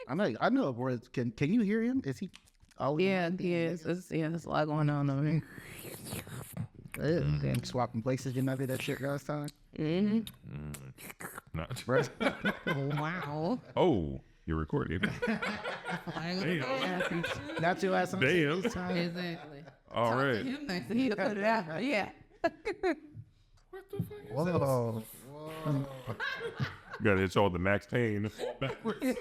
I know. Where can you hear him? Is he? Yeah, there's a lot going on over here. Damn, swapping places. Didn't I do that shit last time? Not. Wow. Oh, you're recording. Damn. Not too last time. Damn. Exactly. All right. He'll put it out. Yeah. What the fuck is this? Whoa. Got to hit y'all with the Max Payne. Backwards.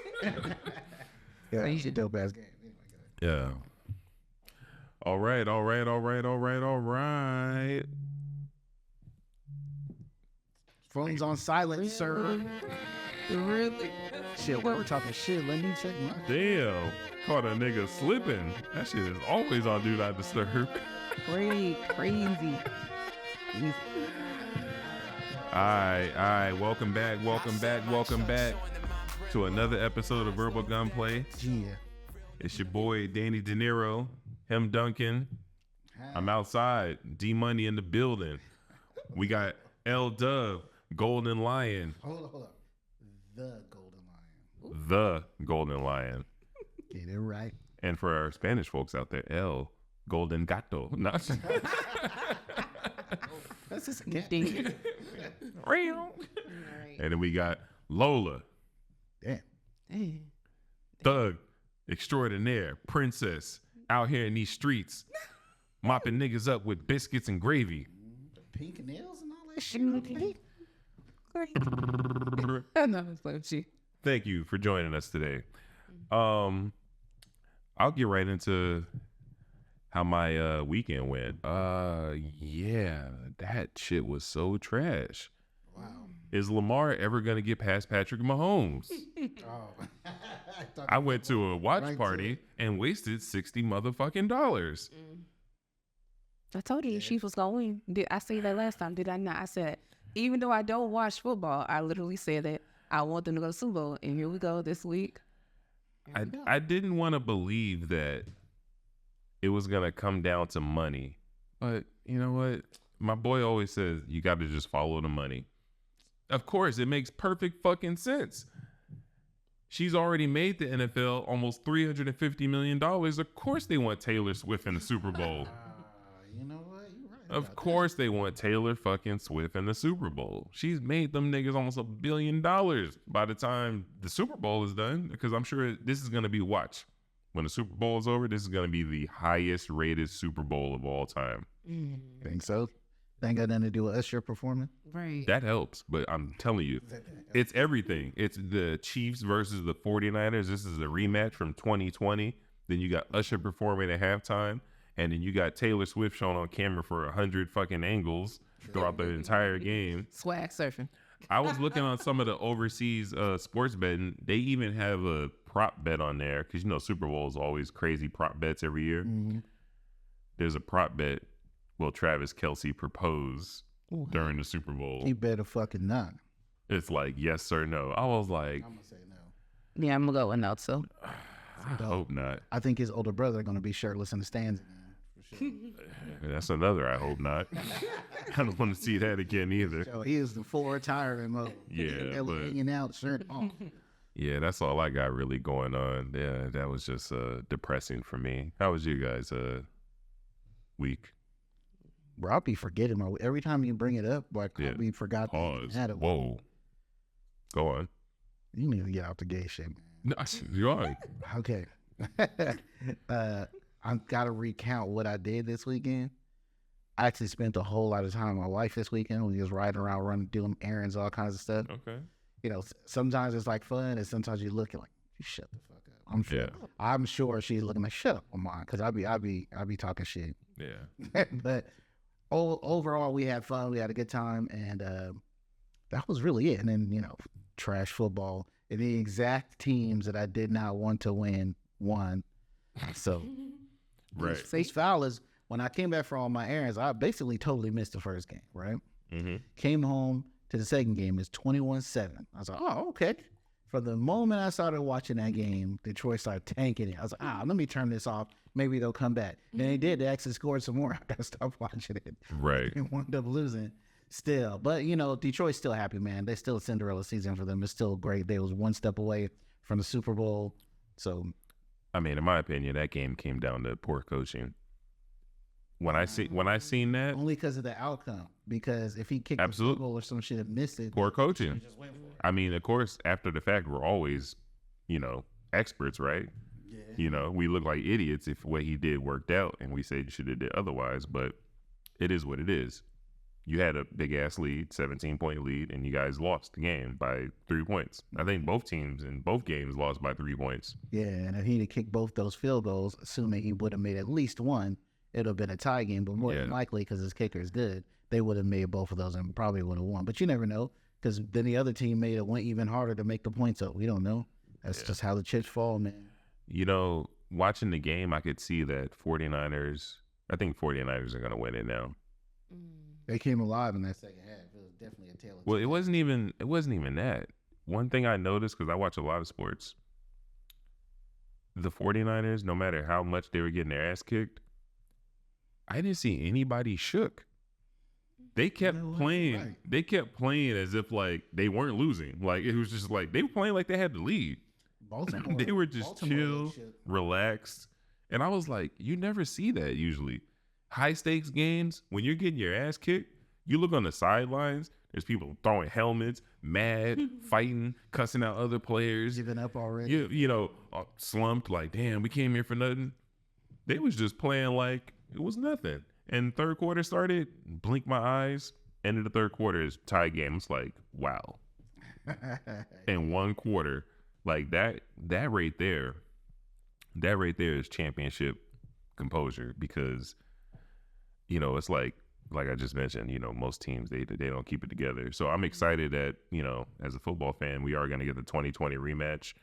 Yeah, you should dope ass game. Yeah. All right. Phone's on silent, sir. Really? Shit, we're talking shit. Let me check my. Damn. Caught a nigga slipping. That shit is always on Do Not Disturb. Crazy. All right. Welcome back to another episode of Verbal Gunplay. Yeah. It's your boy, Danny De Niro, him Duncan. I'm outside. D-Money in the building. We got L-Dub, Golden Lion. Hold up. The Golden Lion. The Golden Lion. Get it right. And for our Spanish folks out there, El Golden Gato. Not That's just a game. And then we got Lola, Damn. Thug Extraordinaire, Princess, out here in these streets, mopping niggas up with biscuits and gravy. Pink nails and all that shit. I know it's like she. Thank you for joining us today. I'll get right into how my weekend went. Yeah, that shit was so trash. Wow. Is Lamar ever gonna get past Patrick Mahomes? Oh. I went to a watch party and wasted $60 motherfucking dollars. I told you the Chiefs was gonna win. Did I say that last time? Did I not? I said, even though I don't watch football, I literally said that I want them to go to Super Bowl, and here we go this week. I didn't want to believe that it was gonna come down to money, but you know what? My boy always says you got to just follow the money. Of course, it makes perfect fucking sense. She's already made the NFL almost $350 million. Of course they want Taylor Swift in the Super Bowl. You know what? You're right. Of course they want Taylor fucking Swift in the Super Bowl. She's made them niggas almost $1 billion by the time the Super Bowl is done, because I'm sure this is going to be, watch, when the Super Bowl is over, this is going to be the highest rated Super Bowl of all time. Think so? That ain't got nothing to do with Usher performing? Right. That helps, but I'm telling you, it's everything. It's the Chiefs versus the 49ers. This is a rematch from 2020. Then you got Usher performing at halftime, and then you got Taylor Swift shown on camera for 100 fucking angles throughout the entire game. Swag surfing. I was looking on some of the overseas sports betting. They even have a prop bet on there, because you know Super Bowl is always crazy prop bets every year. Mm-hmm. There's a prop bet. Will Travis Kelce propose during the Super Bowl? He better fucking not. It's like yes or no. I was like, I'm gonna say no. Yeah, I'm gonna go with no too. I hope not. I think his older brother gonna be shirtless in the stands again. For sure. That's another I hope not. I don't want to see that again either. So he is the full retirement mode. Yeah, but hanging out, shirt off. yeah, that's all I got really going on. Yeah, that was just depressing for me. How was you guys' week? Bro, I'll be forgetting every time you bring it up. Like we forgot. Pause. Had it. Whoa. Go on. You need to get out the gay shit, man. No, you are. Okay. I've got to recount what I did this weekend. I actually spent a whole lot of time with my wife this weekend. We was riding around, doing errands, all kinds of stuff. Okay. You know, sometimes it's like fun, and sometimes you look like, you shut the fuck up. I'm sure. Yeah. I'm sure she's looking like, shut up on mine, because I be talking shit. Yeah. But overall, we had fun. We had a good time, and that was really it. And then, you know, trash football. And the exact teams that I did not want to win won. So, Right. these fellas, when I came back from all my errands, I basically totally missed the first game, right? Mm-hmm. Came home to the second game. It's 21-7. I was like, oh, okay. From the moment I started watching that game, Detroit started tanking it. I was like, let me turn this off. Maybe they'll come back. And they did. They actually scored some more. I got to stop watching it. Right. And wound up losing still. But, you know, Detroit's still happy, man. They still a Cinderella season for them. It's still great. They was one step away from the Super Bowl. So, I mean, in my opinion, that game came down to poor coaching. When I seen that, only because of the outcome. Because if he kicked the field goal or some shit and missed it, poor coaching. I mean, of course, after the fact, we're always, experts, right? Yeah. We look like idiots if what he did worked out, and we say you should have did otherwise. But it is what it is. You had a big ass lead, 17-point lead, and you guys lost the game by 3 points. I think both teams in both games lost by 3 points. Yeah, and if he'd have kicked both those field goals, assuming he would have made at least one, it would have been a tie game. But more than likely, because his kicker is good, they would have made both of those and probably would have won. But you never know, because then the other team went even harder to make the points up. We don't know. That's just how the chips fall, man. Watching the game, I could see that 49ers, I think 49ers are going to win it now. They came alive in that second half. It was definitely a tale of two. Well, it wasn't even that. One thing I noticed, because I watch a lot of sports, the 49ers, no matter how much they were getting their ass kicked, I didn't see anybody shook. They kept playing. Right. They kept playing as if like they weren't losing. Like it was just like they were playing like they had the lead. Baltimore, they were just chill, relaxed, and I was like, you never see that usually. High stakes games, when you're getting your ass kicked, you look on the sidelines. There's people throwing helmets, mad, fighting, cussing out other players, giving up already. Slumped. Like, damn, we came here for nothing. They was just playing like it was nothing. And third quarter started, blinked my eyes. End of the third quarter is tie game. It's like, wow. In one quarter, like that right there is championship composure because, it's like I just mentioned, most teams, they don't keep it together. So I'm excited that, as a football fan, we are going to get the 2020 rematch.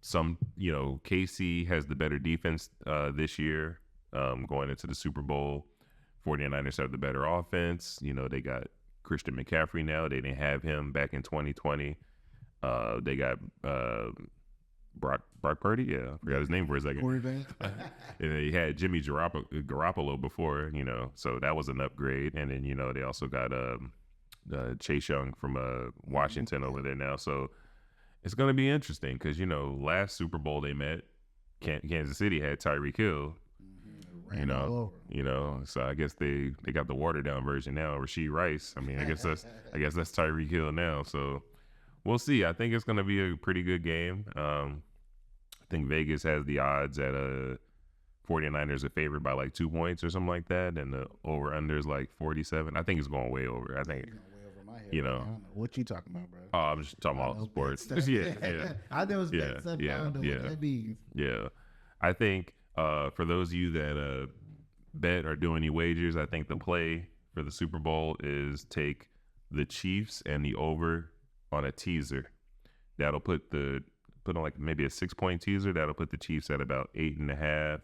KC has the better defense this year. Going into the Super Bowl, 49ers have the better offense. They got Christian McCaffrey now. They didn't have him back in 2020. They got Brock Purdy. Yeah, I forgot his name for a second. And they had Jimmy Garoppolo before, so that was an upgrade. And then, they also got Chase Young from Washington over there now. So it's going to be interesting because, last Super Bowl they met, Kansas City had Tyreek Hill. So I guess they got the watered down version now. Rashee Rice. I mean, I guess that's Tyreek Hill now. So we'll see. I think it's going to be a pretty good game. I think Vegas has the odds at 49ers are favored by like 2 points or something like that, and the over under is like 47. I think it's going way over. I think. I don't know what you talking about, bro. Oh, I'm just talking about sports. Yeah. I know it's stuff. Yeah. I think for those of you that bet or do any wagers, I think the play for the Super Bowl is take the Chiefs and the over on a teaser. That'll put on like maybe a 6-point teaser. That'll put the Chiefs at about 8.5,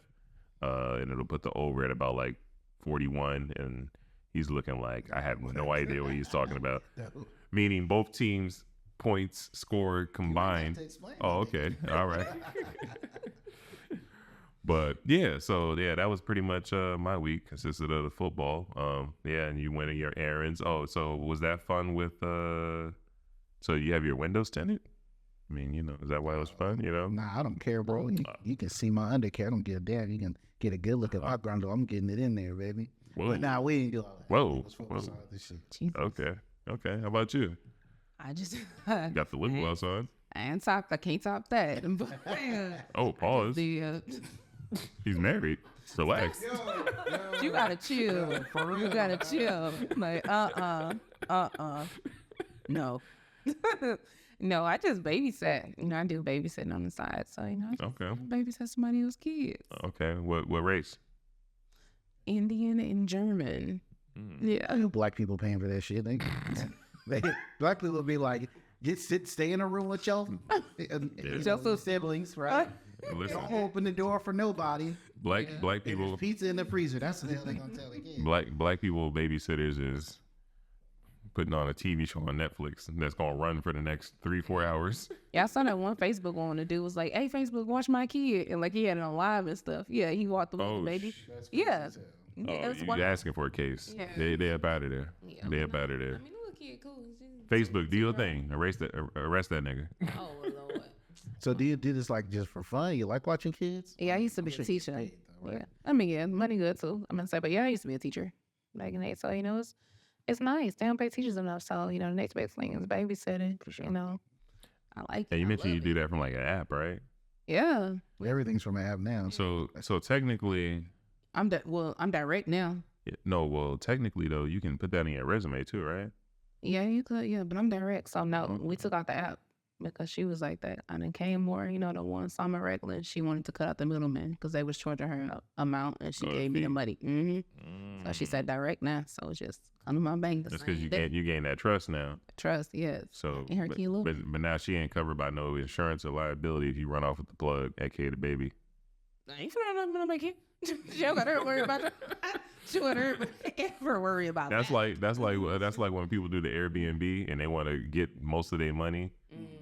and it'll put the over at about like 41. And he's looking like I have no idea what he's talking about. Meaning both teams' points scored combined. Oh, okay. All right. But yeah, so yeah, that was pretty much my week. Consisted of the football. And you went in your errands. Oh, so was that fun with so you have your windows tinted? I mean, is that why it was fun? Nah, I don't care, bro. You can see my undercarriage. I don't give a damn. You can get a good look at my ground. I'm getting it in there, baby. Whoa. But nah, we ain't do all that. Whoa. Let's focus on this shit. Okay. How about you? I just got the lip gloss on. I can't top that. Oh, pause. He's married. Relax. You gotta chill. You gotta chill. Like, no. No, I just babysat. I do babysitting on the side. So, I just babysit somebody else's kids. Okay. What race? Indian and German. Yeah. I know black people paying for that shit. Black people be like, stay in a room with y'all. Your siblings, right? Listen, don't open the door for nobody. Black people. There's pizza in the freezer. That's what they're gonna tell the kids. Black people babysitters is putting on a TV show on Netflix that's gonna run for the next 3-4 hours. Yeah, I saw that one Facebook one. The dude was like, "Hey, Facebook, watch my kid," and like he had it on live and stuff. Yeah, he walked the baby. Yeah. You're asking for a case. Yeah. They up out of there. Yeah, they up out of there. I mean, the little kid cool. Facebook, do your thing. Arrest that nigga. Oh Lord. So do you do this like just for fun? You like watching kids? Yeah, I used to be a teacher. Paid, though, right? Yeah, I mean, yeah, money good too. I'm gonna say, but yeah, I used to be a teacher back in the day. So it's nice. They don't pay teachers enough. So the next best thing is babysitting. For sure. I like. Yeah, you I mentioned you love do it. that from like an app, right? Yeah, Everything's from an app now. So technically, I'm direct now. no. Well, technically though, you can put that in your resume too, right? Yeah, you could. Yeah, but I'm direct. So no, we took out the app because she was like that. I then came more, the one summer regular. She wanted to cut out the middleman because they was charging her a amount and she gave me the money. So she said direct now. So it's just come to my bank. That's because you gain that trust now. Trust, yes. So, And her key little. but now she ain't covered by no insurance or liability if you run off with the plug, aka the baby. I ain't finna no my kid. She don't gotta worry about that. She wouldn't ever worry about That's that. like when people do the Airbnb and they want to get most of their money,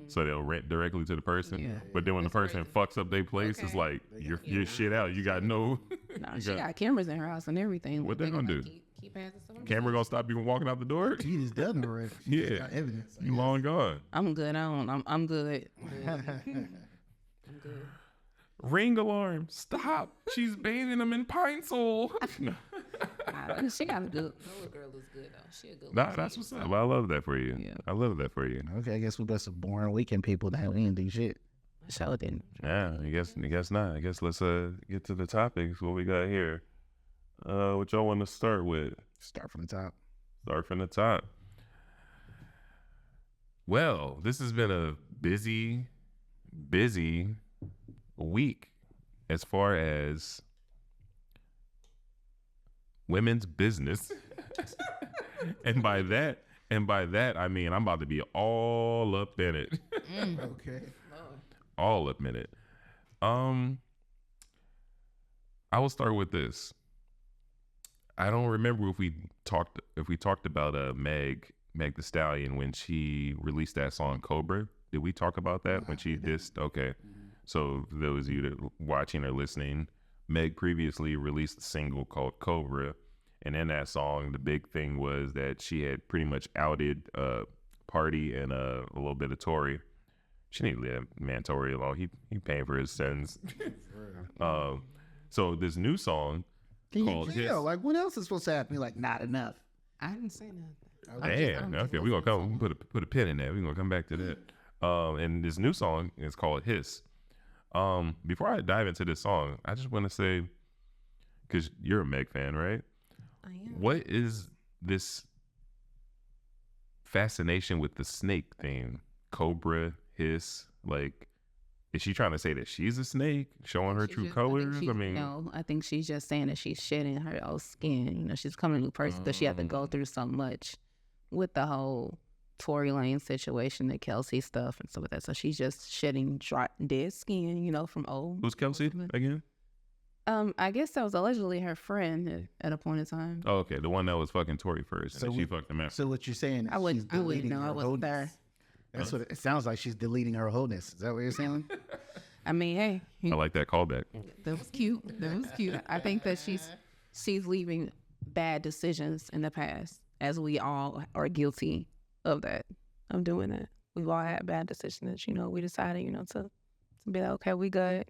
so they'll rent directly to the person. Yeah. But then when the person fucks up their place, it's like your shit out. You got no. No, she got cameras in her house and everything. What they gonna do? Keep passing stuff. Camera gonna stop you from walking out the door? She just done already. She just Yeah. got evidence. You long gone. I'm good. I'm good. I'm good. Ring alarm! Stop! She's bathing him in pine sol. Nah, she got a good. The little girl looks good though. She a good. Nah, that's what's up. I love that for you. Yeah. I love that for you. Okay, I guess we got some boring weekend people that we didn't do shit. Sure didn't. Yeah, I guess not. I guess let's get to the topics. What we got here? What y'all want to start with? Start from the top. Start from the top. Well, this has been a busy week as far as women's business. and by that I mean I'm about to be all up in it. Okay. All up in it. I will start with this. I don't remember if we talked about Meg the Stallion when she released that song Cobra. Did we talk about that when she dissed? Okay. So for those of you that watching or listening, Meg previously released a single called Cobra. And in that song, the big thing was that she had pretty much outed Party and a little bit of Tory. She need to leave man Tory alone. He paying for his sins. So this new song called His. Like, what else is supposed to happen? Like, not enough. I didn't say nothing. Damn. Okay, we're gonna come put a pin in that. We're gonna come back to that. And this new song is called Hiss. Before I dive into this song, I just want to say, because you're a Meg fan, right? I am. What is this fascination with the snake theme? Cobra, Hiss, like, is she trying to say that she's a snake, showing her true colors? I mean, no, I think she's just saying that she's shedding her old skin. She's becoming a new person because she had to go through so much with the whole Tory Lane situation, the Kelsey stuff and stuff like that. So she's just shedding dead skin, from old. who's Kelsey again? I guess that was allegedly her friend at a point in time. Oh, okay, the one that was fucking Tory first, and So then she fucked him out. So what you're saying? I wouldn't know. I wasn't there. That's what it sounds like. She's deleting her wholeness. Is that what you're saying? I mean, hey, I like that callback. that was cute. That was cute. I think that she's leaving bad decisions in the past, as we all are guilty of that. Of doing that. We've all had bad decisions. We decided, to be like, okay, we good.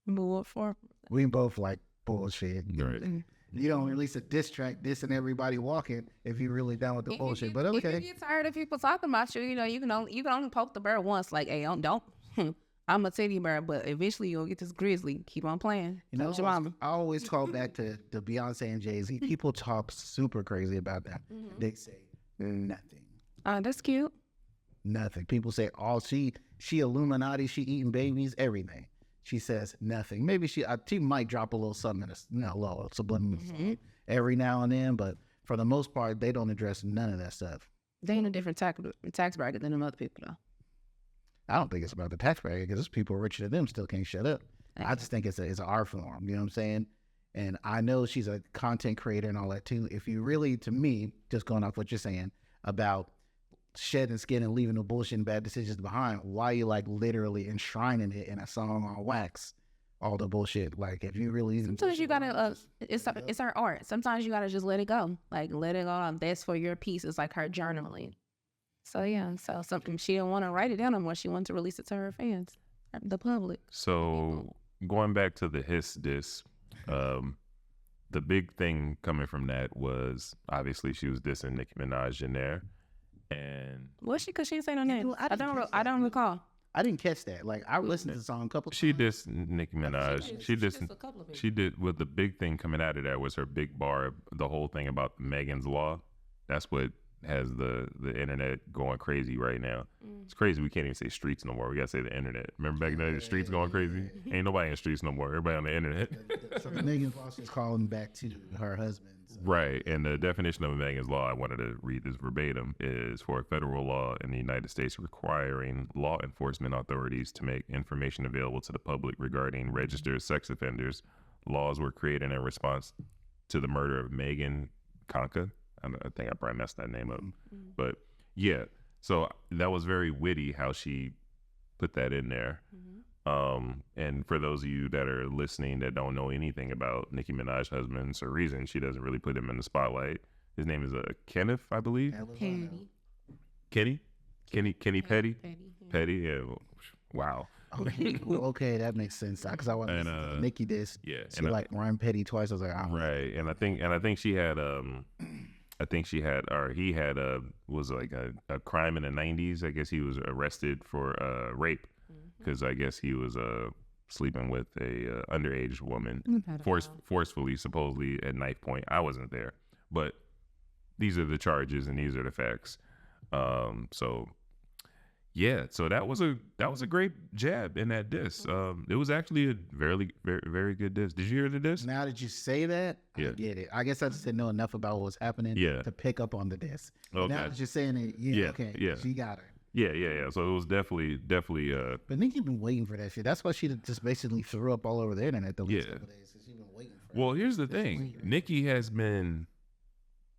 Move forward. We both like bullshit. Right. You don't release a diss track dissing everybody walking if you're really down with the bullshit. But If you okay. get tired of people talking about you, you can only poke the bird once. Like, hey, don't. I'm a teddy bear, but eventually you'll get this grizzly. Keep on playing. Tell your mama. I always call back to Beyonce and Jay-Z. People talk super crazy about that. They say nothing. That's cute. Nothing. People say, oh, she Illuminati, she eating babies, everything. She says nothing. Maybe she might drop a little something, little subliminal every now and then, but for the most part, they don't address none of that stuff. They in a different tax bracket than them other people, though. I don't think it's about the tax bracket because those people richer than them still can't shut up. I just think it's an art form. You know what I'm saying? And I know she's a content creator and all that too. If you really, to me, just going off what you're saying about shedding skin and leaving the bullshit and bad decisions behind, why you like literally enshrining it in a song on wax, all the bullshit. Like, if you really sometimes you gotta it's her art. Sometimes you gotta just let it go. Like, let it go. That's for your piece. It's like her journaling. So yeah, so something she didn't want to write it down anymore. She wanted to release it to her fans. the public. So going back to the hiss diss, the big thing coming from that was obviously she was dissing Nicki Minaj in there, and Was she? Cause she didn't say no names. I didn't catch I don't recall. I didn't catch that. Like I listened to the song a couple. she times. dissed Nicki Minaj. She dissed. a couple of people. She did. What the big thing coming out of that was her big bar. The whole thing about Megan's Law. That's what has the internet going crazy right now. It's crazy. We can't even say streets no more. We gotta say the internet. Remember back then, the streets going crazy. Ain't nobody in the streets no more. Everybody on the internet. So Megan's Law is calling back to her husband. Right. And the definition of Megan's Law, I wanted to read this verbatim, is for a federal law in the United States requiring law enforcement authorities to make information available to the public regarding registered sex offenders. Laws were created in response to the murder of Megan Conka. I think I probably messed that name up. But yeah, so that was very witty how she put that in there. And for those of you that are listening that don't know anything about Nicki Minaj's husband, it's a reason she doesn't really put him in the spotlight. His name is Kenneth, I believe. Kenny Petty. Petty. Yeah. Wow. Okay, that makes sense. Because I want Nicki this. Yeah. She like Ryan Petty twice. I was like, oh. Right. And I think she had he had was like a crime in the 90s. I guess he was arrested for rape because I guess he was sleeping with a underage woman forcefully, supposedly at knife point. I wasn't there, but these are the charges and these are the facts. So yeah, so that was a great jab in that diss. It was actually a very, very, very good diss. Did you hear the diss? Now that you say that, I get it. I guess I just didn't know enough about what was happening to pick up on the diss. Okay. Now that you're saying it, she got her. Yeah. So it was definitely. But Nicki been waiting for that shit. That's why she just basically threw up all over the internet the last couple days. She's been waiting for it. Well, here's the thing. Nicki has been,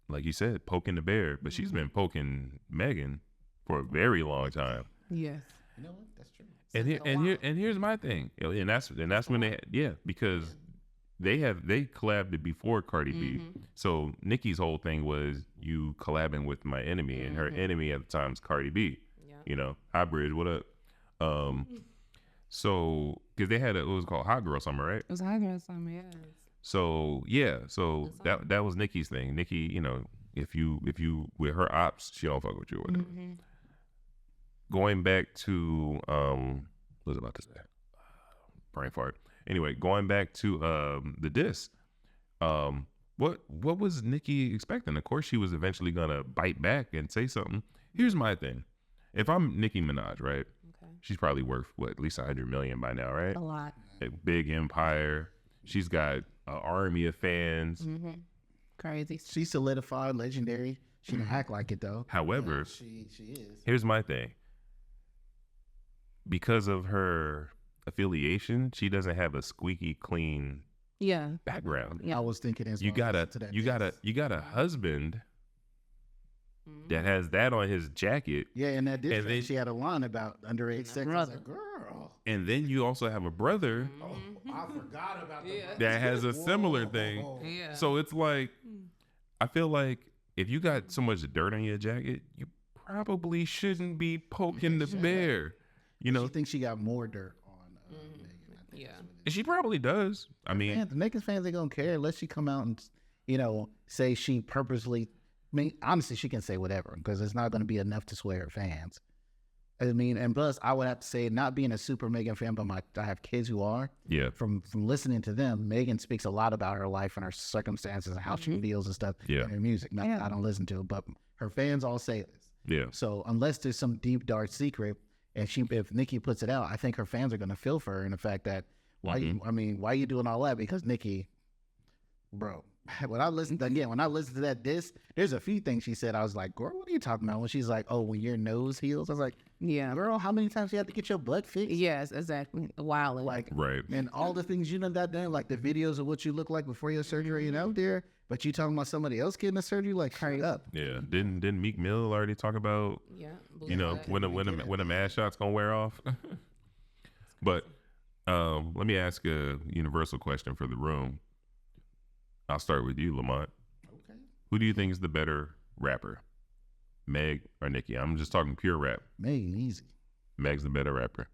like you said, poking the bear, but she's been poking Megan for a very long time. Yes. You know what? That's true. And here's my thing. And that's when they because they collabed before Cardi B. So Nicki's whole thing was you collabing with my enemy, and her enemy at the time is Cardi B. You know, High Bridge, what up? So because they had it was called Hot Girl Summer, right? It was Hot Girl Summer, yes. So that was Nicki's thing. Nicki, you know, if you with her ops, she don't fuck with you or whatever. Going back to what was I about to say? Brain fart. Anyway, going back to the diss. What was Nicki expecting? Of course, she was eventually gonna bite back and say something. Here's my thing: if I'm Nicki Minaj, right? Okay. She's probably worth at least $100 million by now, right? A lot. A big empire. She's got an army of fans. Crazy. She's solidified, legendary. She don't act like it though. However, she is. Here's my thing. Because of her affiliation, she doesn't have a squeaky clean background. I was thinking as you got a husband that has that on his jacket. Yeah, and that did. And then she had a line about underage sex. Like, girl. And then you also have a brother. I forgot about that has a similar thing. Yeah. So it's like, I feel like if you got so much dirt on your jacket, you probably shouldn't be poking the bear. You know, she thinks she got more dirt on Megan. Yeah, she probably does. I mean, the Megan fans ain't gonna care unless she come out and, you know, say she purposely. I mean, honestly, she can say whatever because it's not gonna be enough to sway her fans. I mean, and plus, I would have to say, not being a super Megan fan, but I have kids who are. Yeah. From listening to them, Megan speaks a lot about her life and her circumstances and how she feels and stuff in her music. I don't listen to it, but her fans all say this. Yeah. So unless there's some deep dark secret. And if Nicki puts it out, I think her fans are going to feel for her in the fact that why you doing all that? Because Nicki, bro, when I listened to that diss, there's a few things she said. I was like, girl, what are you talking about? When she's like, oh, when your nose heals, I was like, yeah, girl, how many times you have to get your butt fixed? Yes, exactly. Wow, like right, and all the things you done that done, like the videos of what you look like before your surgery and out there. But you talking about somebody else getting a surgery, like hurry up. Yeah, didn't Meek Mill already talk about? Yeah, you know when the mask shot's gonna wear off. But let me ask a universal question for the room. I'll start with you, Lamont. Okay. Who do you think is the better rapper, Meg or Nicki? I'm just talking pure rap. Meg, easy. Meg's the better rapper.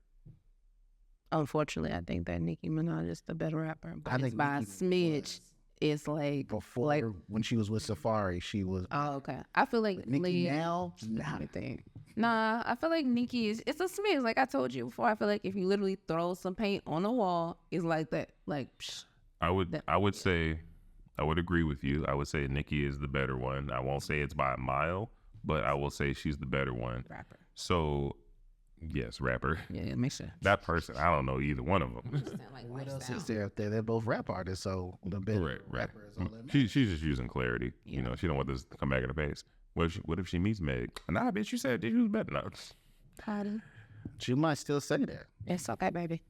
Unfortunately, I think that Nicki Minaj is the better rapper. But I think it's by a Nicki smidge. It's like before when she was with Safari, she was. Oh, okay. I feel like Nicki now, not a thing. Nah, I feel like Nicki it's a smidge. Like I told you before, I feel like if you literally throw some paint on the wall, it's like that. Like I would say, I would agree with you. I would say Nicki is the better one. I won't say it's by a mile, but I will say she's the better one. Rapper. So, yes, rapper. Yeah, make sure. That person, I don't know either one of them. what else is there up there? They're both rap artists, so the better rapper is all that matters. She's just using clarity. You know, she don't want this to come back in her face. What if she meets Meg? Nah, bitch, you said you was better. No. Patty. She might still say that. It's okay, baby.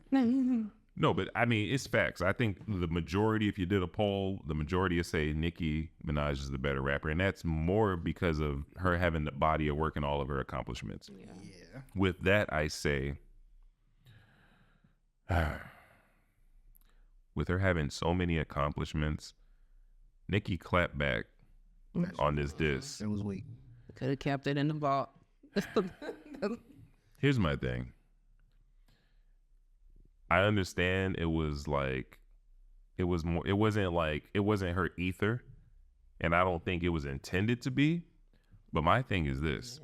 No, but I mean, it's facts. I think the majority, if you did a poll, the majority would say Nicki Minaj is the better rapper. And that's more because of her having the body of work and all of her accomplishments. Yeah. With that, I say, with her having so many accomplishments, Nicki clapped back on this diss. It was weak. Could have kept it in the vault. Here's my thing. I understand it was like, it wasn't her ether, and I don't think it was intended to be. But my thing is this.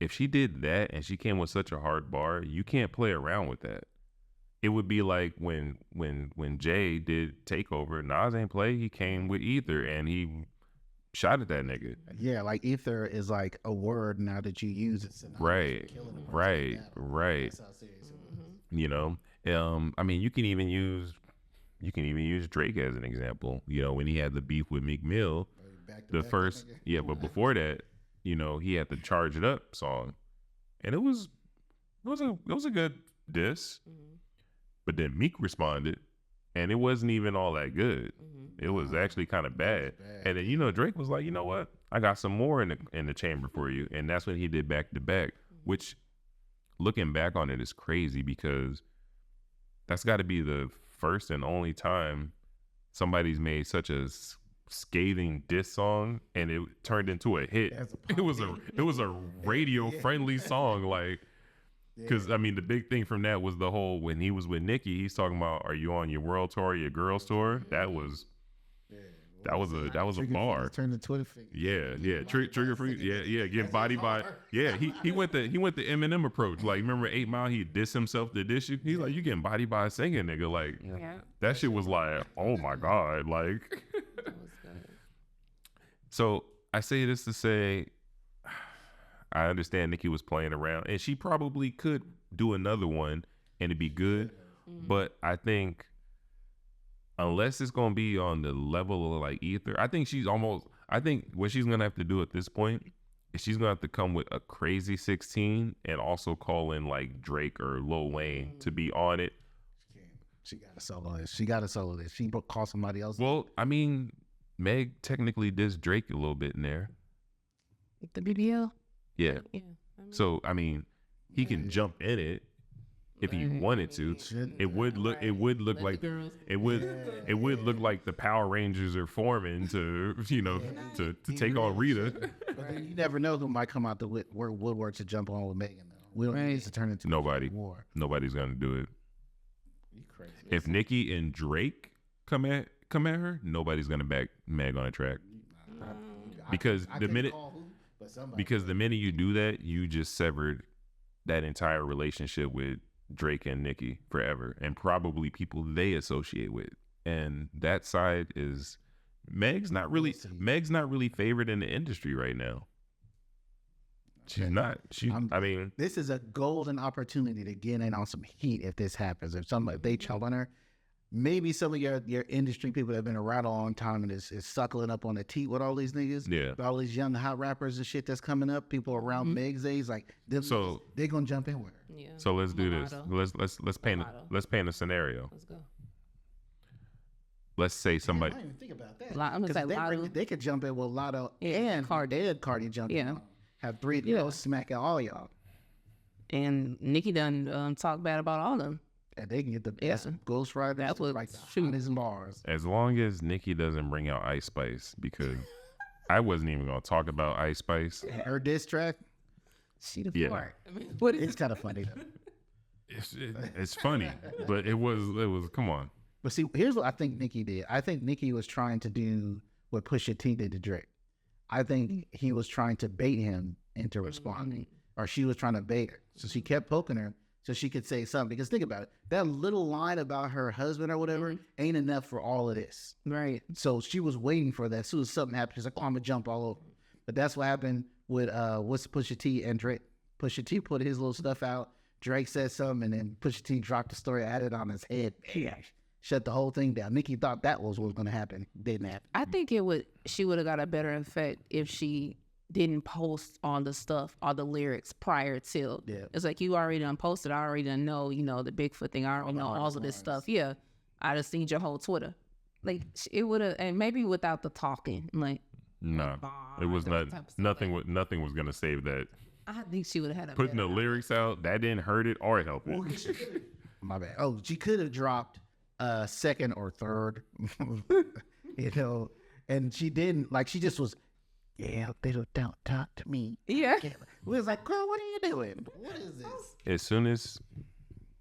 If she did that and she came with such a hard bar, you can't play around with that. It would be like when Jay did Takeover, Nas ain't play, he came with ether and he shot at that nigga. Yeah, like ether is like a word now that you use it. Right. That's how serious it was. You know, I mean, you can even use Drake as an example. You know, when he had the beef with Meek Mill, but before that, you know, he had the Charge It Up song, and it was a good diss. But then Meek responded, and it wasn't even all that good. It was actually kind of bad. And then, you know, Drake was like, you know what? I got some more in the chamber for you. And that's when he did Back to Back, which looking back on it is crazy because that's got to be the first and only time somebody's made such a scathing diss song and it turned into a hit. It was a radio friendly song, like. Because, I mean, the big thing from that was the whole, when he was with Nicki, he's talking about, are you on your world tour, your girls tour? That was a bar. Turn the Twitter finger. Yeah. Trigger free. Yeah. Get body by. Yeah, he went the Eminem approach. Like, remember 8 Mile? He dissed himself to diss you. He's like, you getting body by singing, nigga. Like, that shit was like, oh my God. Like, so I say this to say, I understand Nicki was playing around, and she probably could do another one and it'd be good. But I think unless it's gonna be on the level of like ether, I think what she's gonna have to do at this point is she's gonna have to come with a crazy 16 and also call in like Drake or Lil Wayne to be on it. She got to solo this. She call somebody else. Well, I mean, Meg technically dissed Drake a little bit in there. The BBL. Yeah. So I mean, he can jump in it if he wanted to. It would look like the Power Rangers are forming to take on Rita. But then you never know who might come out the woodwork to jump on with Megan. We don't need to turn into nobody. War. Nobody's gonna do it. You crazy. If Nicki and Drake come at her, nobody's gonna back Meg on a track. Because the minute you do that, you just severed that entire relationship with Drake and Nicki forever, and probably people they associate with. And that side is Meg's not really favored in the industry right now. She's not. I mean, this is a golden opportunity to get in on some heat if this happens. If they chop on her, maybe some of your industry people that have been around a long time and is suckling up on the teat with all these niggas. Yeah. All these young hot rappers and shit that's coming up. People around Meg's age, like they're gonna jump in with her. Yeah. So let's do this. Let's paint a scenario. Let's go. Let's say somebody. I didn't even think about that. I'm gonna say Lotto. They could jump in with Lotto and Cardi jump in. Have 3 smacking all y'all. And Nicki done talk bad about all of them. And they can get the best Ghost Rider. That's what shooting bars. As long as Nicki doesn't bring out Ice Spice, because I wasn't even gonna talk about Ice Spice. Her diss track. She the fart. I mean, it's kind of funny though. It's funny, but it was. Come on. But see, here's what I think Nicki did. I think Nicki was trying to do what Pusha T did to Drake. I think he was trying to bait him into responding, or she was trying to bait her. So she kept poking her so she could say something. Because think about it, that little line about her husband or whatever ain't enough for all of this. Right. So she was waiting for that. As soon as something happened, she's like, "Oh, I'm gonna jump all over." But that's what happened with what's Pusha T and Drake. Pusha T put his little stuff out. Drake said something, and then Pusha T dropped the story, added on his head. Shut the whole thing down. Nicki thought that was what was going to happen. Didn't happen. I think she would have got a better effect if she didn't post all the stuff, all the lyrics prior to. Yeah. It's like, you already done posted. I already done know, the Bigfoot thing. I already know all of this stuff. Yeah. I just seen your whole Twitter. Like, it would have, and maybe without the talking. Like, no, it was not. Nothing was going to save that. I think she would have had putting the lyrics out. That didn't hurt it or help it. My bad. Oh, she could have dropped second or third, and she didn't. Like, she just was, yeah, they don't talk to me. Yeah. We was like, girl, what are you doing? What is this? As soon as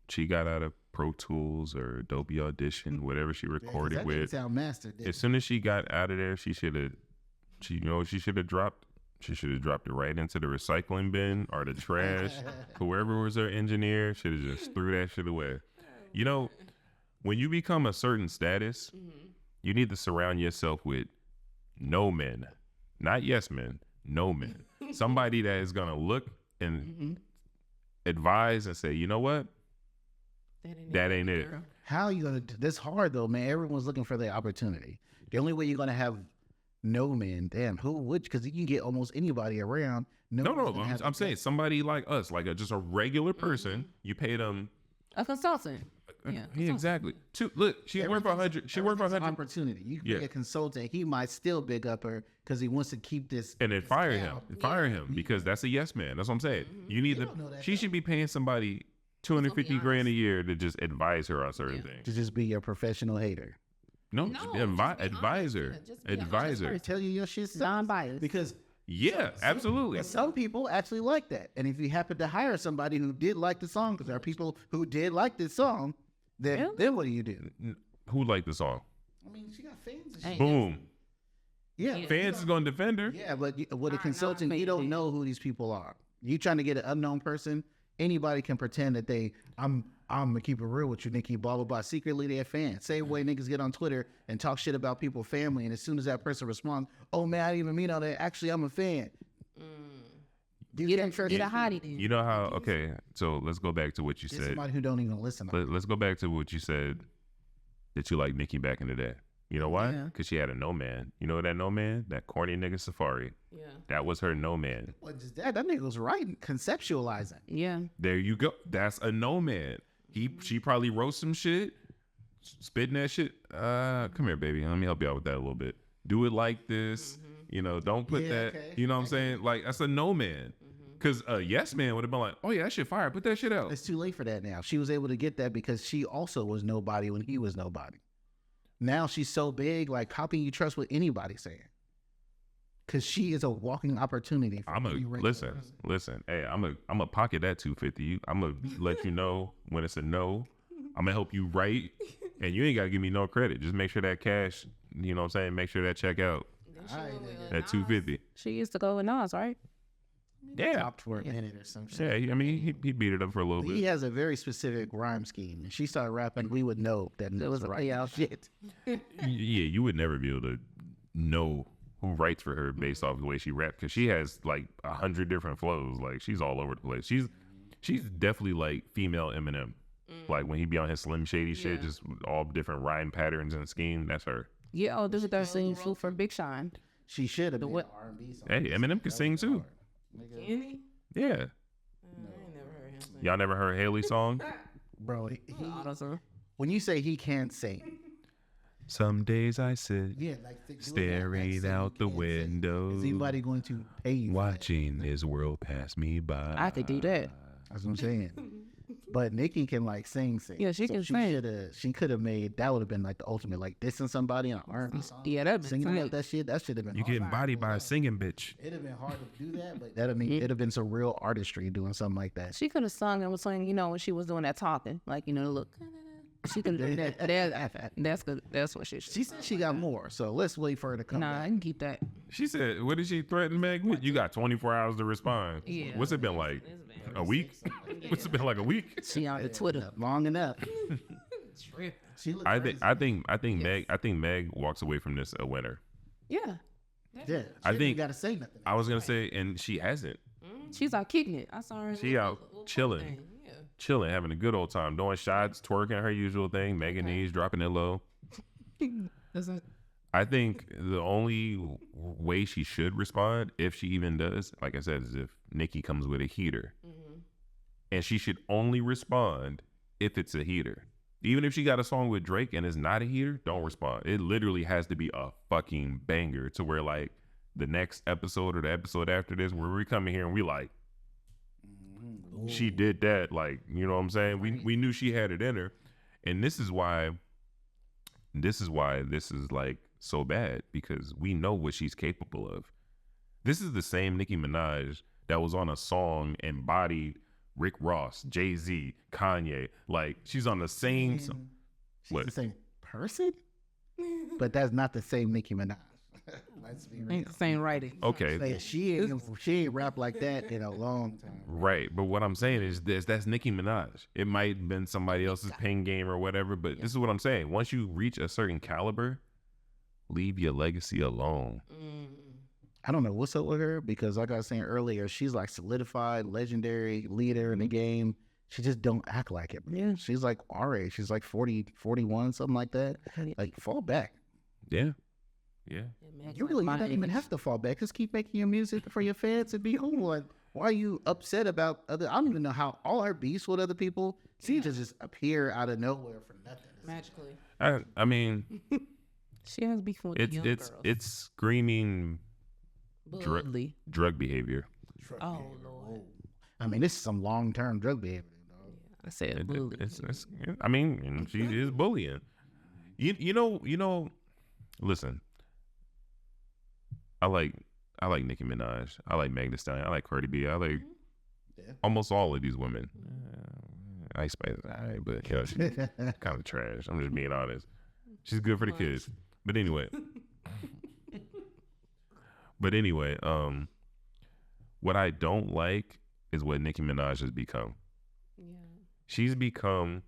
she got out of Pro Tools or Adobe Audition, whatever she recorded that with, sound master. as soon as she got out of there, she should have dropped. She should have dropped it right into the recycling bin or the trash. Whoever was her engineer should have just threw that shit away. When you become a certain status, you need to surround yourself with no men, not yes men, no men. Somebody that is going to look and advise and say, you know what? That ain't it. How are you going to do this? Hard though, man. Everyone's looking for the opportunity. The only way you're going to have no men, damn, who would? Because you can get almost anybody around. No, I'm saying somebody like us, like just a regular person. You pay them a consultant. Yeah, exactly. Look, she worked for 100. She worked for 100 opportunity. You can be a consultant. He might still big up her because he wants to keep this. And then fire him because that's a yes man. That's what I'm saying. You need to. She should be paying somebody $250,000 a year to just advise her on certain things. To just be your professional hater. No, advisor. Tell you your shit's non-biased. Because absolutely. Some people actually like that. And if you happen to hire somebody who did like the song, because there are people who did like this song, then what do you do? Who liked the song? I mean, she got fans. And shit. Boom. Yeah. Fans is going to defend her. Yeah, but with a consultant, you don't know who these people are. You trying to get an unknown person, anybody can pretend that I'm gonna keep it real with you, Nicki, blah blah blah. Secretly they're fans. Same way niggas get on Twitter and talk shit about people's family, and as soon as that person responds, "Oh man, I didn't even mean all that. Actually, I'm a fan." You didn't trust the hottie then. You know how? Okay, so let's go back to what you said. Somebody who don't even listen. Let's go back to what you said that you liked Nicki back in the day. You know why? Because she had a no man. You know that no man? That corny nigga Safari. Yeah. That was her no man. What is that? That nigga was right conceptualizing. Yeah. There you go. That's a no man. She probably wrote some shit, spitting that shit. Come here, baby. Let me help you out with that a little bit. Do it like this. Don't put that. Okay. You know what I'm saying? Like, that's a no man. Because a yes man would have been like, oh yeah, that shit fire. Put that shit out. It's too late for that now. She was able to get that because she also was nobody when he was nobody. Now she's so big, like, how can you trust what anybody's saying? Because she is a walking opportunity. For listen. Hey, I'm a pocket that 250. I'm gonna let you know when it's a no. I'm gonna help you write, and you ain't gotta give me no credit. Just make sure that cash, you know what I'm saying? Make sure that check out. That 250. She used to go with Nas, right? Yeah, stopped for a minute or something. Yeah, I mean, he beat it up for a little bit. He has a very specific rhyme scheme. If she started rapping, we would know that it was right shit. Yeah, you would never be able to know who writes for her based off the way she raps, because she has like 100 different flows. Like, she's all over the place. She's definitely like female Eminem. Like when he be on his Slim Shady shit, just all different rhyme patterns and scheme. That's her. Yeah, this is that singing Fruit for Big Shine. She should have been R&B song. Hey, Eminem can sing too. Can he? Yeah. I ain't never heard him sing. Y'all never heard Haley's song? Bro, when you say he can't sing. Some days I sit staring out the window. Is anybody going to pay you? Watching this world pass me by. I could do that. That's what I'm saying. But Nicki can like sing. Yeah, she can sing. She could have made that would have been like the ultimate like dissing somebody in an R&B song. Yeah, that'd been singing about that shit. That should have been. You getting bodied by a singing bitch. It'd have been hard to do that, but it'd have been some real artistry doing something like that. She could have sung and was saying, when she was doing that talking, like look. She could have done that. That's good. That's what she should. She said she got more, so let's wait for her to come. Nah, back. I can keep that. She said, what did she threaten Meg with? You got 24 hours to respond. Yeah. What's it been like? A week? What's it been like a week? She on the Twitter long enough. I think Meg walks away from this a winner. Yeah. Yeah. I think got to say nothing. I was gonna say, and she hasn't. She's out kicking it. I saw her. She out chilling, having a good old time, doing shots, twerking, her usual thing, making knees, dropping it low. I think the only way she should respond, if she even does, like I said, is if Nicki comes with a heater. And she should only respond if it's a heater. Even if she got a song with Drake and it's not a heater, don't respond. It literally has to be a fucking banger to where like the next episode or the episode after this, where we come in here and we like, she did that. Like, you know what I'm saying? We knew she had it in her. And this is why this is like so bad, because we know what she's capable of. This is the same Nicki Minaj that was on a song and bodied Rick Ross, Jay-Z, Kanye. Like, she's on the same. She's the same person, but that's not the same Nicki Minaj. Let's be real. Ain't the same writing. Okay. Like, she ain't rap like that in a long time. Right, but what I'm saying is that's Nicki Minaj. It might have been somebody else's pen game or whatever, but this is what I'm saying. Once you reach a certain caliber, leave your legacy alone. I don't know what's up with her, because like I was saying earlier, she's like solidified, legendary leader in the game. She just don't act like it. Yeah. She's like our age. She's like 40, 41, something like that. Like, fall back. Yeah. You don't even have to fall back. Just keep making your music for your fans and be home. Like, why are you upset about other? I don't even know how all her beefs with other people seem to just appear out of nowhere for nothing. Magically. I mean, she has beef with young girls. It's screaming Bully. drug behavior. Oh Lord. I mean, this is some long-term drug behavior. I said bully. I mean, and she is bullying. You know. Listen, I like Nicki Minaj. I like Meg Thee Stallion. I like Cardi B. I like almost all of these women. Ice Spice, alright, but she's kind of trash. I'm just being honest. She's good for the kids, but anyway. What I don't like is what Nicki Minaj has become. Yeah. She's become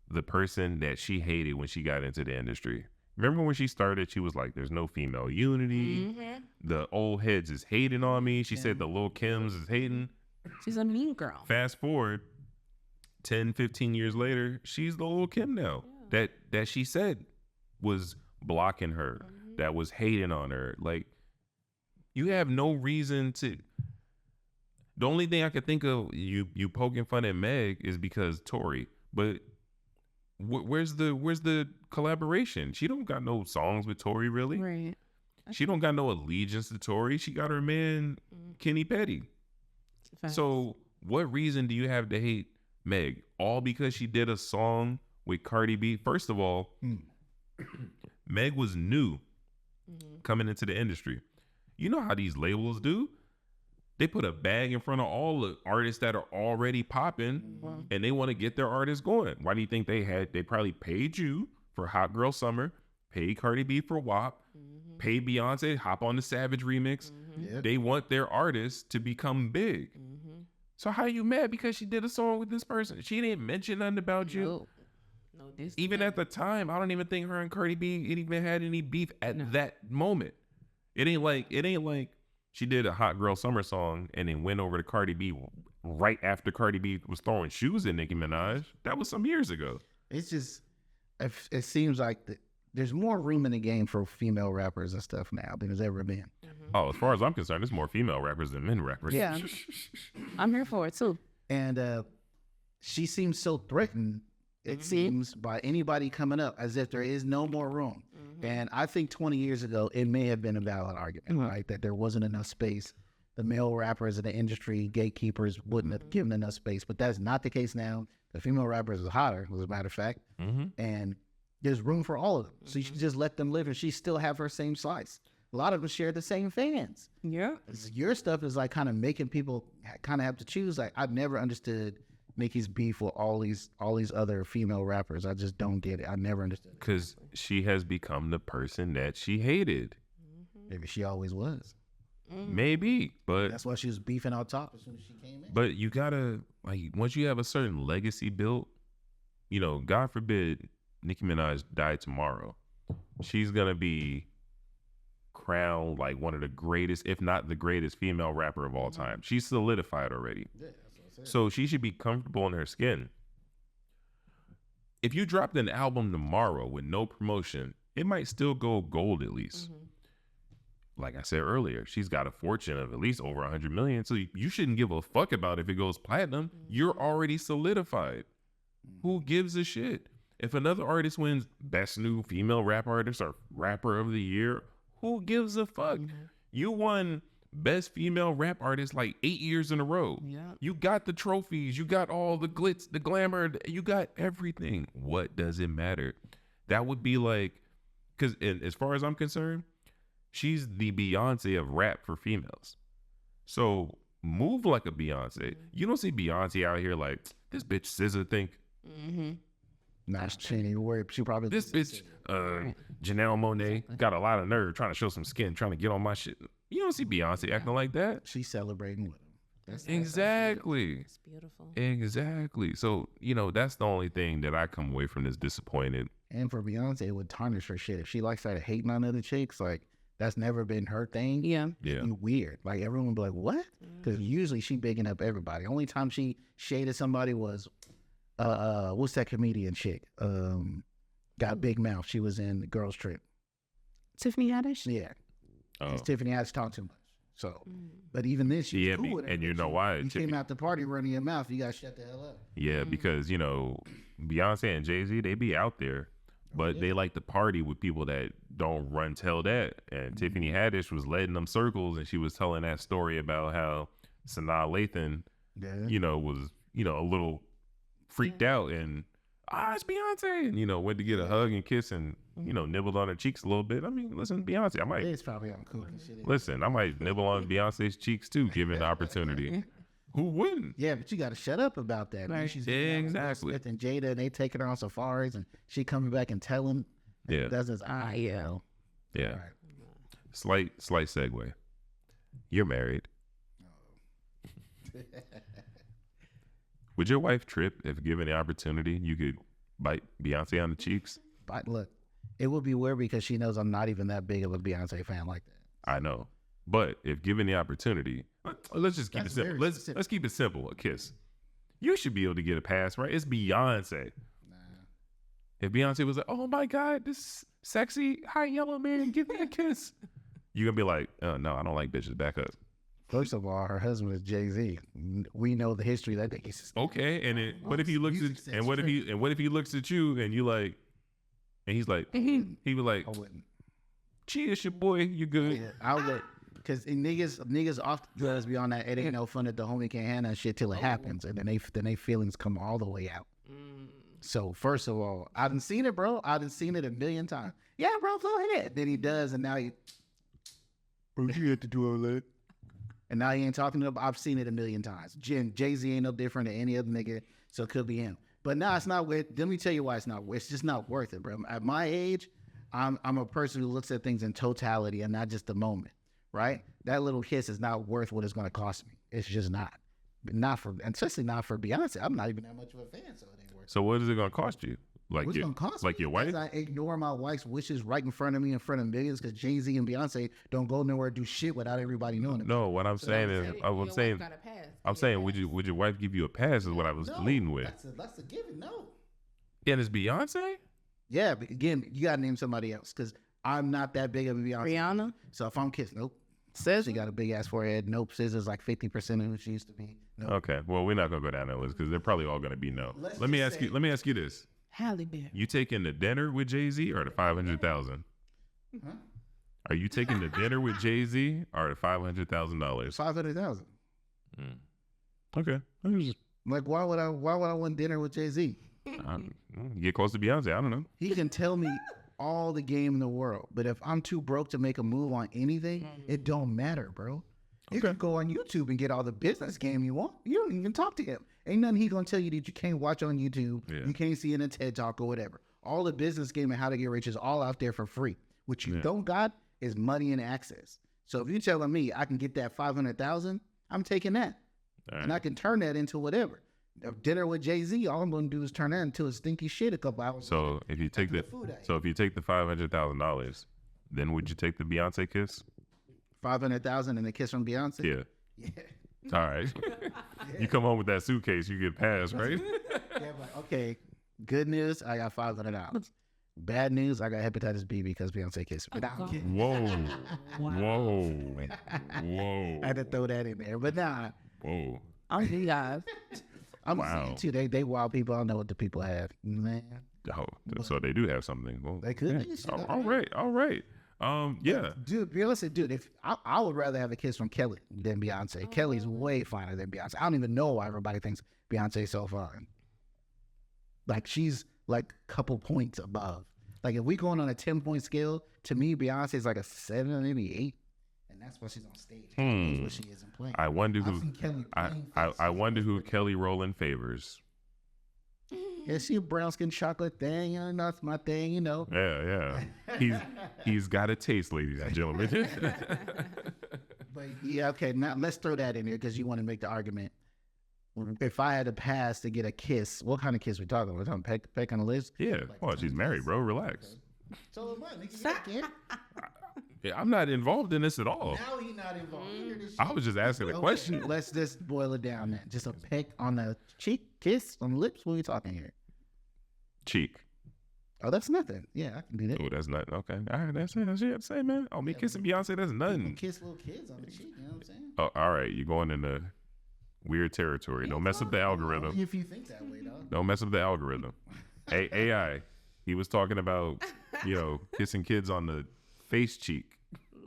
the person that she hated when she got into the industry. Remember when she started, she was like, there's no female unity. The old heads is hating on me. She said the Lil Kims is hating. She's a mean girl. Fast forward 10, 15 years later, she's the Lil Kim now. Yeah. That she said was blocking her, that was hating on her. Like, you have no reason to. The only thing I could think of you poking fun at Meg is because Tory, but where's the collaboration? She don't got no songs with Tory, really. Right. She don't got no allegiance to Tory. She got her man Kenny Petty. Facts. So what reason do you have to hate Meg? All because she did a song with Cardi B? First of all, Meg was new coming into the industry. You know how these labels do? They put a bag in front of all the artists that are already popping, and they want to get their artists going. Why do you think they probably paid you for Hot Girl Summer, paid Cardi B for WAP, paid Beyonce, hop on the Savage remix. Yep. They want their artists to become big. So how are you mad because she did a song with this person? She didn't mention nothing about you. No, even at the time, I don't even think her and Cardi B even had any beef at that moment. It ain't like she did a Hot Girl Summer song and then went over to Cardi B right after Cardi B was throwing shoes at Nicki Minaj. That was some years ago. It's just, it seems like there's more room in the game for female rappers and stuff now than there's ever been. Oh, as far as I'm concerned, there's more female rappers than men rappers. Yeah, I'm here for it too. And she seems so threatened, it seems, by anybody coming up, as if there is no more room. And I think 20 years ago, it may have been a valid argument, right? That there wasn't enough space the male rappers in the industry, gatekeepers wouldn't have given enough space. But that's not the case now. The female rappers is hotter, as a matter of fact. And there's room for all of them. So you should just let them live and she still have her same slice. A lot of them share the same fans. Yeah. Your stuff is like kind of making people kind of have to choose. Like I've never understood Nicki's beef with all these other female rappers. I just don't get it. I never understood it. Because she has become the person that she hated. Maybe she always was. Maybe, but That's why she was beefing out top as soon as she came in. but you gotta, like, once you have a certain legacy built, you know, God forbid Nicki Minaj died tomorrow, she's gonna be crowned like one of the greatest, if not the greatest, female rapper of all time. She's solidified already. Yeah, that's what I said. So she should be comfortable in her skin. If you dropped an album tomorrow with no promotion, it might still go gold at least. Like I said earlier, she's got a fortune of at least over 100 million. So you shouldn't give a fuck about if it goes platinum. You're already solidified. Who gives a shit? If another artist wins best new female rap artist or rapper of the year, who gives a fuck? You won best female rap artist like 8 years in a row. Yeah. You got the trophies. You got all the glitz, the glamour. You got everything. What does it matter? That would be like, because as far as I'm concerned, she's the Beyonce of rap for females. So move like a Beyonce. You don't see Beyonce out here like, this bitch SZA think. Nah, she ain't even worried. She probably This bitch, Janelle Monáe, got a lot of nerve trying to show some skin, trying to get on my shit. You don't see Beyonce acting like that. she's celebrating with him. That's Exactly. It's beautiful. Exactly. So, you know, that's the only thing that I come away from this disappointed. And for Beyonce, it would tarnish her shit. If she like started hating on other chicks, like that's never been her thing. Yeah. Yeah. It'd be weird. Like everyone would be like, what? Because usually she bigging up everybody. Only time she shaded somebody was what's that comedian chick? Got big mouth. She was in the Girls Trip. Tiffany Haddish? Yeah. Oh. 'Cause Tiffany Haddish talked too much. So, but even then, she Yeah, was cool with it. and you know why? You came out the party running your mouth. You got to shut the hell up. Yeah, because, you know, Beyonce and Jay-Z, they be out there, but they like to party with people that don't run tell that. And Tiffany Haddish was led in them circles, and she was telling that story about how Sanaa Lathan, Yeah. you know, was, you know, a little freaked out and, it's Beyonce. And, you know, went to get a hug and kiss and, you know, nibbled on her cheeks a little bit. I mean, listen, Beyonce, I might, It's probably on cook and shit. listen, I might nibble on Beyonce's cheeks too, given the opportunity. Who wouldn't? Yeah, but you got to shut up about that. Man. Right. She's hanging out with Will Exactly. Smith and Jada, and they taking her on safaris, and she coming back and telling. Yeah. That's just yeah. Yeah. All right. Slight segue. You're married. Would your wife trip if given the opportunity you could bite Beyonce on the cheeks? But look, it would be weird because she knows I'm not even that big of a Beyonce fan like that. I know. But if given the opportunity, let's just keep That's it simple. very Let's specific. keep it simple. A kiss. You should be able to get a pass, right? It's Beyonce. If Beyonce was like, "Oh my God, this sexy high yellow man, give me a kiss," you're gonna be like, "Oh no, I don't like bitches. Back up." First of all, her husband is Jay-Z. We know the history of that nigga. Okay, and it, what if he looks Music at sense, and what if he looks at you and you like, and he's like, he be like, I wouldn't. "Cheers, your boy, you good?" Yeah, I would. Because niggas off the drugs be on that. It ain't no fun that the homie can't handle that shit till it happens, and then they feelings come all the way out. So first of all, I done seen it, bro. I done seen it a million times. Yeah, bro, go ahead. Then he does, and now he, bro, you had to do all that. And now he ain't talking to him. I've seen it a million times. Jay-Z ain't no different than any other nigga, so it could be him. But no, it's not worth. Let me tell you why it's not. It's just not worth it, bro. At my age, I'm a person who looks at things in totality and not just the moment. Right? That little kiss is not worth what it's going to cost me. It's just not. But not for, and especially not for Beyonce. I'm not even that much of a fan, so it ain't worth it. So what is it gonna cost you? Like What's it gonna cost like me? your wife? Because I ignore my wife's wishes right in front of me, in front of millions, because Jay-Z and Beyonce don't go nowhere to do shit without everybody knowing it. No, what I'm saying is, I'm saying, would your wife give you a pass? Is what I was No, leading with. That's a given. No. And it's Beyonce. Yeah, but again, you got to name somebody else, because I'm not that big of a Beyonce. Rihanna? So if I'm kissing, nope. Says She got a big ass forehead. Nope. SZA's like 50% of who she used to be. Nope. Okay, well we're not gonna go down that list because they're probably all gonna be no. Let's Let me just ask say- you. Let me ask you this: Halle Berry. you taking the dinner with Jay-Z or the 500,000? Huh? Are you taking the dinner with Jay-Z or the $500,000? $500,000. Okay. Like, why would I want dinner with Jay-Z? Get close to Beyonce. I don't know. He can tell me all the game in the world, but if I'm too broke to make a move on anything, it don't matter, bro. You can go on YouTube and get all the business game you want. You don't even talk to him. Ain't nothing he gonna tell you that you can't watch on YouTube. Yeah. You can't see in a TED Talk or whatever. All the business game and how to get rich is all out there for free. What you don't got is money and access. So if you're telling me I can get that $500,000, I'm taking that, and I can turn that into whatever. A dinner with Jay-Z, all I'm gonna do is turn that into a stinky shit a couple hours. So if you take the $500,000, then would you take the Beyonce kiss? 500,000 and a kiss from Beyonce? Yeah. All right. You come home with that suitcase, you get passed, right? Like, okay, good news, I got $500. Bad news, I got hepatitis B because Beyonce kissed me. Whoa. Whoa. I had to throw that in there, but nah. Whoa. I'm you guys. I'm saying too, they wild people. I don't know what the people have, man. Oh, so they do have something. Well, they could. Yeah. All right. Yeah. Dude, Beyonce, if I would rather have a kiss from Kelly than Beyonce. Kelly's way finer than Beyonce. I don't even know why everybody thinks Beyonce's so fine. Like, she's like a couple points above. Like, if we going on a 10-point scale, to me, Beyonce's like a 7, maybe 8. And that's why she's on stage. That's what she isn't playing. I wonder who Kelly Rowland favors. Yeah, she a brown skin chocolate thing, that's my thing, Yeah. He's got a taste, ladies and gentlemen. But yeah, okay, now let's throw that in here because you want to make the argument. If I had to pass to get a kiss, what kind of kiss we talking about? We're talking peck on the lips? Yeah. Well, she's married, bro. Relax. Okay. So am I. Yeah, I'm not involved in this at all. Now he's not involved. I was just asking a question. Let's just boil it down then. Just a peck on the cheek, kiss on the lips. What are we talking here? Cheek. Oh, that's nothing. Yeah, I can do that. Oh, that's nothing. Okay. All right, that's it. That's what you have to say, man. Oh, me kissing Beyonce, that's nothing. Kiss little kids on the cheek, you know what I'm saying? Oh, all right. You're going into weird territory. Don't mess up the algorithm. If you think that way, though. Don't mess up the algorithm. Hey, AI, he was talking about, kissing kids on the face cheek.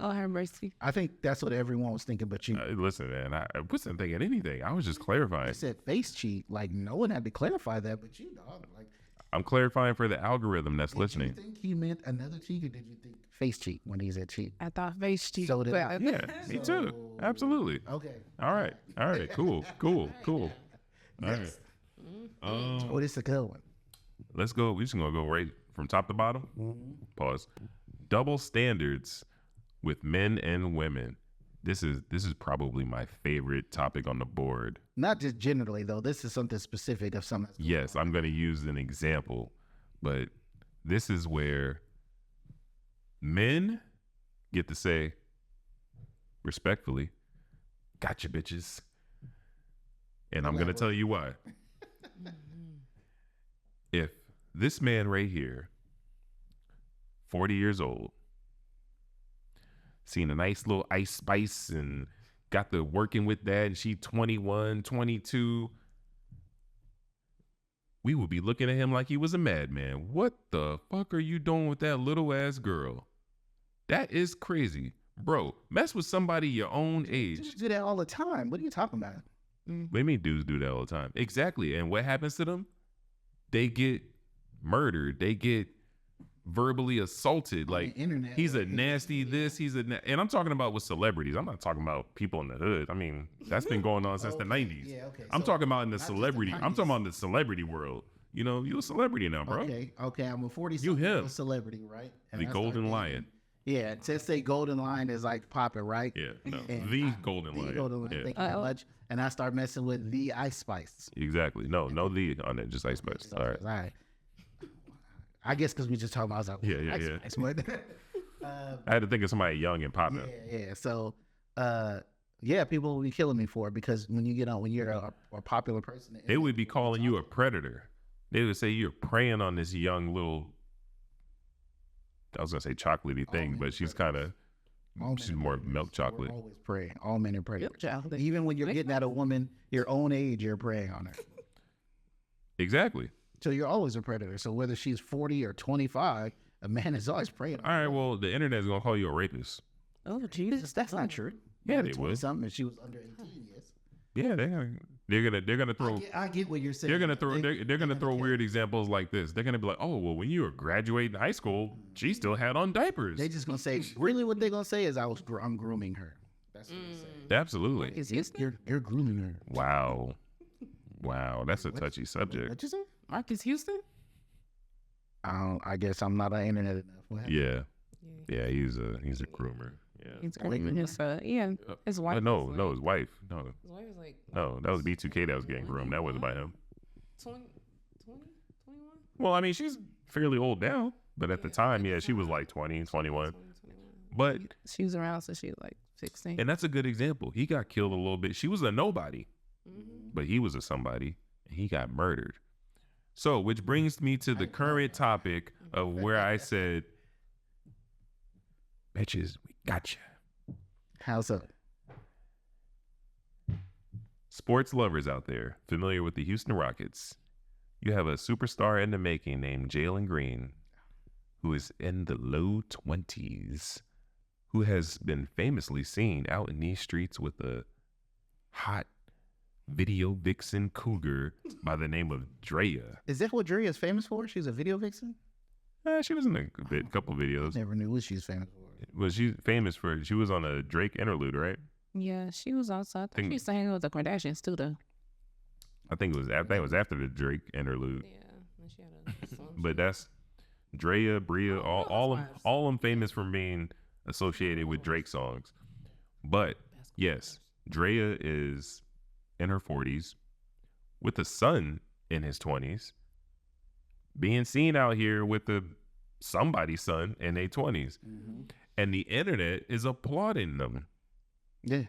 Oh, have mercy. I think that's what everyone was thinking, but you. Listen, man, I wasn't thinking anything. I was just clarifying. I said face cheek. Like, no one had to clarify that, but you, dog. Like, I'm clarifying for the algorithm that's listening. Did you think he meant another cheek, or did you think face cheek when he said cheek? I thought face cheek. So yeah, me too. Absolutely. Okay. All right. Cool. All right. What is the good one? Let's go. We're just gonna go right from top to bottom. Pause. Double standards with men and women. This is probably my favorite topic on the board. Not just generally though. This is something specific of something. Yes, I'm going to use an example, but this is where men get to say respectfully, "Gotcha, bitches," and I'm going to tell you why. If this man right here, 40 years old, seen a nice little Ice Spice and got to working with that, and she 21, 22, we would be looking at him like he was a madman. What the fuck are you doing with that little ass girl? That is crazy. Bro, mess with somebody your own age. Dudes do that all the time. What are you talking about? What do you mean dudes do that all the time? Exactly. And what happens to them? They get murdered. They get verbally assaulted. Like, he's a nasty this, and I'm talking about with celebrities. I'm not talking about people in the hood. I mean, that's been going on since the 90s. Yeah, okay. I'm talking about in the celebrity. I'm talking about in the celebrity world. You a celebrity now, bro. Okay. I'm a 40 You him. celebrity, right? And the Golden Lion. Yeah, to say Golden Lion is like popping, right? Yeah, no, the Golden Lion. Yeah. Thank you very much. And I start messing with the Ice Spice. Exactly. No the on it, just Ice Spice. All right. I guess because we just talking about yeah. Ice Spice. I had to think of somebody young and popping. Yeah. So, people will be killing me for it because when you're a popular person, they would be calling you a predator. They would say you're preying on this young little. I was gonna say chocolatey thing, but she's kind of. She's more milk chocolate. We're always preying. All men are predators. Even when you're getting at a woman your own age, you're preying on her. Exactly. So you're always a predator. So whether she's 40 or 25, A man is always preying. All right, well, the internet is gonna call you a rapist. Oh, Jesus. That's not true. Yeah, they would. Something. She was under 18 years. Yeah, they're gonna throw. I get what you're saying. They're gonna throw weird examples like this. They're gonna be like, oh, well, when you were graduating high school, she still had on diapers. They just gonna say, really, what they're gonna say is, I'm grooming her. That's what they say. Absolutely. You're grooming her. Wow, that's a touchy subject. What you say? Marcus Houston? I guess I'm not on internet enough. What happened? Yeah, he's a groomer. Yeah. He's grooming his his wife. No, his wife. No, His wife was like, no, that was B2K that was getting groomed. That wasn't by him. 21? Well, I mean, she's fairly old now, but at the time, she was like 20, 21. But she was around since she was like 16. and that's a good example. He got killed a little bit. She was a nobody, Mm-hmm. but he was a somebody, and he got murdered. So, which brings me to the current topic of where I said, bitches, we got you. How's up? Sports lovers out there familiar with the Houston Rockets, you have a superstar in the making named Jalen Green, who is in the low 20s, who has been famously seen out in these streets with a hot video vixen cougar by the name of Drea. Is that what Drea is famous for? She's a video vixen? She was in a couple videos. Never knew what she's famous for. Was she famous for? She was on a Drake interlude, right? Yeah, she was outside. I think she used to hang out with the Kardashians too, though. I think it was after the Drake interlude. Yeah, she had a song. But that's Drea, Bria, all of them famous for being associated with Drake songs. But yes, Drea is in her 40s with a son in his 20s, being seen out here with somebody's son in their 20s. Mm-hmm. And the internet is applauding them. Yeah.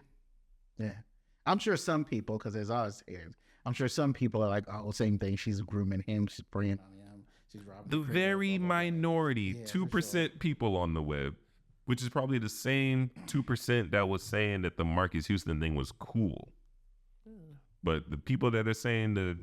I'm sure some people, because there's always I'm sure some people are like, oh, same thing. She's grooming him. She's preying on him. She's robbing The very minority, 2% people on the web, which is probably the same 2% that was saying that the Marcus Houston thing was cool. But the people that are saying the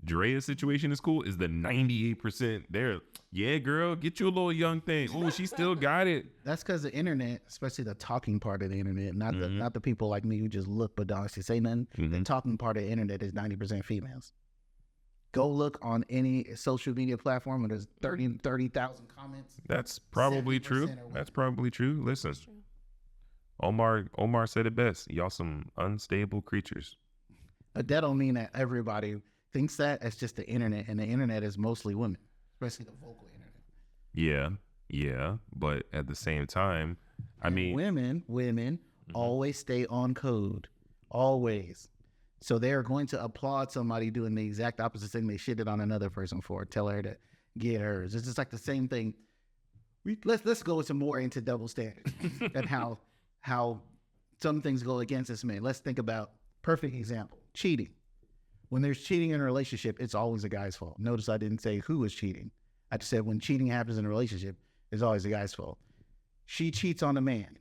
Drea situation is cool is the 98%. They're, yeah, girl, get you a little young thing. Oh, she still got it. That's because the internet, especially the talking part of the internet, not the people like me who just look but don't actually say nothing. The talking part of the internet is 90% females. Go look on any social media platform and there's 30,000 comments. That's probably true. That's probably true. Listen, Omar said it best. Y'all some unstable creatures. That don't mean that everybody thinks that. It's just the internet, and the internet is mostly women, especially the vocal internet. Yeah. But at the same time, I mean, women always stay on code, always. So they're going to applaud somebody doing the exact opposite thing they shitted on another person for, tell her to get hers. It's just like the same thing. Let's go some more into double standards and how some things go against us, man. Let's think about perfect example, cheating. When there's cheating in a relationship, it's always a guy's fault. Notice I didn't say who was cheating. I just said when cheating happens in a relationship, it's always the guy's fault. She cheats on a man.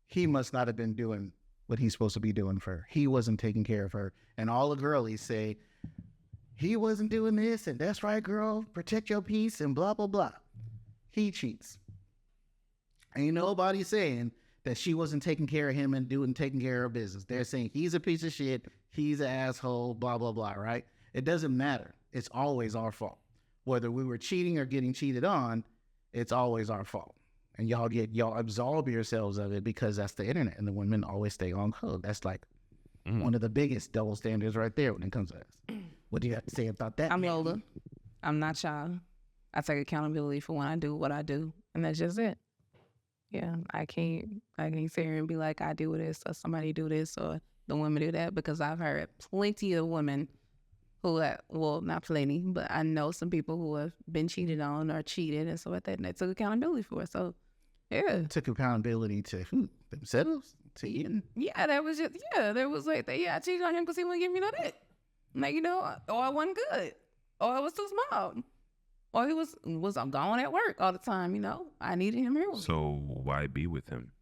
He must not have been doing what he's supposed to be doing for her. He wasn't taking care of her. And all the girlies say, he wasn't doing this, and that's right, girl, protect your peace, and blah, blah, blah. He cheats. Ain't nobody saying that she wasn't taking care of him and taking care of business. They're saying he's a piece of shit, he's an asshole, blah, blah, blah, right? It doesn't matter. It's always our fault. Whether we were cheating or getting cheated on, it's always our fault. And y'all absolve yourselves of it because that's the internet, and the women always stay on code. That's like one of the biggest double standards right there when it comes to us. What do you have to say about that? I'm Lola. I'm not y'all. I take accountability for when I do what I do, and that's just it. Yeah, I can't sit here and be like, I do this or somebody do this or the women do that, because I've heard plenty of women who not plenty, but I know some people who have been cheated on or cheated and stuff like that, and they took accountability for it. So, yeah. Took accountability to who? Themselves? To you? Yeah, that was just, there was like, I cheated on him because he wouldn't give me no dick. Like, or I wasn't good, or I was too small. Or he was gone at work all the time, I needed him here. So why be with him?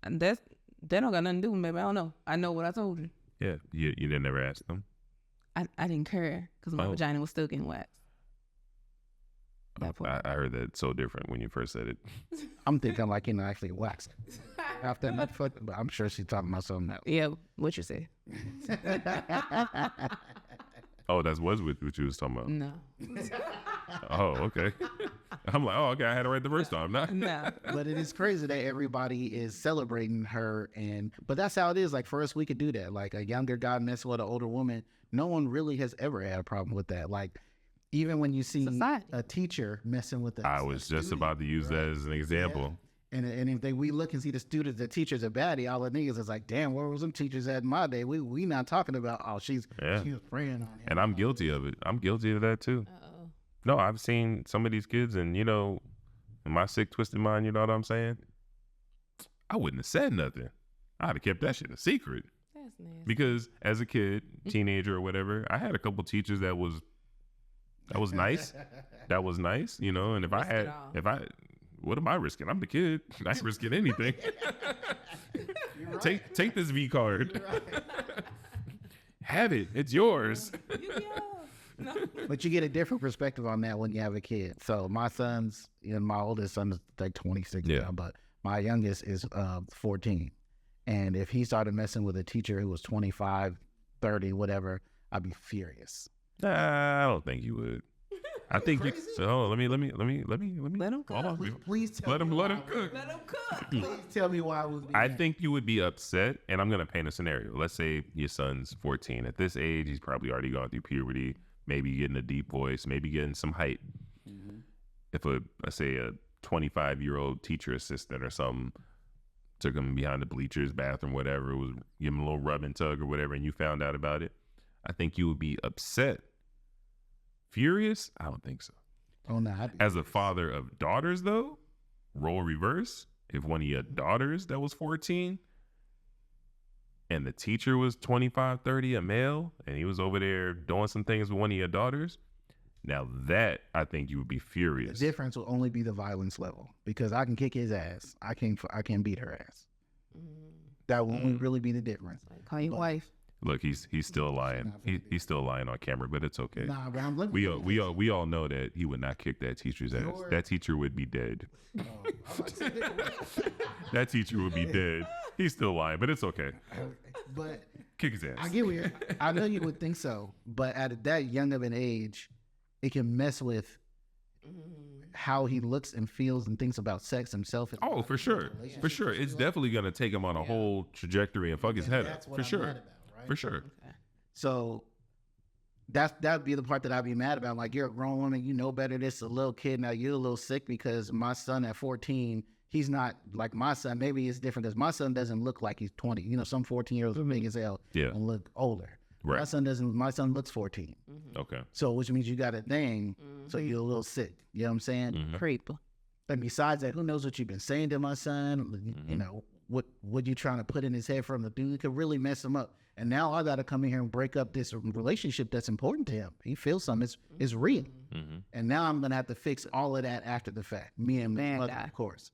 And that don't got nothing to do with me, baby. I don't know. I know what I told you. Yeah, you didn't ever ask them? I didn't care because my vagina was still getting waxed. I heard that so different when you first said it. I'm thinking like, actually waxed. After that, but I'm sure she's talking about something else. Yeah, what you say? Oh, that's what you was talking about. No. Oh, okay. I'm like, oh, okay, I had it right the first time. Nah. No. But it is crazy that everybody is celebrating her, but that's how it is. Like for us, we could do that. Like a younger guy messing with an older woman, no one really has ever had a problem with that. Like even when you see a teacher messing with I was just about to use that as an example. Yeah. And if we look and see the students, the teachers are baddie, all the niggas is like, damn, where was them teachers at in my day? We not talking about, she was praying on him. And I'm guilty of it. I'm guilty of that too. Uh-oh. No, I've seen some of these kids, and in my sick, twisted mind, you know what I'm saying? I wouldn't have said nothing. I'd have kept that shit a secret. That's nasty. Because as a kid, teenager or whatever, I had a couple teachers that was nice. That was nice, and what am I risking? I'm the kid. I ain't risking anything. Right. Take this V card. Right. Have it. It's yours. No. But you get a different perspective on that when you have a kid. So my my oldest son is like 26 now, but my youngest is 14. And if he started messing with a teacher who was 25, 30, whatever, I'd be furious. I don't think you would. I think you. So let me. Let him cook. Please tell let me. him cook. Let him cook. Please tell me why I was. I think you would be upset, and I'm gonna paint a scenario. Let's say your son's 14. At this age, he's probably already gone through puberty. Maybe getting a deep voice. Maybe getting some height. Mm-hmm. If let's say a 25-year-old teacher assistant or something took him behind the bleachers, bathroom, whatever, was give him a little rub and tug or whatever, and you found out about it, I think you would be upset. Furious? I don't think so. Oh, no. As a father of daughters, though, role reverse. If one of your daughters that was 14 and the teacher was 25, 30, a male, and he was over there doing some things with one of your daughters, now that I think you would be furious. The difference will only be the violence level, because I can kick his ass. I can't beat her ass. That won't really be the difference. Call your wife. Look, he's still lying. He's still lying on camera, but it's okay. Nah, bro, we all know that he would not kick that teacher's ass. That teacher would be dead. That teacher would be dead. He's still lying, but it's okay. But kick his ass. I get weird. I know you would think so, but at that young of an age, it can mess with how he looks and feels and thinks about sex himself. Oh, for sure. For sure. It's definitely going to take him on a whole trajectory and fuck his head up. For sure. Right? For sure. Okay. So that'd be the part that I'd be mad about. Like, you're a grown woman, you know better. This is a little kid. Now you're a little sick because my son at 14, he's not like my son. Maybe it's different because my son doesn't look like he's 20. Some 14-year-olds are big as hell and look older. Right. My son looks 14. Okay. So which means you got a thing. So you're a little sick. You know what I'm saying? Creeper. And besides that, who knows what you've been saying to my son? What you trying to put in his head from the dude could really mess him up. And now I got to come in here and break up this relationship that's important to him. He feels something. It's real. And now I'm going to have to fix all of that after the fact. Me and my mother, of course.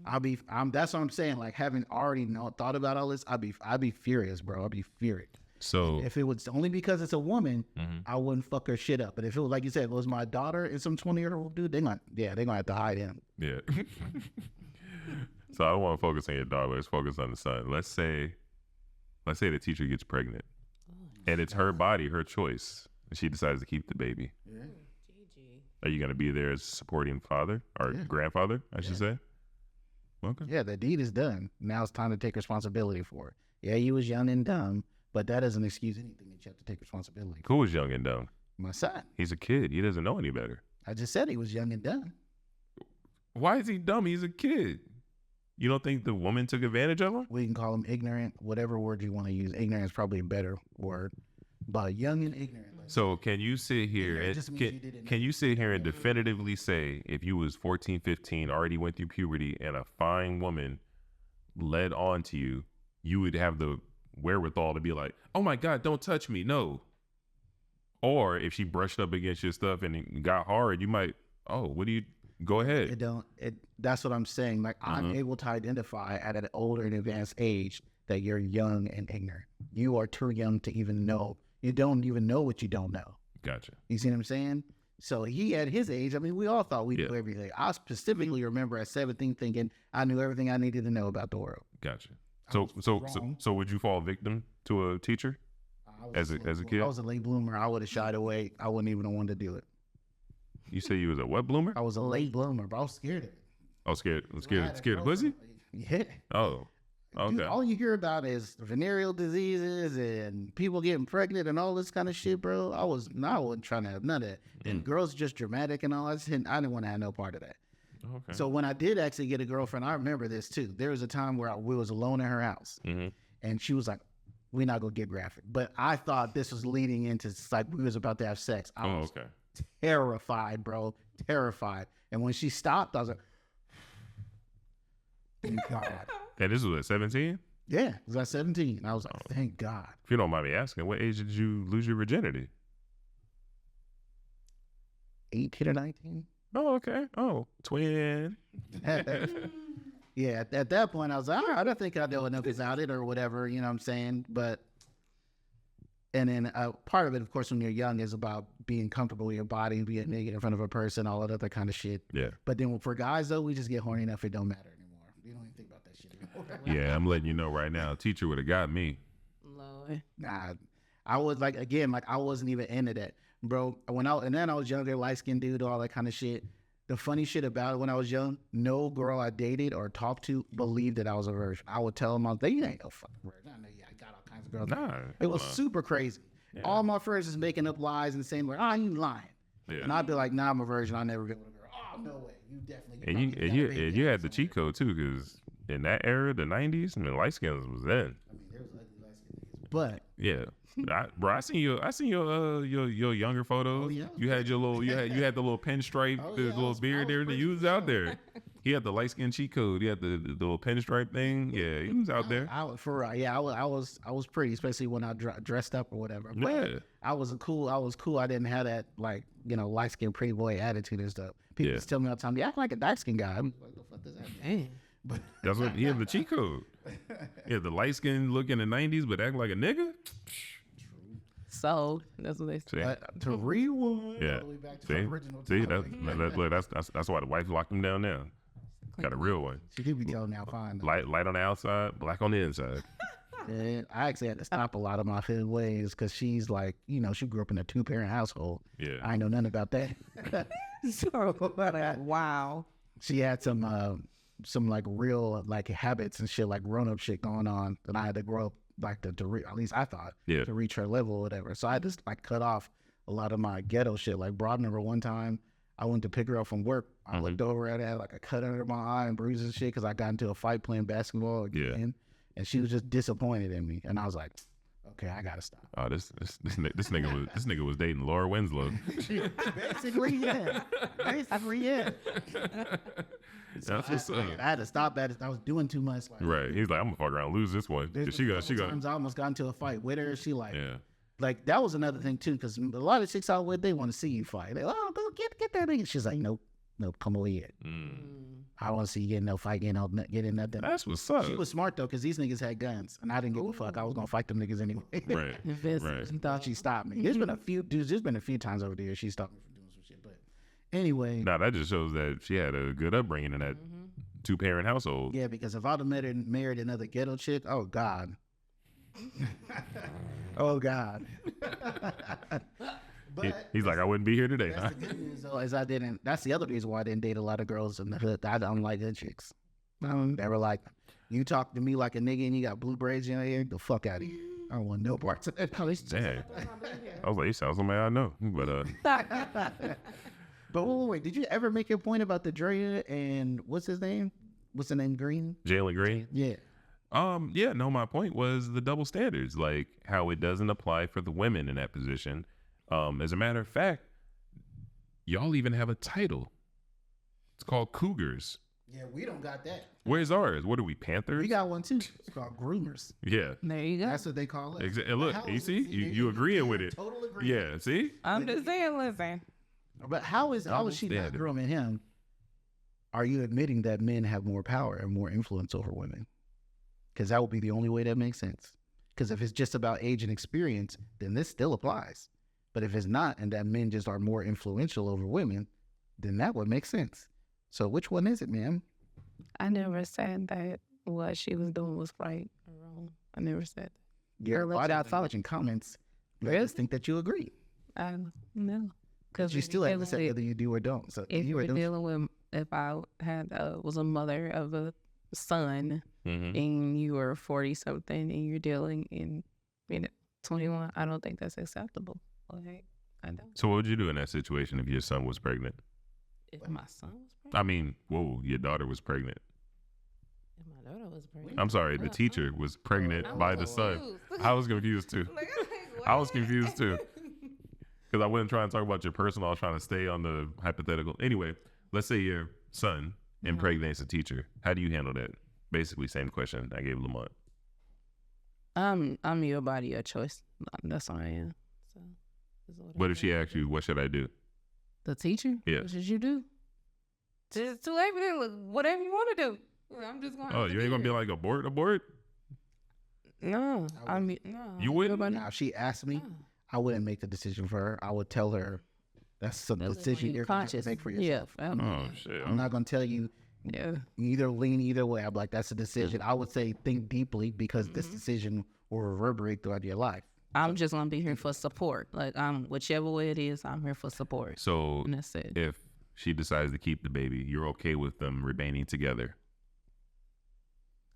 That's what I'm saying. Like, having already thought about all this, I'd be furious, bro. I'd be furious. So if it was only because it's a woman, I wouldn't fuck her shit up. But if it was, like you said, if it was my daughter and some 20-year-old dude, they're going to have to hide him. Yeah. So I don't want to focus on your daughter. Let's focus on the son. Let's say the teacher gets pregnant, and it's her body, her choice, and she decides to keep the baby. Yeah. Are you going to be there as a supporting father or grandfather, I should say? Okay. Yeah, the deed is done. Now it's time to take responsibility for it. Yeah, you was young and dumb, but that doesn't excuse anything that you have to take responsibility for. Who was young and dumb? My son. He's a kid. He doesn't know any better. I just said he was young and dumb. Why is he dumb? He's a kid. You don't think the woman took advantage of him? We can call him ignorant, whatever word you want to use. Ignorant is probably a better word, but young and ignorant. So can you sit here and can you sit here and definitively say, if you was 14, 15, already went through puberty, and a fine woman led on to you, you would have the wherewithal to be like, oh my God, don't touch me, no. Or if she brushed up against your stuff and it got hard, you might, go ahead. That's what I'm saying. Like, I'm able to identify at an older and advanced age that you're young and ignorant. You are too young to even know. You don't even know what you don't know. Gotcha. You see what I'm saying? So he at his age, I mean, we all thought we knew everything. I specifically remember at 17 thinking I knew everything I needed to know about the world. Gotcha. So would you fall victim to a teacher as a kid? I was a late bloomer. I would have shied away. I wouldn't even have wanted to do it. You say you was a what bloomer? I was a late bloomer, but I was scared of it. Oh, scared of pussy? Yeah. Oh, okay. Dude, all you hear about is venereal diseases and people getting pregnant and all this kind of shit, bro. I wasn't trying to have none of that. And girls just dramatic and all that. I didn't want to have no part of that. Okay. So when I did actually get a girlfriend, I remember this too. There was a time where we was alone in her house, and she was like, "We're not gonna get graphic," but I thought this was leading into like we was about to have sex. I was terrified, bro, terrified. And when she stopped, I was like, "Thank God." And this was at 17? Yeah, it was at 17. I was like, "Thank God." If you don't mind me asking, what age did you lose your virginity? 18 or 19. Oh, okay. Oh, twin. Yeah, at that point, I was like, all right, I think I know enough about it or whatever, you know what I'm saying? But, and then part of it, of course, when you're young is about being comfortable with your body, being naked in front of a person, all that other kind of shit. Yeah. But then for guys, though, we just get horny enough, it don't matter anymore. You don't even think about that shit anymore. Yeah, I'm letting you know right now. Teacher would have got me. Lord. Nah, I was like, again, like I wasn't even into that, bro. And then I was younger, light-skinned dude, all that kind of shit. The funny shit about it when I was young, no girl I dated or talked to believed that I was a virgin. I would tell them, you ain't no fucking virgin. I know you got all kinds of girls. Nah. It was super crazy. Yeah. All my friends was making up lies and saying, you lying. Yeah. And I'd be like, nah, I'm a virgin. I'll never get with a girl. Oh, no way. You definitely. And you had the cheat code too, because in that era, the 90s, I mean, light skins was then. I mean, there was ugly light skins niggas. But. Yeah. I seen your younger photos. Oh, yeah. You had your little, you had the little pinstripe, the little beard there. You was out there. He had the light skin cheat code. He had the little pinstripe thing. Yeah, he was out there. I was pretty, especially when I dressed up or whatever. But yeah, I was cool. I didn't have that light skin pretty boy attitude and stuff. People just tell me all the time, you act like a dark skin guy. I'm like, the fuck does that mean? But that's what he had the cheat code. He had the light skin look in the 90s, but act like a nigga. So that's what they say. To rewind all the way back to the original time. That's why the wife locked him down now. Got a real one. She could be going now fine. Light on the outside, black on the inside. And I actually had to stop a lot of my hood ways because she's like, she grew up in a 2-parent household. Yeah. I ain't know nothing about that. Wow. She had some like real like habits and shit, like grown up shit going on that I had to grow up like at least I thought to reach her level or whatever. So I just like cut off a lot of my ghetto shit. Like bro, I remember one time I went to pick her up from work. I looked over at her, like a cut under my eye and bruises and shit because I got into a fight playing basketball again. And she was just disappointed in me. And I was like, okay, I gotta stop. Oh, this nigga was dating Laura Winslow. Basically, yeah. That's what's up. I had to stop that. I was doing too much. Like, right. He's like, I'm gonna fuck around and lose this one. She got. Times I almost got into a fight with her. She like that was another thing too, because a lot of chicks out with they want to see you fight. They go get that nigga. She's like, nope, come over here. I don't want to see you getting no fight, getting nothing. That's what's up. She was smart though, because these niggas had guns, and I didn't give a fuck. I was gonna fight them niggas anyway. Right. She thought she stopped me. There's been a few times over the years she stopped me from doing some shit. But anyway, that just shows that she had a good upbringing in that 2-parent household. Yeah, because if I'd have married another ghetto chick, oh God. Oh God. But he's like, I wouldn't be here today. That's the good news, though, is that's the other reason why I didn't date a lot of girls in the hood. I don't like good chicks. They were like, you talk to me like a nigga and you got blue braids in your hair, the fuck out of here. I don't want no parts of that. Dang. I was like, you sound somebody I know. But wait, did you ever make your point about the Drea and what's his name? What's the name? Green? Jalen Green? Yeah. My point was the double standards, like how it doesn't apply for the women in that position. As a matter of fact, y'all even have a title. It's called Cougars. Yeah, we don't got that. Where's ours? What are we, Panthers? We got one too. It's called Groomers. Yeah. There you go. That's what they call it. Exactly. Look, you see? You agreeing with it. Total agreement. Yeah, see? I'm just saying, listen. But how is she not grooming him? Are you admitting that men have more power and more influence over women? Because that would be the only way that makes sense. Because if it's just about age and experience, then this still applies. But if it's not, and that men just are more influential over women, then that would make sense. So which one is it, ma'am? I never said that what she was doing was right or wrong. I never said that. Your Girl, body I thought- language and comments. I Really? just think that you agree. I no. Because you still haven't said whether you do or don't. So If you you're or don't. dealing with, if I had was a mother of a son Mhm. and you are 40 something and you're dealing in 21, I don't think that's acceptable. Like, I don't. So what would you do in that situation if your son was pregnant? If my son was pregnant, I mean, whoa, your daughter was pregnant. if my daughter was pregnant, I'm sorry, the teacher was pregnant by the son. I was confused too. I was confused too. Because I wasn't trying to talk about your personal. I was trying to stay on the hypothetical. Anyway, let's say your son impregnates a teacher. How do you handle that? Basically, same question I gave Lamont. I'm your body, your choice. That's what I am. So, that's What if she asks you, what should I do? the teacher? Yeah. What should you do? It's too late for them. Whatever you want to do. I'm just going. Oh, you ain't going to be like, abort? No, I mean no. You wouldn't? Everybody- Now, if she asked me, No. I wouldn't make the decision for her. I would tell her that's some That's decision when you're going to make for yourself. Yeah. Oh, shit. I'm not going to tell you Yeah. either lean either way. I'm like, that's a decision. I would say think deeply because this decision will reverberate throughout your life. I'm just gonna be here for support. Like whichever way it is, I'm here for support. So And that's it. if she decides to keep the baby, you're okay with them remaining together?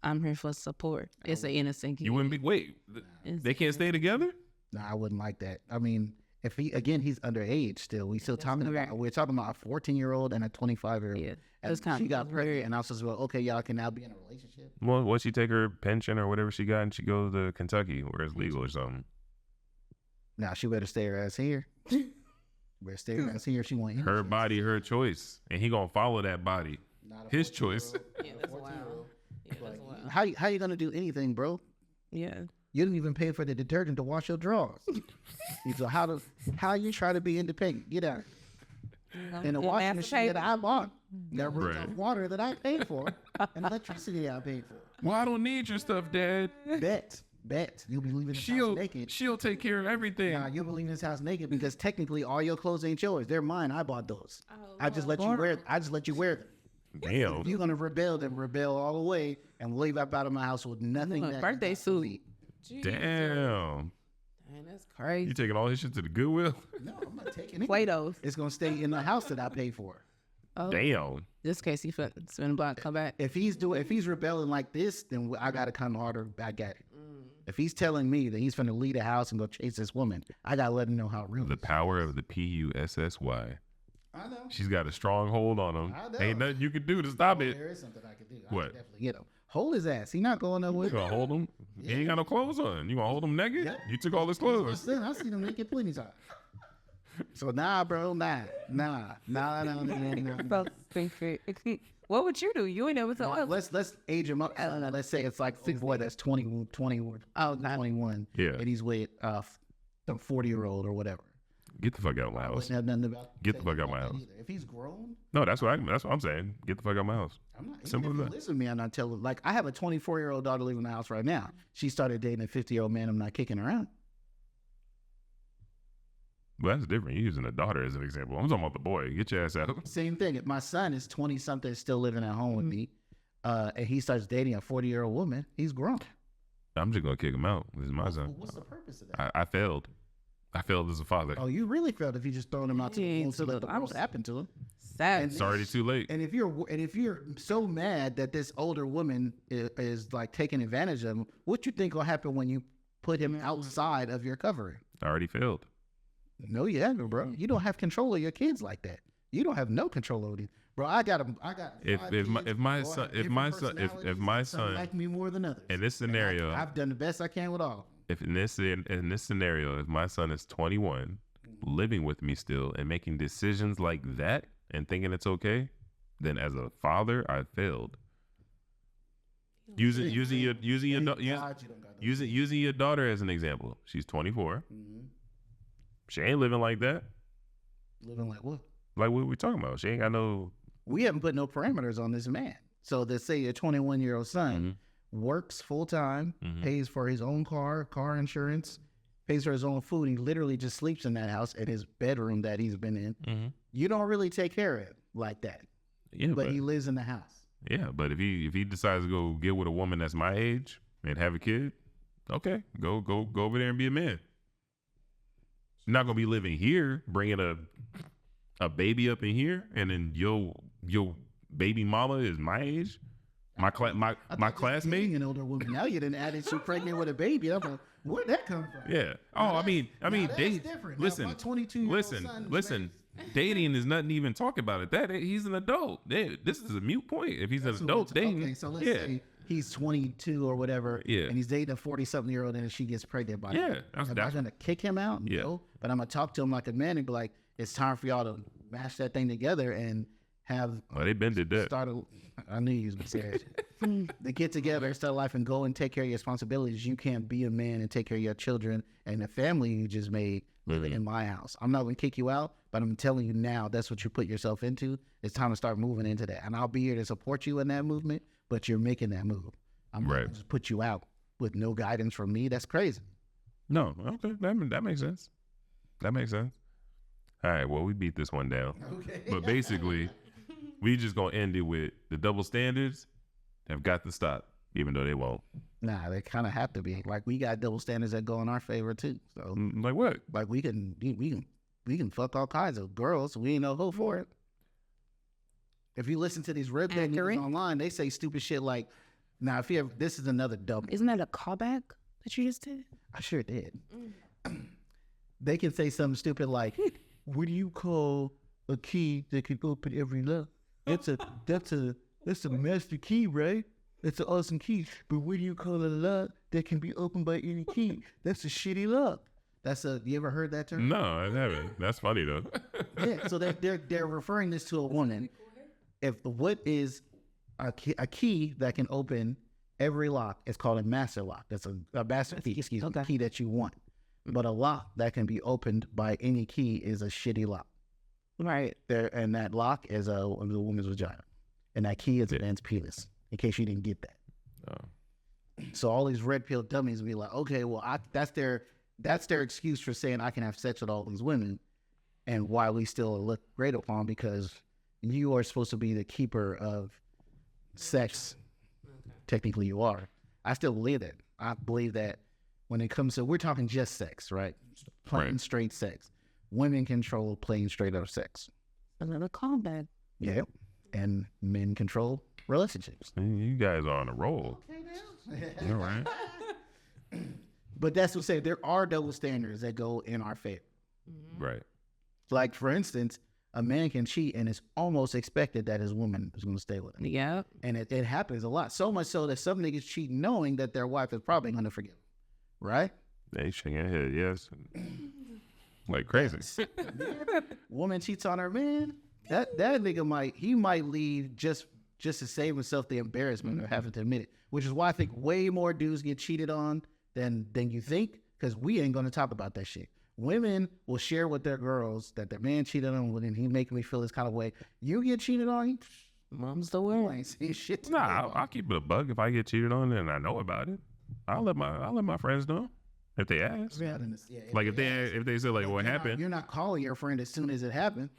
I'm here for support. It's an innocent kid. You wouldn't be, wait, they can't stay together? No, I wouldn't like that. I mean, if he's underage still. We're talking about a 14-year-old and a 25-year-old. Yeah. And That's kind she of got pregnant, and I was just like, okay, y'all can now be in a relationship. Well, once she take her pension or whatever she got and she goes to Kentucky where it's legal or something. Now she better stay her ass here. Better stay her ass here. She want Her body, her choice. And he going to follow that body. Not a His choice. Yeah, that's wild. Yeah, that's wild. How you gonna do anything, bro? Yeah. You didn't even pay for the detergent to wash your drawers. So how you try to be independent? Get out. And the washing machine that I bought, that runs off water that I paid for, and electricity I paid for. Well, I don't need your stuff, Dad. Bet. You'll be leaving this house naked. She'll take care of everything. Nah, you'll be leaving this house naked because technically all your clothes ain't yours. They're mine. I bought those. I just let you wear them. Damn. If you're gonna rebel, then rebel all the way and leave up out of my house with nothing. My that birthday is not for suit. me. Damn. Man, that's crazy. You taking all his shit to the Goodwill? No, I'm not taking it. Play-Dohs. It's gonna stay in the house that I paid for. Oh, Damn. just in case he spin a block, come back. If he's rebelling like this, then I gotta come harder back at him. If he's telling me that he's finna leave the house and go chase this woman, I gotta let him know how real. The power of the PUSSY. I know. She's got a strong hold on him. I know. Ain't nothing you can do to stop it. There is something I could do. What? I could definitely get him. Hold his ass. He not going nowhere. You gonna hold him? He ain't got no clothes on. You gonna hold him naked? Yeah. You took all his clothes. I seen him naked plenty of times. So nah, bro, nah. What would you do? You ain't never told us. Let's age him up. Let's say it's like some boy that's 20 Oh, not 21. Yeah. And he's with some 40-year-old or whatever. Get the fuck out of my I house. wouldn't have nothing about Get the fuck out of my that house. either. If he's grown, No, that's what I'm saying. Get the fuck out of my house. I'm not. Simple Even as if that. he lives with me, I'm not telling. Like I have a 24-year-old daughter living in the house right now. She started dating a 50-year-old man. I'm not kicking her out. Well, that's different. You're using a daughter as an example. I'm talking about the boy. Get your ass out. Same thing. If my son is 20-something, still living at home with me, and he starts dating a 40-year-old woman, he's grown. I'm just gonna kick him out. This is my son. What's the purpose of that? I failed. I failed as a father. Oh, you really felt if you just thrown him out to the wolves to let the I worst was- happen to him. Sad. It's already too late. And if you're so mad that this older woman is like taking advantage of him, what you think will happen when you put him outside of your covering? I already failed. No, you haven't, bro. You don't have control of your kids like that. You don't have no control over these, bro. I got If my son like me more than others. in this scenario, I've done the best I can with all. if in this scenario, if my son is 21, living with me still and making decisions like that and thinking it's okay, then as a father, I failed. Using your daughter as an example. She's 24. She ain't living like that. Living like what? Like what we talking about? She ain't got no. We haven't put no parameters on this man. So let's say your 21-year-old son works full time, pays for his own car insurance, pays for his own food. He literally just sleeps in that house in his bedroom that he's been in. Mm-hmm. You don't really take care of him like that. Yeah, but he lives in the house. Yeah, but if he decides to go get with a woman that's my age and have a kid, okay, go over there and be a man. You're not gonna be living here, bringing a baby up in here, and then your baby mama is my age, my classmate. Being an older woman. Now you didn't add it. She's pregnant with a baby. I'm like, where'd that come from? Yeah. Oh, I mean, that's different. Listen. Dating is nothing to even talk about it. He's an adult. This is a mute point. If he's an adult dating, okay, so let's say he's 22 or whatever, yeah, and he's dating a 40-something-year-old, and she gets pregnant by him. Am I gonna kick him out? Yeah. No, but I'm gonna talk to him like a man and be like, it's time for y'all to mash that thing together and have. Well, they been did that. I knew you was gonna say it. They get together, start life, and go and take care of your responsibilities. You can't be a man and take care of your children and the family you just made living in my house. I'm not gonna kick you out, but I'm telling you now, that's what you put yourself into. It's time to start moving into that, and I'll be here to support you in that movement. But you're making that move. I'm not gonna just put you out with no guidance from me. That's crazy. No, okay, that makes sense. That makes sense. All right, well, we beat this one down. Okay. But basically, we just gonna end it with the double standards have got to stop, even though they won't. Nah, they kind of have to be. Like, we got double standards that go in our favor too. So, like what? Like we can fuck all kinds of girls. We ain't no hoe for it. If you listen to these red pill niggas online, they say stupid shit like, "Now, if you have, this is another double." Isn't that a callback that you just did? I sure did. They can say something stupid like, "What do you call a key that can open every lock? That's a master key, right? That's an awesome key. But what do you call a lock that can be opened by any key? That's a shitty lock." You ever heard that term? No, I haven't. That's funny though. Yeah, so they're referring this to a woman. What is a key that can open every lock is called a master lock. That's a master key, the key that you want. But a lock that can be opened by any key is a shitty lock. Right. And that lock is a woman's vagina. And that key is a man's penis, in case you didn't get that. Oh. So all these red pill dummies be like, okay, well, that's their excuse for saying I can have sex with all these women, and why we still look great upon, because you are supposed to be the keeper of sex. Okay. Technically, you are. I still believe that. I believe that when it comes to, we're talking just sex, right? Plain straight sex. Women control plain straight up sex. Another callback. Yeah, and men control relationships. You guys are on a roll. Okay, you're right. But that's what I'm saying. There are double standards that go in our favor. Right. Like, for instance, a man can cheat and it's almost expected that his woman is going to stay with him. Yeah. And it happens a lot. So much so that some niggas cheat knowing that their wife is probably going to forgive them. Right? They shaking their head, yes. Like crazy. Woman cheats on her man. That nigga might leave just to save himself the embarrassment of having to admit it. Which is why I think way more dudes get cheated on than you think, because we ain't going to talk about that shit. Women will share with their girls that their man cheated on them and he making me feel this kind of way. You get cheated on, mom's the word. I ain't saying shit. Nah, I'll keep it a bug. If I get cheated on and I know about it, I'll let my friends know if they ask. Yeah, like if they say like what happened. You're not calling your friend as soon as it happened.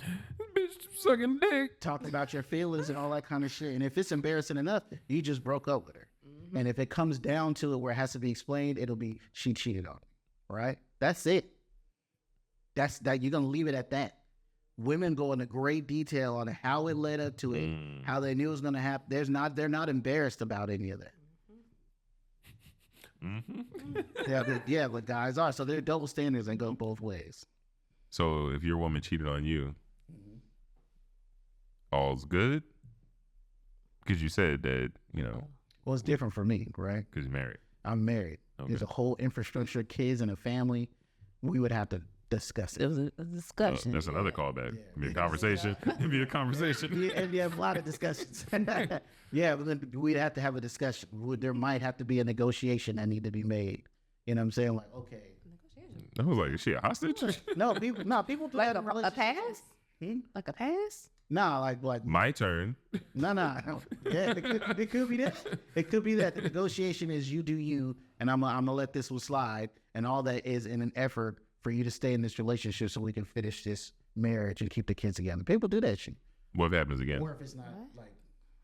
Bitch sucking dick. Talking about your feelings and all that kind of shit. And if it's embarrassing enough, you just broke up with her. Mm-hmm. And if it comes down to it where it has to be explained, it'll be she cheated on me. Right? That's it. That's that. You're gonna leave it at that. Women go into great detail on how it led up to it, how they knew it was gonna happen. They're not embarrassed about any of that. Mm-hmm. Yeah, but guys are. So they're double standards and go both ways. So if your woman cheated on you, all's good? Because you said that, Well, it's different for me, right? Because you're married. I'm married. Okay. There's a whole infrastructure, kids and a family. We would have to discuss it. It was a discussion. That's another callback. It'd be a conversation. It'd be a conversation. And you have a lot of discussions. Yeah, we'd have to have a discussion. There might have to be a negotiation that need to be made. You know what I'm saying? Like, okay. I was like, is she a hostage? No, people like a pass? Like a pass? Nah, like My turn. no. Yeah, it could be that. It could be that the negotiation is you do you, and I'm gonna let this one slide, and all that is in an effort for you to stay in this relationship so we can finish this marriage and keep the kids together. People do that shit. What happens again? Or if it's not like,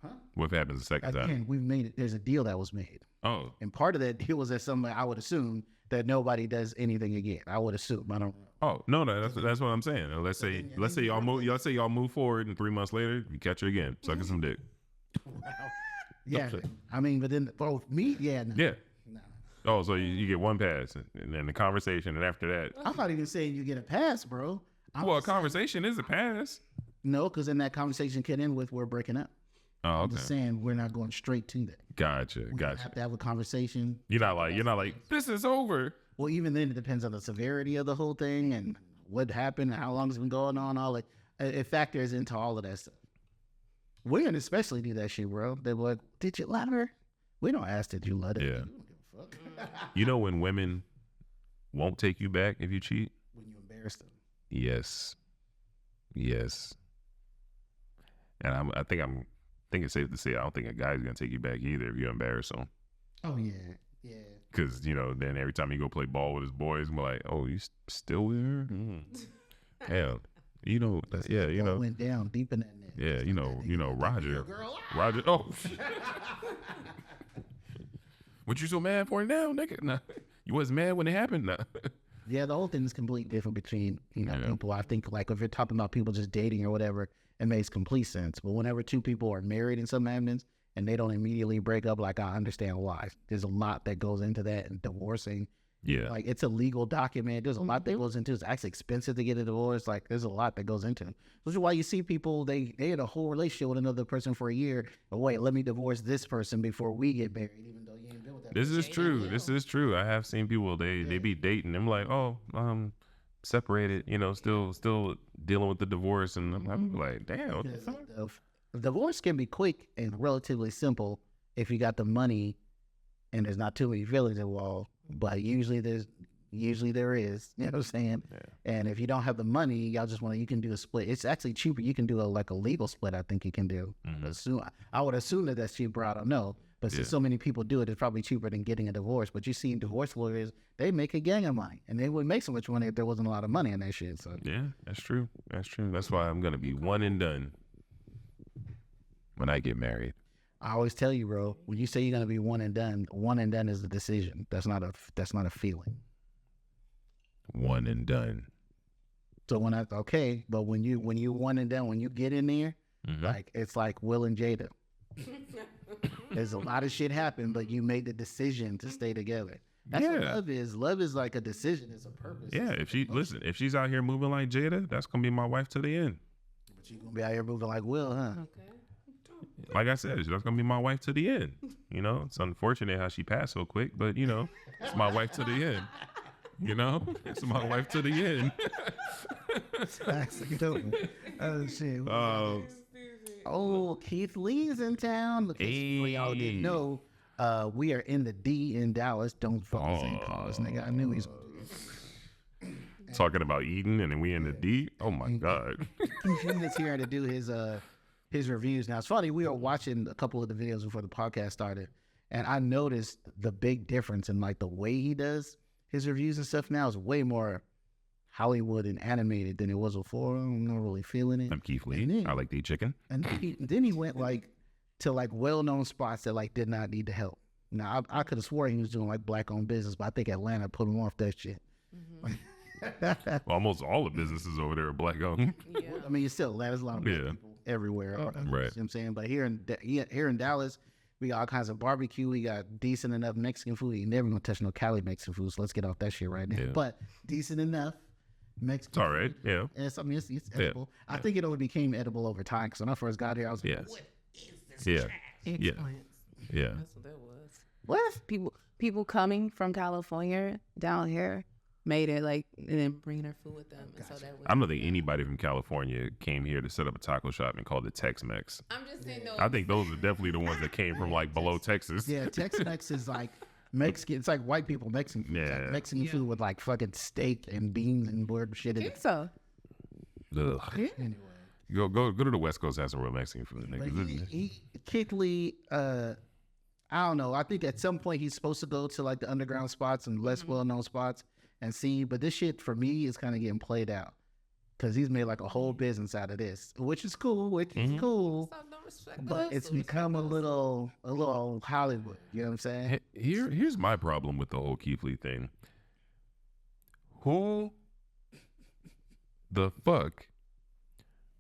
huh? What happens the second time? Again, we've made it. There's a deal that was made, Oh, and part of that deal was that somebody I would assume that nobody does anything again. I would assume. I don't know. oh no, that's what I'm saying. Let's say y'all move forward, and 3 months later you catch her again, sucking some dick. Yeah, I mean, but then both me, yeah, no. Yeah. No. Oh, so you get one pass, and then the conversation, and after that, I'm not even saying you get a pass, bro. well, a conversation is a pass. No, because then that conversation can end with we're breaking up. Oh, I'm okay. just saying we're not going straight to that. Gotcha. We have to have a conversation. You're not like this is over. Well, even then, it depends on the severity of the whole thing and what happened and how long it's been going on. All it factors into all of that stuff. Women especially do that shit, bro. They're like, "Did you love her?" We don't ask, "Did you love her?" Yeah. We don't give a fuck. You know when women won't take you back if you cheat? When you embarrass them. Yes. And I think it's safe to say I don't think a guy's gonna take you back either if you embarrass him. Oh yeah. Because then every time you go play ball with his boys, I'm like, oh, you still with her? Hell, Went down deep in that net. Yeah, Roger. Oh, what you so mad for now, nigga? Nah, you wasn't mad when it happened. Nah. Yeah, the whole thing is completely different between people. I think like if you're talking about people just dating or whatever, it makes complete sense. But whenever two people are married in some happens and they don't immediately break up, like I understand why. There's a lot that goes into that, and divorcing. Yeah, like it's a legal document. There's a lot that goes into it. It's actually expensive to get a divorce. Like there's a lot that goes into it. Which is why you see people they had a whole relationship with another person for a year. But wait, let me divorce this person before we get married, even though you ain't been with that. This is true. I have seen people they be dating. I'm like, oh, separated. Still dealing with the divorce, and I'm like, damn. What the fuck? Divorce can be quick and relatively simple if you got the money and there's not too many feelings involved. But usually there is, you know what I'm saying? Yeah. And if you don't have the money, y'all just you can do a split. It's actually cheaper. You can do a legal split. I think you can do. Mm-hmm. I would assume that that's cheaper. I don't know. But since so many people do it, it's probably cheaper than getting a divorce. But you see divorce lawyers, they make a gang of money. And they wouldn't make so much money if there wasn't a lot of money in that shit. So yeah, that's true. That's why I'm going to be one and done when I get married. I always tell you, bro, when you say you're gonna be one and done is a decision. That's not a feeling. One and done. So but when you one and done, when you get in there, like it's like Will and Jada. There's a lot of shit happen, but you made the decision to stay together. That's what love is. Love is like a decision. It's a purpose. Yeah. If she's out here moving like Jada, that's gonna be my wife to the end. But she's gonna be out here moving like Will, huh? Okay. Like I said, that's gonna be my wife to the end. It's unfortunate how she passed so quick, but it's my wife to the end. It's my wife to the end. Oh shit! Keith Lee's in town. For y'all didn't know, we are in the D in Dallas. Don't fucking say pause, nigga. I knew he's talking about Eden, and then we in the D. Oh my god! He's here to do his reviews. Now it's funny, we were watching a couple of the videos before the podcast started, and I noticed the big difference in like the way he does his reviews and stuff now is way more Hollywood and animated than it was before. I'm not really feeling it. I'm Keith Lee. I like to eat chicken. And then he went to well-known spots that did not need the help. Now I could have swore he was doing black-owned business, but I think Atlanta put him off that shit. Mm-hmm. Well, almost all the businesses over there are black-owned. Yeah. I mean, it's still Atlanta's a lot of black people everywhere. Right. You know what I'm saying? But here in Dallas, we got all kinds of barbecue. We got decent enough Mexican food. You never gonna touch no Cali Mexican food, so let's get off that shit right now. Yeah. But decent enough Mexican. It's all right. Food. Yeah. And it's edible. Yeah. I think it only became edible over time. Because when I first got here, I was like, "What is this trash?" Yeah. That's what that was. What? People coming from California down here made it and then bringing their food with them. And so that was, I don't think anybody from California came here to set up a taco shop and called it Tex-Mex. I'm just saying I think those are definitely the ones that came from below Texas. Yeah, Tex-Mex is like Mexican. It's like white people Mexican food. Yeah. Like Mexican food with fucking steak and beans and weird shit in it. So. Ugh. Anyway. Go to the West Coast, have some real Mexican food. Kid Lee, I don't know. I think at some point he's supposed to go to like the underground spots and less well-known spots and see. But this shit for me is kind of getting played out because he's made like a whole business out of this, which is cool. But it's become a little Hollywood. You know what I'm saying? Here's my problem with the whole Keith Lee thing. Who the fuck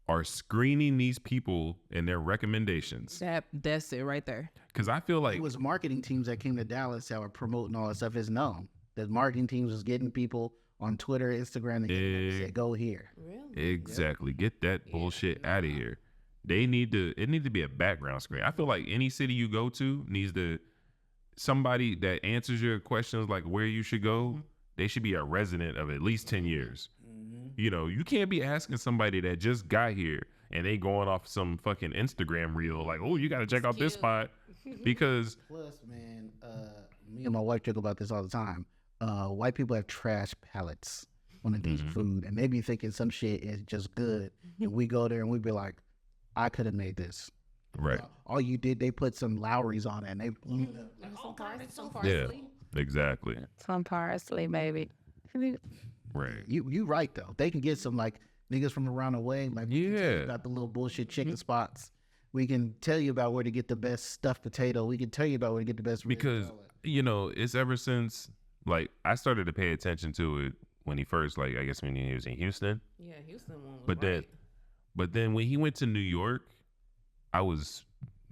are screening these people and their recommendations? That's it right there. Because I feel like it was marketing teams that came to Dallas that were promoting all that stuff. Is known that marketing teams was getting people on Twitter, Instagram, and say, go here. Really? Exactly. Get that bullshit out of here. It need to be a background screen. I feel like any city you go to needs somebody that answers your questions like where you should go. They should be a resident of at least 10 years. You know, you can't be asking somebody that just got here and they going off some fucking Instagram reel like, oh, you got to check out this spot because. Plus, man, me and my wife joke about this all the time. White people have trash palates when it comes to food, and they be thinking some shit is just good, and we go there and we be like, I could have made this. Right. All you did, they put some Lowry's on it, and they some parsley. Yeah, exactly. Some parsley, baby. Right. You right though. They can get some like niggas from around the way. Like got the little bullshit chicken spots. We can tell you about where to get the best stuffed potato. We can tell you about where to get the best because you know it's ever since like I started to pay attention to it when he first when he was in Houston. Yeah, Houston one was but then when he went to New York, I was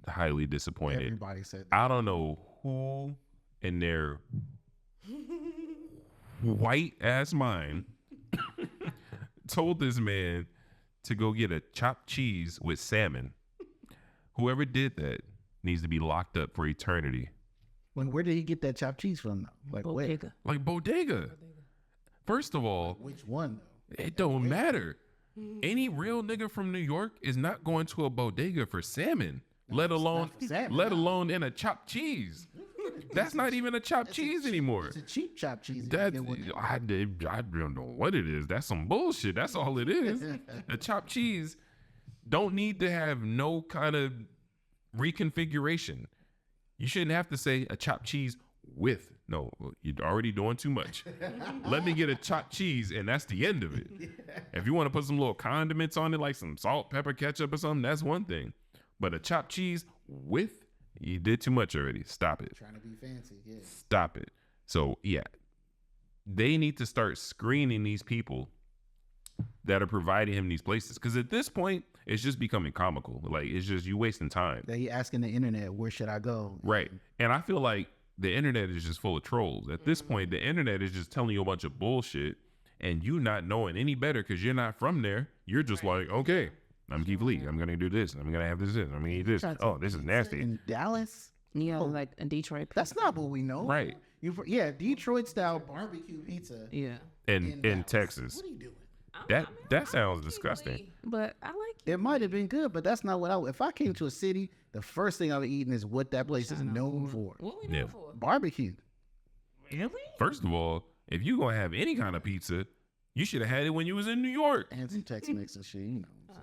highly disappointed. Everybody said that. I don't know who in their white ass mind told this man to go get a chopped cheese with salmon. Whoever did that needs to be locked up for eternity. Where did he get that chopped cheese from though? Like Bodega. Like Bodega. First of all, which one though? It don't matter. Any real nigga from New York is not going to a bodega for salmon, let alone in a chopped cheese. That's not even a chopped cheese anymore. It's a cheap chopped cheese. I don't know what it is. That's some bullshit. That's all it is. A chopped cheese don't need to have no kind of reconfiguration. You shouldn't have to say a chopped cheese with. No, you're already doing too much. Let me get a chopped cheese, and that's the end of it. If you want to put some little condiments on it, like some salt, pepper, ketchup or something, that's one thing. But a chopped cheese with, you did too much already. Stop it. Trying to be fancy, yeah. Stop it. So, yeah, they need to start screening these people that are providing him these places. Because at this point, it's just becoming comical. Like, it's just you wasting time. They asking the internet, where should I go? Right. And I feel like the internet is just full of trolls. At this point, the internet is just telling you a bunch of bullshit and you not knowing any better because you're not from there. You're just like, okay, I'm Keith Lee. I'm going to do this. I'm going to have this. I'm going to eat this. Oh, this is nasty. In Dallas? Yeah, like in Detroit. That's not what we know. Right. Detroit style barbecue pizza. Yeah. In Texas. What are you doing? That sounds disgusting. But I like it. It might have been good, but that's not what if I came to a city, the first thing I would eat is what that place is known for. What we known for? Barbecue. Really? First of all, if you going to have any kind of pizza, you should have had it when you was in New York. And some Tex-Mex and shit, you know.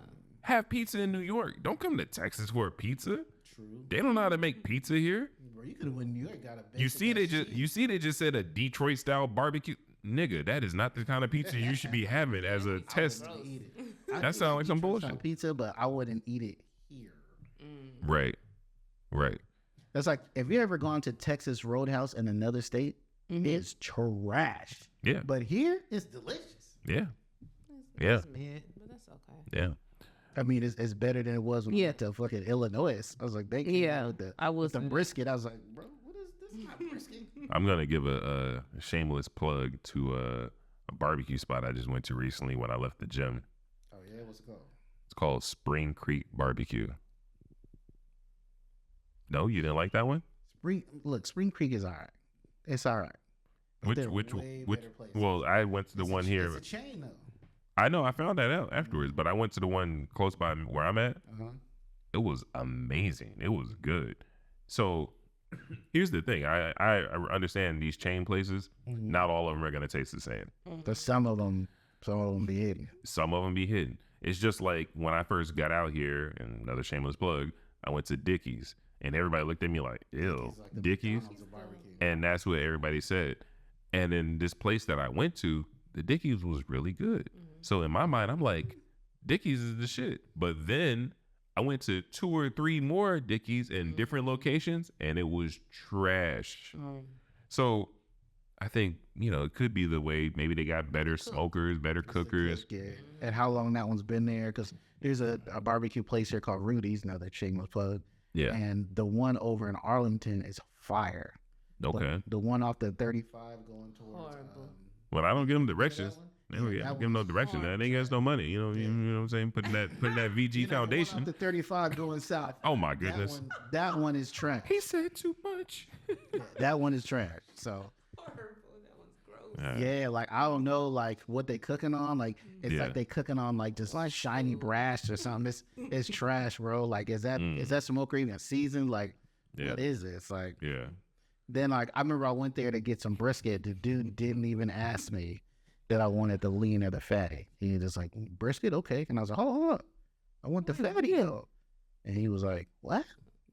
Have pizza in New York. Don't come to Texas for a pizza. True. They don't know how to make pizza here. Bro, you could have went to New York, got a You see they just said a Detroit style barbecue. Nigga, that is not the kind of pizza you should be having as a test. That sounds like some bullshit. Pizza, but I wouldn't eat it here. Right. That's like if you ever gone to Texas Roadhouse in another state, it's trash. Yeah. But here, it's delicious. Yeah. It's mid, but that's okay. Yeah. I mean, it's better than it was when we went to fucking Illinois. I was like, they came out with the brisket. I was like, bro, what is this? Not brisket. I'm gonna give a shameless plug to a barbecue spot I just went to recently when I left the gym. Oh yeah, what's it called? It's called Spring Creek Barbecue. No, you didn't like that one? Spring Creek is all right. It's all right. Which well, I went to the one here. It's a chain though. I know, I found that out afterwards, but I went to the one close by where I'm at. It was amazing. It was good. So here's the thing. I understand these chain places. Not all of them are going to taste the same. There's some of them be hidden. Some of them be hidden. It's just like when I first got out here, and another shameless plug, I went to Dickie's, and everybody looked at me like, ew, Dickie's? And that's what everybody said. And then this place that I went to, the Dickie's was really good. So in my mind, I'm like, Dickie's is the shit. But then I went to 2 or 3 more Dickies in different locations, and it was trash. So I think, it could be the way maybe they got better smokers, better cookers. And how long that one's been there. Because there's a barbecue place here called Rudy's, another shameless plug. Yeah. And the one over in Arlington is fire. Okay. But the one off the 35 going towards... well, I don't give them directions. I don't give them no direction. They ain't got no money. You know what I'm saying? Putting that VG foundation. The 35 going south. Oh my goodness. That one is trash. He said too much. That one is trash. So. Yeah, like I don't know, like what they cooking on. Like it's like they cooking on like just like shiny brass or something. It's trash, bro. Like is that smoker even seasoned? Like what is it? It's like Then like I remember I went there to get some brisket. The dude didn't even ask me that I wanted the lean or the fatty. He was just like, brisket, okay. And I was like, hold on, I want the fatty though. And he was like, what?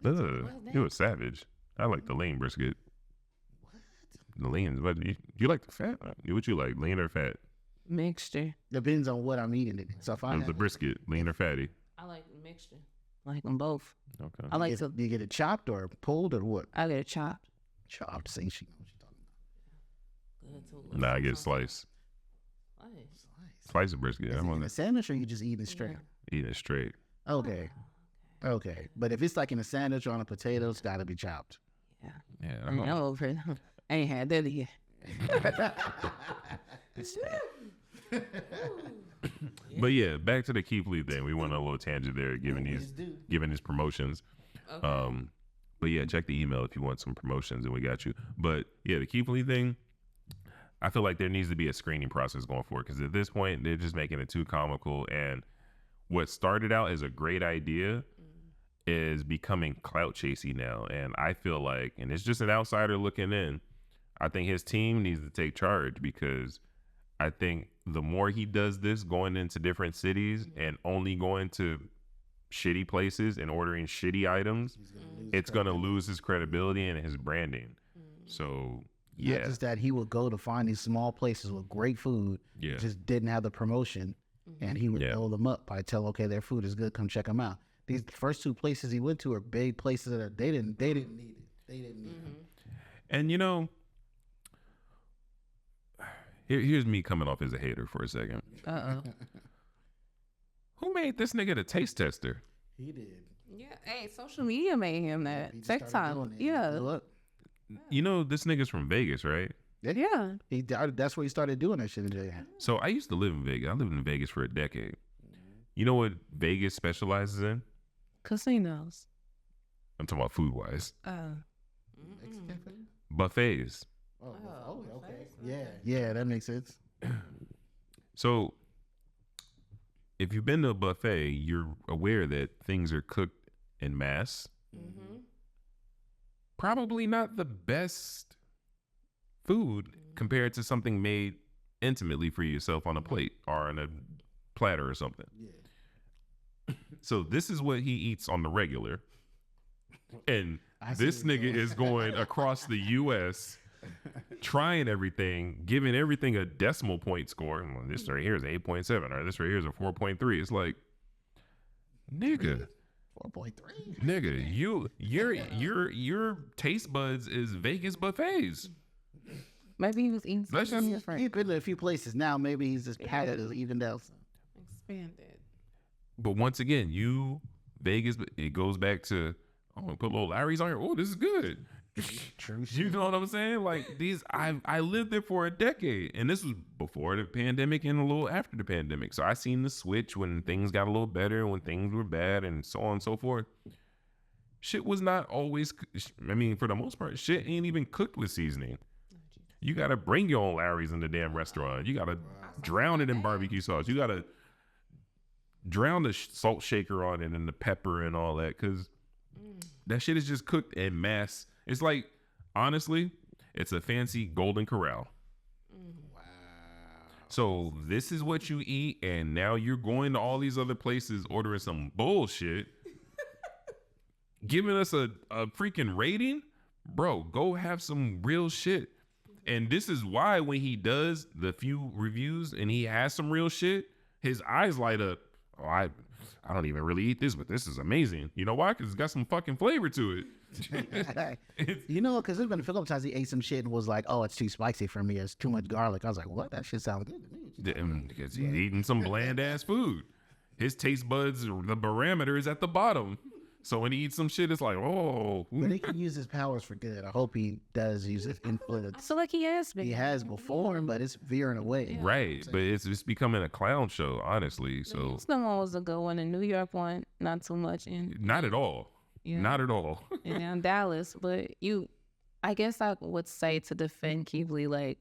He was savage. I like the lean brisket. The lean, but you like the fat? What you like, lean or fat? Mixture. Depends on what I'm eating. So if I the brisket, lean or fatty? I like mixture. I like them both. Okay. I like do you get it chopped or pulled or what? I get it chopped. Chopped. See, she knows what she's talking about. Nah, I get sliced. Slice of brisket. Is it in a sandwich or you just eating it straight? Eating it straight. Okay. But if it's like in a sandwich or on a potato, it's got to be chopped. Yeah. I'm over it. I ain't had that yet. But yeah, back to the Keith Lee thing. We went on a little tangent there, giving these promotions. Okay. But yeah, check the email if you want some promotions, and we got you. But yeah, the Keith Lee thing, I feel like there needs to be a screening process going forward, because at this point they're just making it too comical, and what started out as a great idea is becoming clout chasey now. And I feel like, and it's just an outsider looking in, I think his team needs to take charge, because I think the more he does this, going into different cities and only going to shitty places and ordering shitty items, it's going to lose his credibility and his branding. So, yeah. Not just that, he would go to find these small places with great food, just didn't have the promotion, and he would build them up by telling, okay, their food is good, come check them out. These first 2 places he went to are big places that they didn't need it. They didn't need it. And here's me coming off as a hater for a second. Who made this nigga the taste tester? He did. Yeah. Hey, social media made him that. TikTok. Yeah. Look. This nigga's from Vegas, right? Yeah. That's where he started doing that shit in jail. So I used to live in Vegas. I lived in Vegas for a decade. You know what Vegas specializes in? Casinos. I'm talking about food wise. Mexican? Buffets. Oh, okay. Yeah, that makes sense. So if you've been to a buffet, you're aware that things are cooked en masse. Probably not the best food compared to something made intimately for yourself on a plate or on a platter or something. So this is what he eats on the regular. And this nigga is going across the U.S., trying everything, giving everything a decimal point score. Well, this right here is 8.7, or this right here is a 4.3. It's like, nigga, 4.3. Nigga, your taste buds is Vegas buffets. Maybe he was eating something different. He's been to a few places now. Maybe he's just palate is even else. Expanded. But once again, Vegas, it goes back to, I'm gonna put little Larry's on here. Oh, this is good. True. You know what I'm saying? Like I lived there for a decade, and this was before the pandemic and a little after the pandemic. So I seen the switch when things got a little better, when things were bad, and so on and so forth. Shit was not always. I mean, for the most part, shit ain't even cooked with seasoning. You gotta bring your own Larry's in the damn restaurant. You gotta drown it in barbecue sauce. You gotta drown the salt shaker on it and the pepper and all that, because that shit is just cooked en masse. It's like, honestly, it's a fancy Golden Corral. Wow. So this is what you eat, and now you're going to all these other places ordering some bullshit, giving us a freaking rating? Bro, go have some real shit. And this is why when he does the few reviews and he has some real shit, his eyes light up. Oh, I don't even really eat this, but this is amazing. You know why? Because it's got some fucking flavor to it. You know, because there's been a couple times he ate some shit and was like, "Oh, it's too spicy for me. It's too much garlic." I was like, "What? That shit sounds good to me." Because he's eating some bland ass food. His taste buds, the barometer is at the bottom. So when he eats some shit, it's like, oh. But he can use his powers for good. I hope he does use his influence. So like he has been. He has before, but it's veering away. Right, but it's becoming a clown show, honestly. So Houston one was a good one, and New York one, not too much. And not at all. yeah. Not at all. And now Dallas, but I guess I would say to defend Keebly, like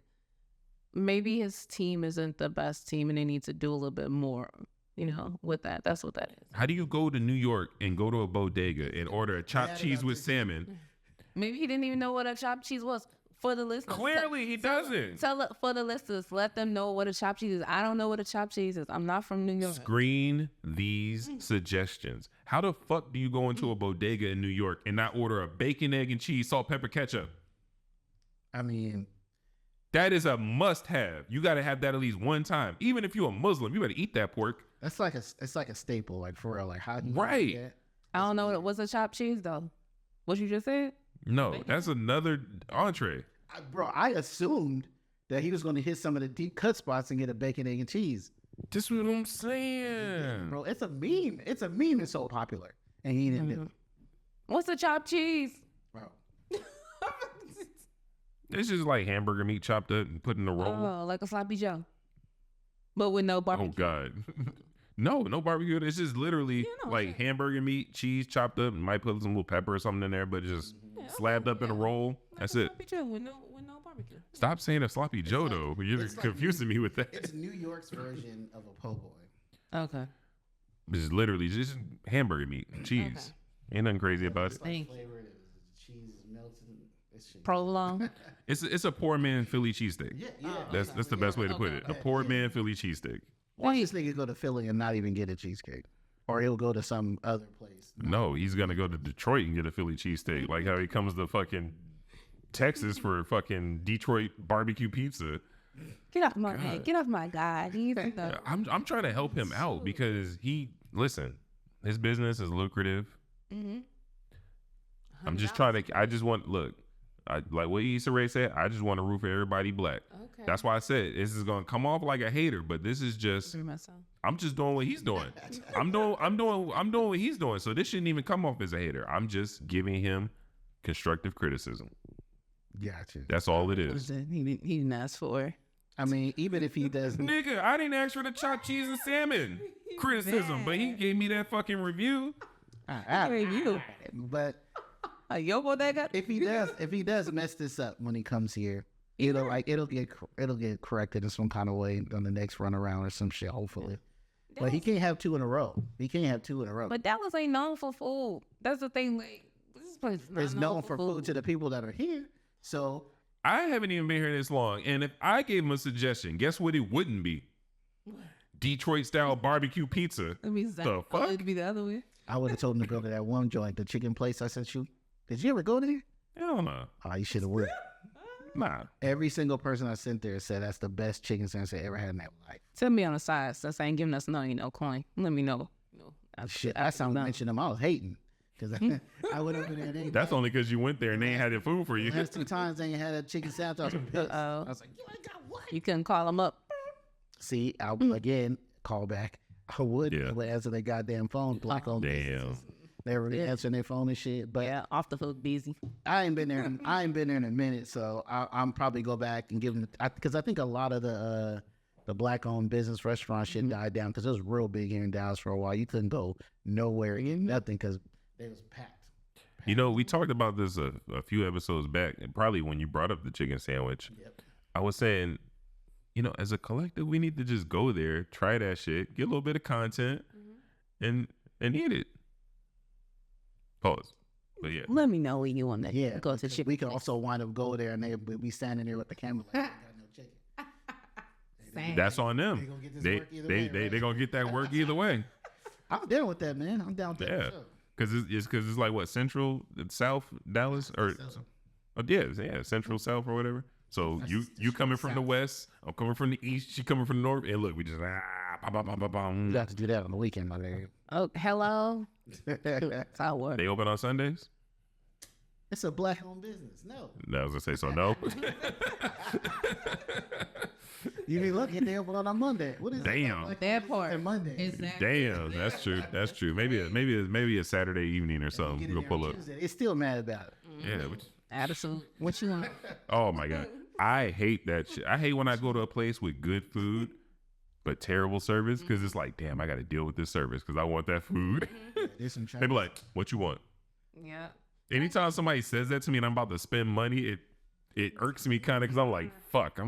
maybe his team isn't the best team, and they need to do a little bit more. You know, with that, that's what that is. How do you go to New York and go to a bodega and order a chopped cheese with salmon? Maybe he didn't even know what a chopped cheese was. For the listeners, Clearly, he doesn't. for the listeners, let them know what a chopped cheese is. I don't know what a chopped cheese is. I'm not from New York. Screen these suggestions. How the fuck do you go into a bodega in New York and not order a bacon, egg, and cheese, salt, pepper, ketchup? I mean, that is a must-have. You got to have that at least one time. Even if you're a Muslim, you better eat that pork. it's like a staple, like for real. Like how do you Right. do that? I don't know what it was. A chopped cheese though. What you just said? No, that's another entree. I assumed that he was going to hit some of the deep cut spots and get a bacon, egg, and cheese. That's what I'm saying. Bro, it's a meme. It's a meme that's so popular, and he didn't do it. What's a chopped cheese? Bro. It's just like hamburger meat chopped up and put in a roll. Oh, like a sloppy Joe, but with no barbecue. Oh God. No barbecue. It's just literally like hamburger meat, cheese chopped up, and might put some little pepper or something in there, but just slapped up in a roll. That's it. Sloppy Joe with no barbecue. Stop saying a sloppy Joe though. You're confusing me with that. It's New York's version of a po' boy. Okay. It's literally just hamburger meat, cheese. Ain't nothing crazy about it. Thank you. Flavored, cheese is melted. Provolone. It's a poor man Philly cheesesteak. Yeah. That's the best way to put it. A poor man Philly cheesesteak. Watch this nigga go to Philly and not even get a cheesecake, or he'll go to some other place. No, he's gonna go to Detroit and get a Philly cheesesteak, like how he comes to fucking Texas for fucking Detroit barbecue pizza. Get off my head. Get off my guy. He's the I'm trying to help him out because his business is lucrative. Mm-hmm. I'm just trying to. I just want look. Like what Issa Rae said. I just want to root for everybody black. Okay. That's why I said this is gonna come off like a hater, but this is just. I'm just doing what he's doing. I'm doing what he's doing. So this shouldn't even come off as a hater. I'm just giving him constructive criticism. Gotcha. That's all it is. He didn't ask for. I mean, even if he doesn't, Nigga, I didn't ask for the chopped cheese and salmon criticism, but he gave me that fucking review. Review. But Yo bodega. if he does mess this up when he comes here, it'll get corrected in some kind of way on the next run around or some shit. Hopefully, but he can't have two in a row. But Dallas ain't known for food. That's the thing. Like this place is not It's known for food to the people that are here. So I haven't even been here this long, and if I gave him a suggestion, guess what it wouldn't be? Detroit style barbecue pizza. It means The fuck? It'd be the other way. I would have told him to go to that one joint, the chicken place I sent you. Did you ever go there? Hell no. Oh, you should have went. Nah. Every single person I sent there said that's the best chicken sandwich they ever had in their life. Tell me on the side. Since I ain't giving us no, coin. Let me know. Shit, I sound mentioned them. I was hating because I went over there. And they That's only because you went there and they ain't had their food for you. last 2 times they ain't had a chicken sandwich. I was pissed. I was like, you ain't got what? You couldn't call them up. See, I again call back. I would answer their goddamn phone. Black on Damn. They were answering their phone and shit. But Yeah, off the hook, busy. I ain't been there. I ain't been there in a minute, so I'm probably go back and give them because I think a lot of the black-owned business restaurant shit died down because it was real big here in Dallas for a while. You couldn't go nowhere, nothing because it was packed. You know, we talked about this a few episodes back, and probably when you brought up the chicken sandwich. Yep. I was saying, you know, as a collective, we need to just go there, try that shit, get a little bit of content, and eat it. Pause. But yeah. Let me know when you want to Yeah, go to chicken. we could also wind up go there and they be standing there with the camera like, I got no chicken. Same. That's on them. gonna get this They work either way, right? they gonna get that work either way. I'm down with that, man. I'm down with that. Yeah. For sure. Because it's like what, Central, South, Dallas, or Central, South, or whatever. So you coming from the West, I'm coming from the East, she coming from the North, and look, we just You got to do that on the weekend, my man. Oh, hello. That's how it works. They open on Sundays? It's a black-owned business. No, I was gonna say so. No. you be lucky they open on a Monday. What is Damn. Like That part. Monday. Exactly. Damn, that's true. That's true. Maybe a Saturday evening or something. Get We'll in there pull on up. Tuesday. It's still mad about it. Yeah. Attitude. What you want? Oh my god, I hate that shit. I hate when I go to a place with good food but terrible service, because it's like, damn, I got to deal with this service because I want that food. There's some They be like, "What you want?" Yeah. Anytime somebody says that to me and I'm about to spend money, it irks me kind of, because I'm like, fuck,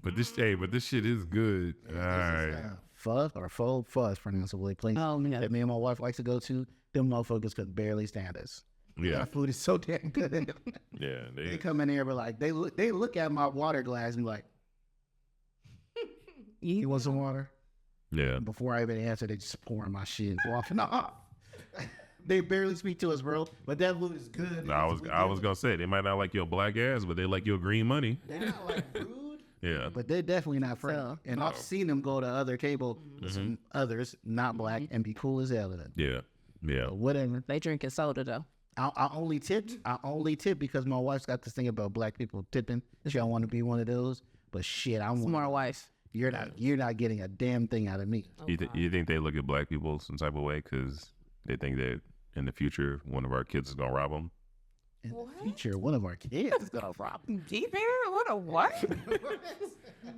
but this shit is good. All right. Fuzz or fuzz pronounceably, please. Oh, yeah. That me and my wife likes to go to. Them motherfuckers could barely stand us. Yeah. Our food is so damn good. Yeah. They come in here, but like they look at my water glass and be like, "You want some water?" Yeah. Before I even answer, they just pouring my shit, walking off. They barely speak to us, bro. But that food is good. No, I was gonna say they might not like your black ass, but they like your green money. They're not like rude. Yeah. But they're definitely not friendly. So- And I've seen them go to other table with some others, not black, and be cool as hell to them. Yeah. Yeah. But whatever. They drinking soda though. I only tip because my wife's got this thing about black people tipping. She don't want to be one of those. But shit, Smart wife. You're not getting a damn thing out of me. You think they look at black people some type of way because they think that in the future one of our kids is gonna rob them? In the future, one of our kids is gonna rob me. Deep in? What a what?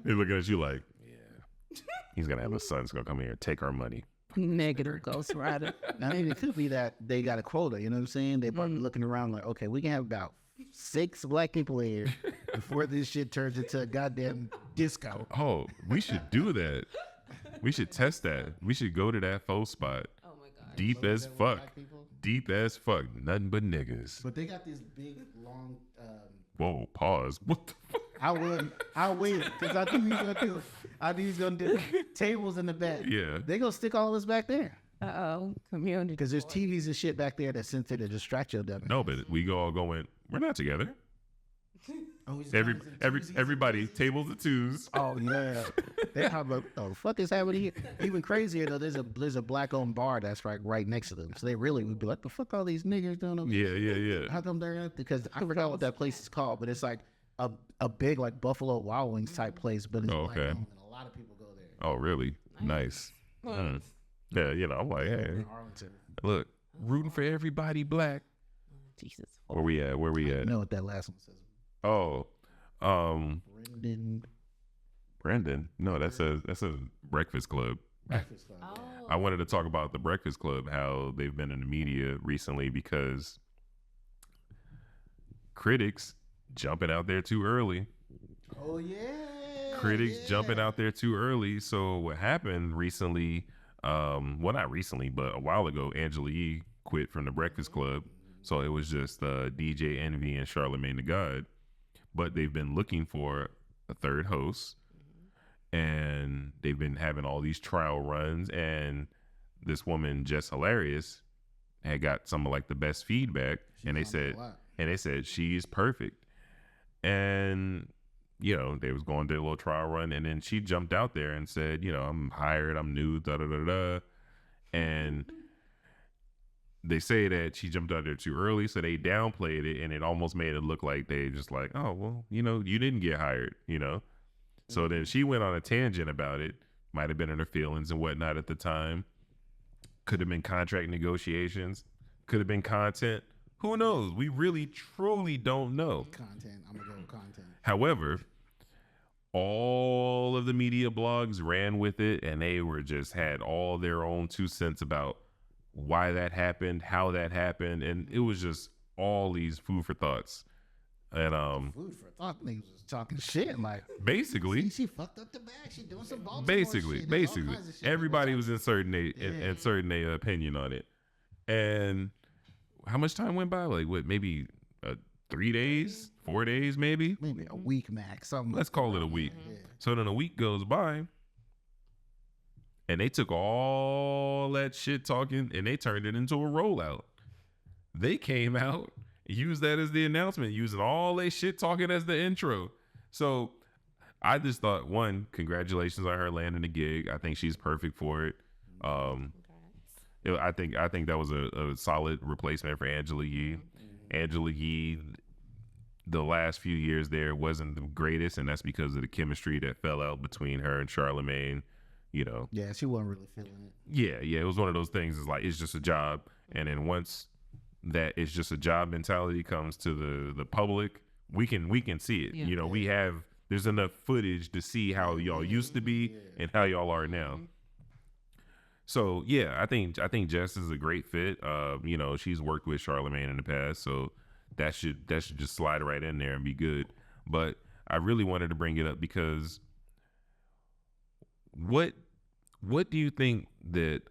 They're looking at you like, yeah, he's gonna have a son that's gonna come here and take our money. Negative Ghost Rider. I mean, it could be that they got a quota. You know what I'm saying? They probably looking around like, okay, we can have about 6 black people here before this shit turns into a goddamn disco. Oh, we should do that. We should test that. We should go to that faux spot. Oh my god. Deep as fuck. Deep as fuck. Nothing but niggas. But they got this big, long. Whoa, pause. What the fuck? I'll wait because I think he's gonna do tables in the back. Yeah. They gonna stick all of us back there Community. because there's TVs and shit back there that's sent to distract you. No, but we all going, we're not together. Oh, he's Everybody, tables of twos. Oh yeah, they have a fuck is happening here. Even crazier though, there's a black-owned bar that's right next to them. So they really would be like, the fuck all these niggas doing over here? Yeah. How come they're because I forgot what that place is called, but it's like a big like Buffalo Wild Wings type place, but it's black-owned, and a lot of people go there. Oh, really? Nice. Yeah, I'm like, hey, Arlington. look, rooting for everybody black. Jesus. Where we at? I know what that last one says. Oh, Brendan. Brendan. No, that's a Breakfast Club. Breakfast Club. Oh. I wanted to talk about the Breakfast Club, how they've been in the media recently because critics jumping out there too early. Oh yeah. Critics jumping out there too early. So what happened recently, well, not recently, but a while ago, Angela Yee quit from the Breakfast Club. So it was just DJ Envy and Charlamagne the God. But they've been looking for a third host, and they've been having all these trial runs. And this woman, Jess Hilarious, had got some of like the best feedback, and they said she's perfect. And they was going to do a little trial run, and then she jumped out there and said, I'm hired, I'm new, da da da da, and they say that she jumped out there too early, so they downplayed it, and it almost made it look like they just like, oh, well, you didn't get hired, So then she went on a tangent about it. Might have been in her feelings and whatnot at the time. Could have been contract negotiations. Could have been content. Who knows? We really, truly don't know. Content. I'm gonna go with content. However, all of the media blogs ran with it, and they were just had all their own 2 cents about why that happened, how that happened, and it was just all these food for thoughts. And Food for thought. Niggas was talking shit like basically, she fucked up the bag. She doing some Baltimore basically, shit. There's all kinds of shit everybody was inserting their opinion on it. And how much time went by? Like what? Maybe 3 days, 4 days, maybe a week max. Something. Let's call it a week. Yeah. So then a week goes by, and they took all that shit talking and they turned it into a rollout. They came out, used that as the announcement, using all that shit talking as the intro. So I just thought, one, congratulations on her landing the gig. I think she's perfect for it. I think that was a solid replacement for Angela Yee. Angela Yee, the last few years there wasn't the greatest, and that's because of the chemistry that fell out between her and Charlamagne. You know. Yeah, she wasn't really feeling it. Yeah, it was one of those things. It's like it's just a job, and then once that it's just a job mentality comes to the public, we can see it. Yeah. You know, there's enough footage to see how y'all used to be and how y'all are now. So yeah, I think Jess is a great fit. You know, she's worked with Charlamagne in the past, so that should just slide right in there and be good. But I really wanted to bring it up because what do you think that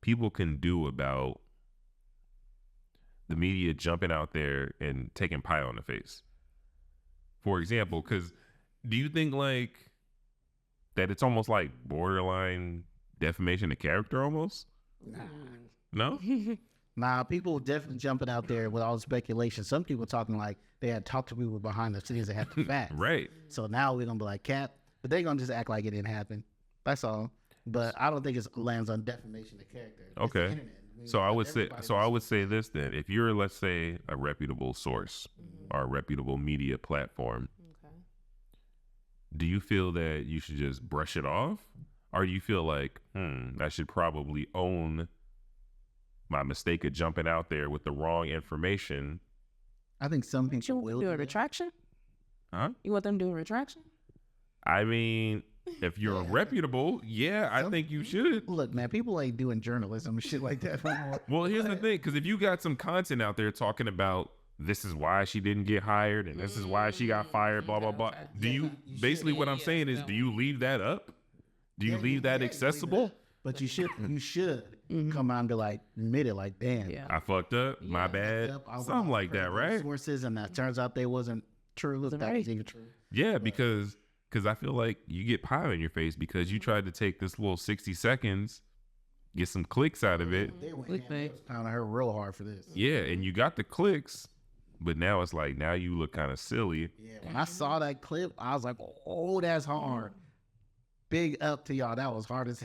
people can do about the media jumping out there and taking pie on the face? For example, because do you think like that it's almost like borderline defamation of character almost? No? Nah, people definitely jumping out there with all the speculation. Some people talking like they had talked to people behind the scenes that had the facts. Right. So now we're gonna be like, Cap, but they're gonna just act like it didn't happen. That's all. But I don't think it lands on defamation of character. It's Okay. the internet. I mean, So I would everybody say this then. If you're, let's say, a reputable source or a reputable media platform, do you feel that you should just brush it off? Or do you feel like, I should probably own my mistake of jumping out there with the wrong information? I think some people You will do a that. retraction? Huh? You want them to do a retraction? I mean, if you're reputable, I think you should. Look, man, people ain't doing journalism and shit like that. Well, here's the thing, because if you got some content out there talking about this is why she didn't get hired and this is why she got fired, blah, blah, blah. Do you basically what I'm saying is, do you leave that up? Do you leave that accessible? But you should come out and be like, admit it, like, damn. Yeah. I fucked up. My bad. Something like that, right? Sources, and that turns out they wasn't true. Look, that was even true. Yeah, because I feel like you get pie in your face because you tried to take this little 60 seconds, get some clicks out of it. They was pounding her real hard for this. Yeah, and you got the clicks, but now it's like, now you look kind of silly. Yeah, when I saw that clip, I was like, oh, that's hard. Big up to y'all. That was hard as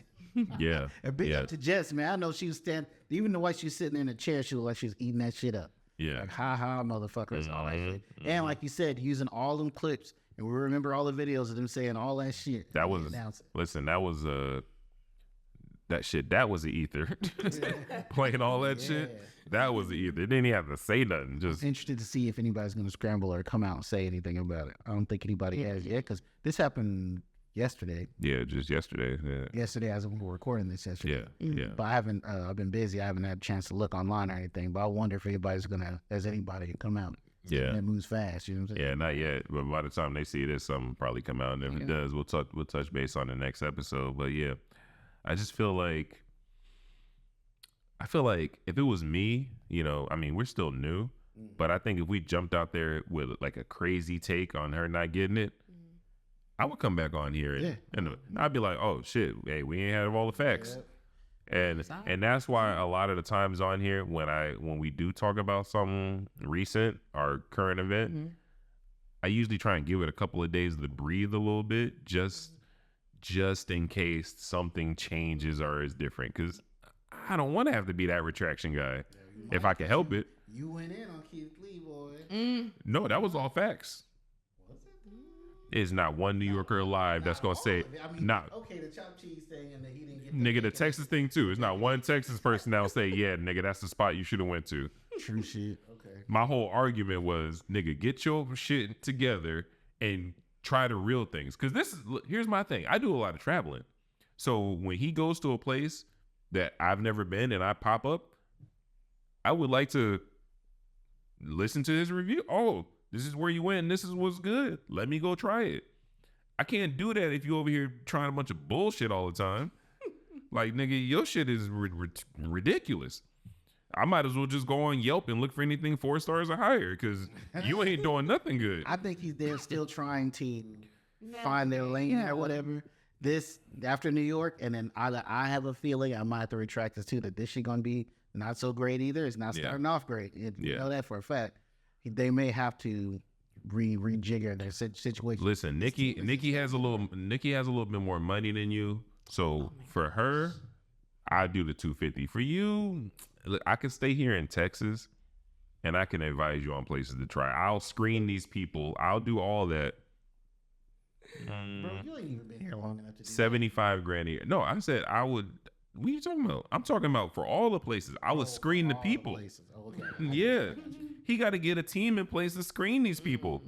Yeah. And big up to Jess, man. I know she was even the way she was sitting in the chair, she looked like she was eating that shit up. Yeah. Like, ha, motherfuckers, all that shit. And like you said, using all them clips, and we remember all the videos of them saying all that shit. That was, listen, that was that was the ether. Playing all that shit, that was the ether. They didn't even have to say nothing. Just interested to see if anybody's going to scramble or come out and say anything about it. I don't think anybody has yet, because this happened yesterday. Yeah, just yesterday. Yeah. Yesterday, as we were recording this yesterday. Yeah. But I haven't. I've been busy. I haven't had a chance to look online or anything. But I wonder if anybody's gonna. Has anybody come out? Yeah. And it moves fast. You know what I'm saying? Yeah, not yet. But by the time they see this, something probably come out. And if it does, we'll touch base on the next episode. But yeah, I just feel like. If it was me, you know, I mean, we're still new, but I think if we jumped out there with like a crazy take on her not getting it, I would come back on here and I'd be like, oh shit, hey, we ain't have all the facts. And that's why a lot of the times on here, when we do talk about something recent or current event, I usually try and give it a couple of days to breathe a little bit, just in case something changes or is different. Because I don't want to have to be that retraction guy if I can help it. You went in on Keith Lee, boy. No, that was all facts. Is not one New Yorker alive that's gonna say not. Okay, the chopped cheese thing, and he didn't get Nigga, the Texas thing too. It's not one Texas person that'll say, yeah, nigga, that's the spot you should have went to. True shit. Okay. My whole argument was, nigga, get your shit together and try the real things. Cause here's my thing. I do a lot of traveling. So when he goes to a place that I've never been and I pop up, I would like to listen to his review. Oh, this is where you went and this is what's good. Let me go try it. I can't do that if you over here trying a bunch of bullshit all the time. Like, nigga, your shit is ridiculous. I might as well just go on Yelp and look for anything 4 stars or higher because you ain't doing nothing good. I think they're still trying to find their lane or whatever. This after New York, and then I have a feeling I might have to retract this too, that this shit gonna be not so great either. It's not starting off great. You know that for a fact. They may have to rejigger their situation. Listen, Nicki has a little bit more money than you, so for her, I do the 250. For you, look, I can stay here in Texas, and I can advise you on places to try. I'll screen these people. I'll do all that. Bro, you ain't even been here long enough to do 75 grand a year. No, I said I would. What are you talking about? I'm talking about for all the places. I would screen the people. Yeah, he got to get a team in place to screen these people.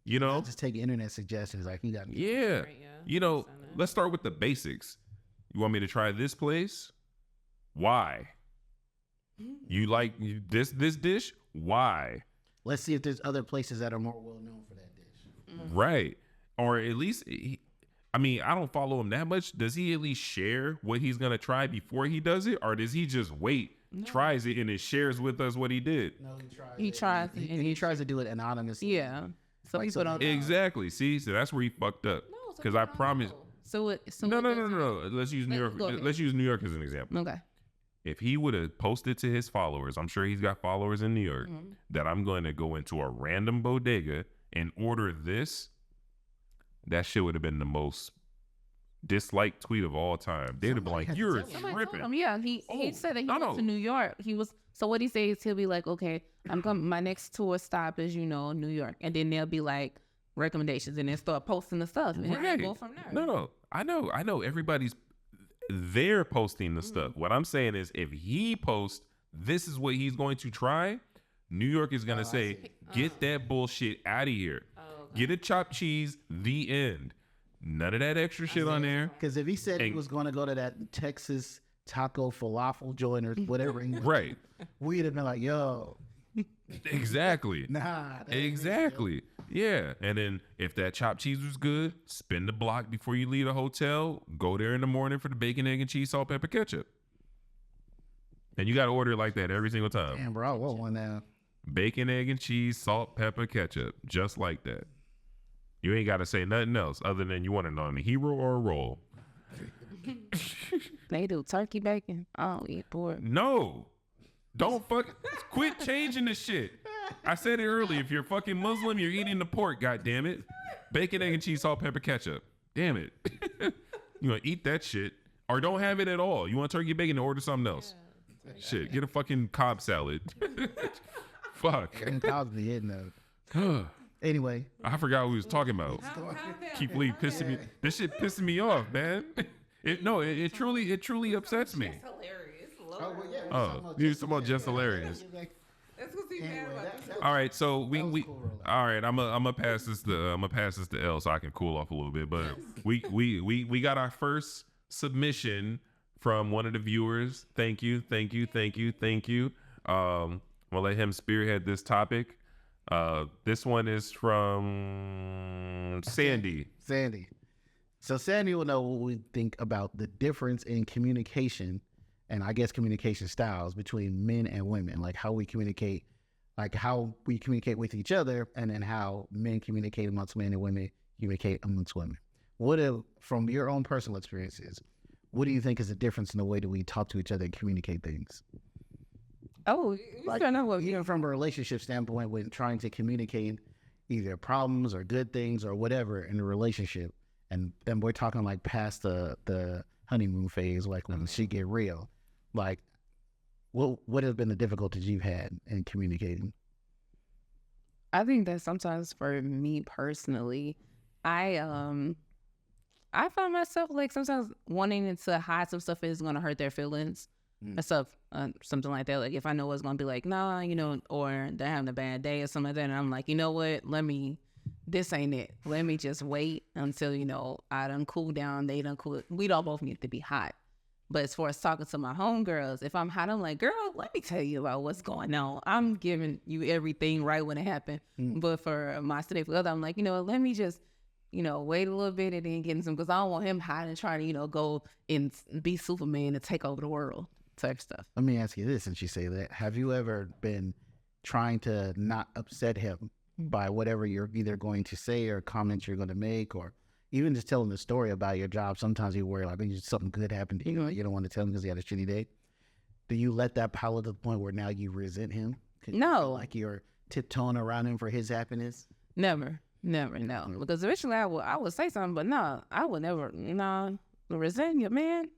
You know, just take internet suggestions like you got. Yeah, you know, let's start with the basics. You want me to try this place? Why? You like this dish? Why? Let's see if there's other places that are more well known for that dish. Right. Or at least, I mean, I don't follow him that much. Does he at least share what he's going to try before he does it? Or does he just wait, tries it, and then shares with us what he did? No, he tries it. He tries to do it anonymously. Yeah. So people don't know. Exactly. See, so that's where he fucked up. Because I promise. No. Let's use New York. Let's use New York as an example. Okay. If he would have posted to his followers, I'm sure he's got followers in New York, that I'm going to go into a random bodega and order this, that shit would have been the most disliked tweet of all time. They'd have been like, "You're tripping." Yeah, he said that he went to New York. So what he says, he'll be like, "Okay, I'm coming. My next tour stop is New York," and then they'll be like recommendations, and then start posting the stuff, and then go from there. No, I know. Everybody's they're posting the stuff. What I'm saying is, if he posts, this is what he's going to try. New York is gonna say, "Get that bullshit out of here. Get a chopped cheese. The end. None of that extra shit on there." Because if he said he was going to go to that Texas taco falafel joint or whatever, right, we'd have been like, "Yo, exactly, nah, exactly, yeah." And then if that chopped cheese was good, spin the block before you leave the hotel. Go there in the morning for the bacon, egg, and cheese, salt, pepper, ketchup. And you got to order it like that every single time. Damn, bro, I want one now. Bacon, egg, and cheese, salt, pepper, ketchup, just like that. You ain't got to say nothing else other than you want it on a hero or a roll. They do turkey bacon. I don't eat pork. No. Don't quit changing the shit. I said it earlier. If you're fucking Muslim, you're eating the pork, goddammit. it. Bacon, egg, and cheese, salt, pepper, ketchup. Damn it. You want to eat that shit or don't have it at all. You want turkey bacon or order something else. Shit, get a fucking Cobb salad. Fuck. Anyway, I forgot what we was talking about. Keep Lee pissing me. This shit pissing me off, man. It truly upsets me. You was talking about Jess Hilarious. All right, so all right. I'm gonna pass this to L so I can cool off a little bit. But we got our first submission from one of the viewers. Thank you. I'm gonna let him spearhead this topic. This one is from Sandy. So Sandy will know what we think about the difference in communication and I guess communication styles between men and women, like how we communicate with each other, and then how men communicate amongst men and women communicate amongst women. From your own personal experiences, what do you think is the difference in the way that we talk to each other and communicate things? Oh, even from a relationship standpoint, when trying to communicate either problems or good things or whatever in the relationship, and we're talking like past the honeymoon phase, like when shit get real, like what have been the difficulties you've had in communicating? I think that sometimes for me personally, I find myself like sometimes wanting to hide some stuff is going to hurt their feelings. And stuff, something like that. Like if I know it's gonna be like, nah, or they're having a bad day or something like that, and I'm like, you know what? This ain't it. Let me just wait until I done cool down. They done cool. We don't both need to be hot. But as far as talking to my homegirls, if I'm hot, I'm like, girl, let me tell you about what's going on. I'm giving you everything right when it happened. But for my significant other, I'm like, let me just, wait a little bit and then get in some, because I don't want him hot and trying to, go and be Superman and take over the world. type stuff. Let me ask you this, since you say that. Have you ever been trying to not upset him by whatever you're either going to say or comments you're going to make, or even just telling the story about your job? Sometimes you worry, like, maybe something good happened to you. You don't want to tell him because he had a shitty day. Do you let that pile to the point where now you resent him? No. Like you're tiptoeing around him for his happiness? Never, no. Because eventually I would say something, but no, I would never, resent your man.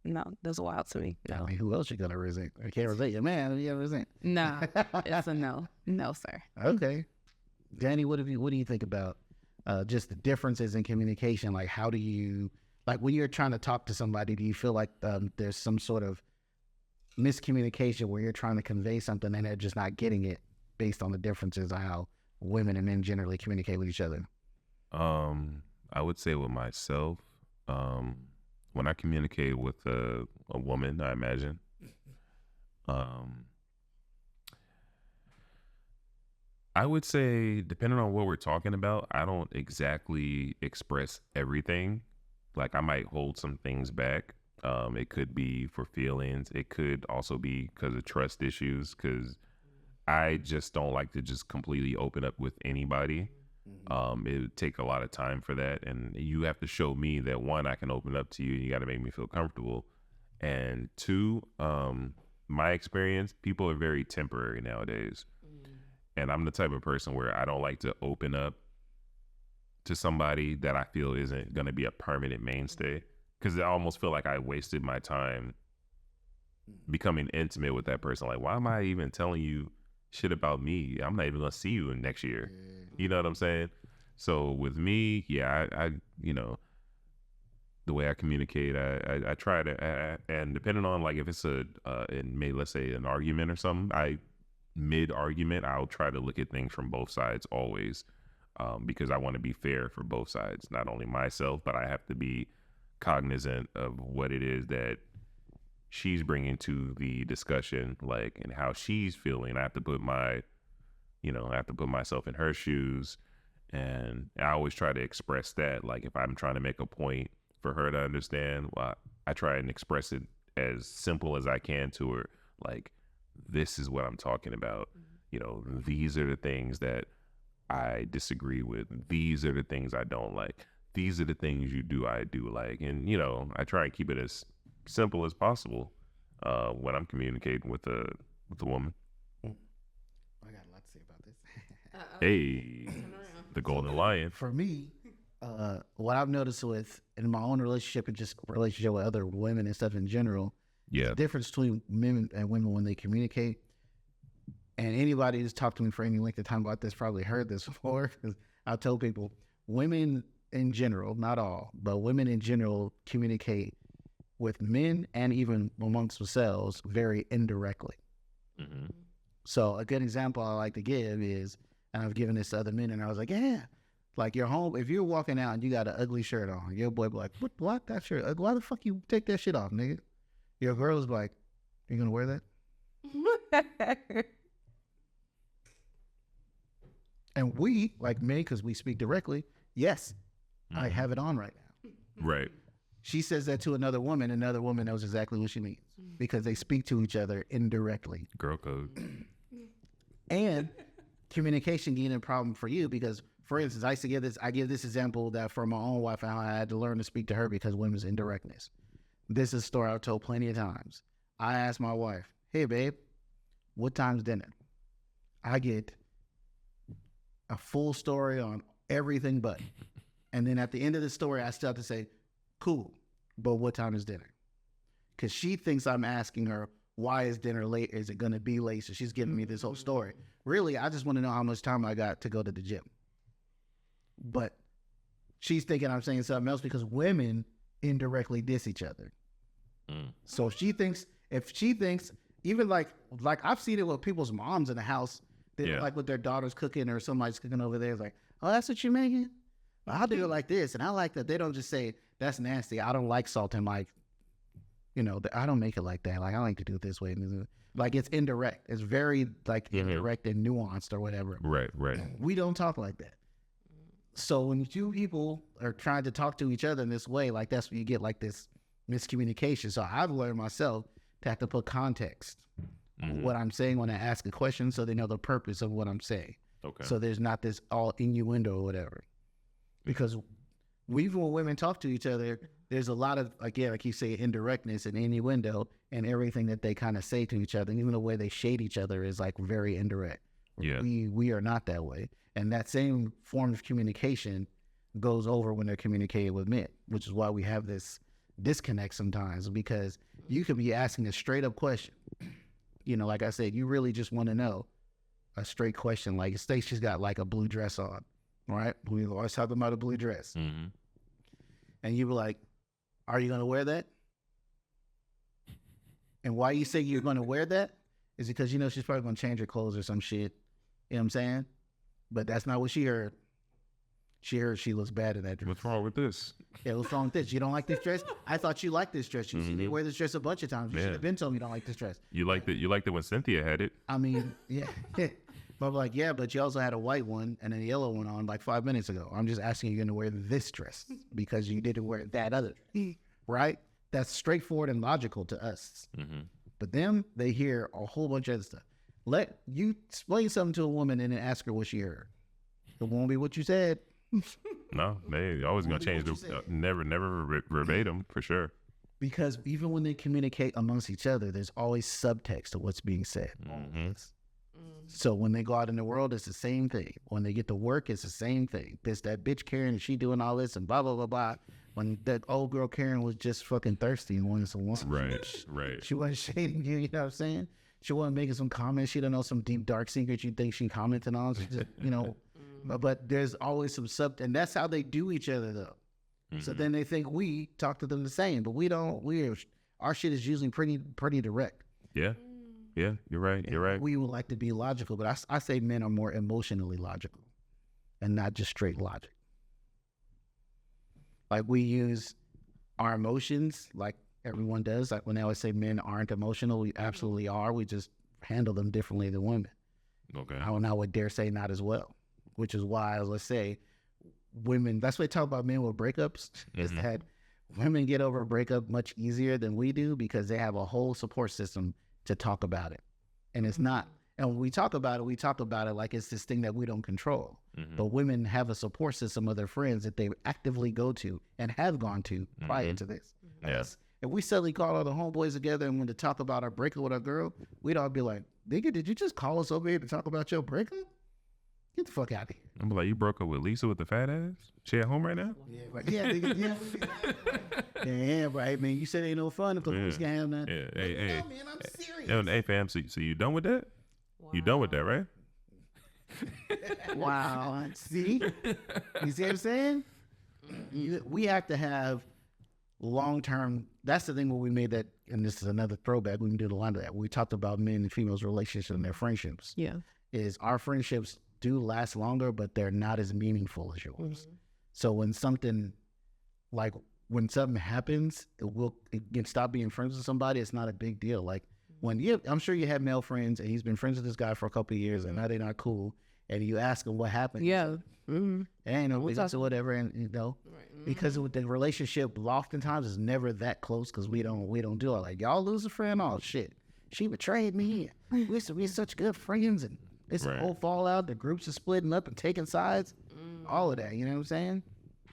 No, that's wild to me. No. I mean, who else you gonna resent? I can't resent your man. You resent? No, it's a no. No, sir. Okay, Danny, what do you think about just the differences in communication? Like, how do you, like, when you're trying to talk to somebody, do you feel like there's some sort of miscommunication where you're trying to convey something and they're just not getting it based on the differences of how women and men generally communicate with each other? I would say with myself, when I communicate with a woman, I imagine, I would say, depending on what we're talking about, I don't exactly express everything. Like, I might hold some things back. It could be for feelings. It could also be because of trust issues, because I just don't like to just completely open up with anybody. It would take a lot of time for that, and you have to show me that, one, I can open up to you, and you got to make me feel comfortable, and two, my experience, people are very temporary nowadays, and I'm the type of person where I don't like to open up to somebody that I feel isn't going to be a permanent mainstay, because I almost feel like I wasted my time becoming intimate with that person. Like, why am I even telling you shit about me? I'm not even gonna see you in next year. You know what I'm saying? So with me, yeah, I the way I communicate, I try to, and depending on, like, if it's let's say an argument or something, mid argument, I'll try to look at things from both sides always, because I want to be fair for both sides, not only myself, but I have to be cognizant of what it is that she's bringing to the discussion, like, and how she's feeling. I have to put myself in her shoes, and I always try to express that. Like, if I'm trying to make a point for her to understand, well, I try and express it as simple as I can to her. Like, this is what I'm talking about. These are the things that I disagree with. These are the things I don't like. These are the things you do, I do like. And, I try and keep it as simple as possible when I'm communicating with a woman. I got a lot to say about this. Hey, the golden lion. For me, what I've noticed in my own relationship and just relationship with other women and stuff in general, yeah, the difference between men and women when they communicate. And anybody who's talked to me for any length of time about this probably heard this before, because I told people, women in general, not all, but women in general communicate with men and even amongst themselves very indirectly. Mm-hmm. So a good example I like to give is, and I've given this to other men, and I was like, yeah, like, you're home, if you're walking out and you got an ugly shirt on, your boy be like, what that shirt? Why the fuck you take that shit off, nigga? Your girl's like, you gonna wear that? And we, like me, because we speak directly, yes, I have it on right now. Right. She says that to another woman knows exactly what she means, because they speak to each other indirectly. Girl code. And communication being a problem for you, because, for instance, I give this example that for my own wife, how I had to learn to speak to her because women's indirectness. This is a story I've told plenty of times. I asked my wife, hey, babe, what time's dinner? I get a full story on everything but. And then at the end of the story, I still have to say, cool, but what time is dinner? Because she thinks I'm asking her, why is dinner late? Is it going to be late? So she's giving me this whole story. Really, I just want to know how much time I got to go to the gym. But she's thinking I'm saying something else, because women indirectly diss each other. So if she thinks, even like I've seen it with people's moms in the house, like with their daughters cooking or somebody's cooking over there, it's like, oh, that's what you're making? Well, I'll do it like this. And I like that they don't just say, that's nasty, I don't like salt in my, I don't make it like that. Like, I like to do it this way. Like, it's indirect. It's very, like, indirect and nuanced or whatever. Right. We don't talk like that. So when two people are trying to talk to each other in this way, like, that's when you get, like, this miscommunication. So I've learned myself, to have to put context on what I'm saying when I ask a question, so they know the purpose of what I'm saying. Okay. So there's not this all innuendo or whatever. Because even when women talk to each other, there's a lot of, again, like you say, indirectness and innuendo and everything that they kind of say to each other. And even the way they shade each other is like very indirect. Yeah. We are not that way. And that same form of communication goes over when they're communicating with men, which is why we have this disconnect sometimes, because you could be asking a straight up question. You know, like I said, you really just want to know a straight question. Like, Stacey's got like a blue dress on, right? We always talk about a blue dress. Mm-hmm. And you were like, are you going to wear that? And why you say you're going to wear that is because you know she's probably going to change her clothes or some shit. You know what I'm saying? But that's not what she heard. She heard she looks bad in that dress. What's wrong with this? Yeah, what's wrong with this? You don't like this dress? I thought you liked this dress. You see me wear this dress a bunch of times. You should have been told me you don't like this dress. You liked it when Cynthia had it. I mean, yeah. But I'm like, yeah, but you also had a white one and a yellow one on like 5 minutes ago. I'm just asking you to wear this dress because you didn't wear that other dress, right? That's straightforward and logical to us. Mm-hmm. But them, they hear a whole bunch of other stuff. Let you explain something to a woman and then ask her what she heard. It won't be what you said. No, they always gonna change the never verbatim for sure. Because even when they communicate amongst each other, there's always subtext to what's being said. Mm-hmm. So when they go out in the world, it's the same thing. When they get to work, it's the same thing. This that bitch Karen and she doing all this and blah blah blah blah. When that old girl Karen was just fucking thirsty and wanted some water. Right. She wasn't shading you, you know what I'm saying? She wasn't making some comments. She don't know some deep dark secret you think she commented on. She just, you know. But there's always some and that's how they do each other though. Mm-hmm. So then they think we talk to them the same, but we don't. Our shit is usually pretty direct. Yeah, you're right. You're right. We would like to be logical, but I say men are more emotionally logical, and not just straight logic. Like we use our emotions, like everyone does. Like when they always say men aren't emotional, we absolutely are. We just handle them differently than women. Okay. I would dare say not as well. Which is why, let's say, women, that's why they talk about men with breakups, is that women get over a breakup much easier than we do because they have a whole support system to talk about it. And it's not, and when we talk about it like it's this thing that we don't control. Mm-hmm. But women have a support system of their friends that they actively go to and have gone to prior to this. Yes. If we suddenly call all the homeboys together and went to talk about our breakup with our girl, we'd all be like, nigga, did you just call us over here to talk about your breakup? Get the fuck out of here. I'm like, you broke up with Lisa with the fat ass? She at home right now? Yeah, right. Yeah, right, man. You said it ain't no fun if the police can have that. Yeah, hey. No, man, I'm serious. Hey, fam, so you done with that? Wow. You done with that, right? Wow. See? You see what I'm saying? We have to have long-term, that's the thing where we made that, and this is another throwback, we can do a lot of that. We talked about men and females' relationships and their friendships. Yeah. Is our friendships do last longer, but they're not as meaningful as yours. Mm-hmm. So when something happens, it can stop being friends with somebody. It's not a big deal. Like when I'm sure you have male friends and he's been friends with this guy for a couple of years and now they're not cool. And you ask him what happened. Yeah. Mm-hmm. Ain't no business or whatever. And because with the relationship oftentimes is never that close because we don't do it. Like y'all lose a friend. Oh shit. She betrayed me. We're such good friends and it's a whole fallout. The groups are splitting up and taking sides. All of that. You know what I'm saying?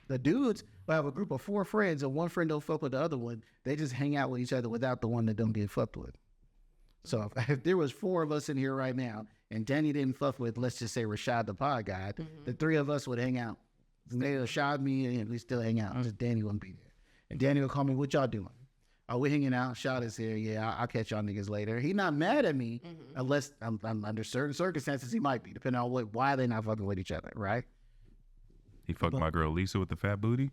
The dudes will have a group of 4 friends and one friend don't fuck with the other one. They just hang out with each other without the one that don't get fucked with. So if there was 4 of us in here right now and Danny didn't fuck with, let's just say Rashad the pod guy, the 3 of us would hang out. They Rashad, me, and we still hang out. Just Danny wouldn't be there. And Danny would call me, what y'all doing? Oh, we're hanging out. Shot is here. Yeah, I'll catch y'all niggas later. He not mad at me unless I'm under certain circumstances he might be, depending on why they not fucking with each other, right? He fucked my girl Lisa with the fat booty.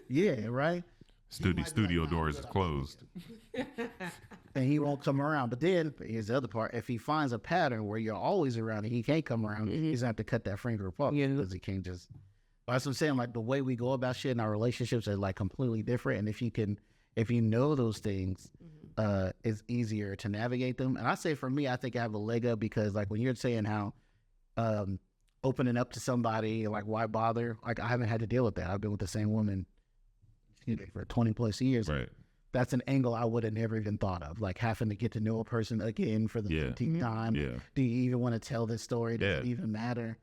Yeah, right. Studio doors is closed. And he won't come around. But then here's the other part: if he finds a pattern where you're always around and he can't come around, he's gonna have to cut that finger apart because he can't just. That's what I'm saying. Like the way we go about shit in our relationships are like completely different. And if you know those things, it's easier to navigate them. And I say for me, I think I have a leg up because like when you're saying how opening up to somebody, like why bother? Like I haven't had to deal with that. I've been with the same woman for 20 plus years. Right. that's an angle I would have never even thought of. Like having to get to know a person again for the 15th time. Yeah. Do you even want to tell this story? Does it even matter?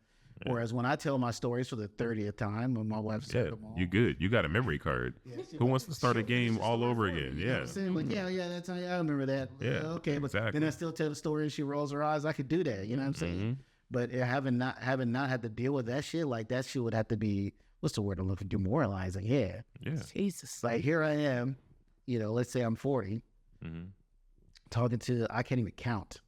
Yeah. Whereas when I tell my stories for the 30th time, when my wife said them all, you good. You got a memory card. Who wants to start a game all over again? Yeah. Like, that's how I remember that. Yeah. Okay, but then I still tell the story and she rolls her eyes. I could do that. You know what I'm saying? But having not had to deal with that shit, like that shit would have to be, what's the word I'm looking for? Demoralizing. Yeah. Jesus. Like here I am, let's say I'm 40, talking to, I can't even count,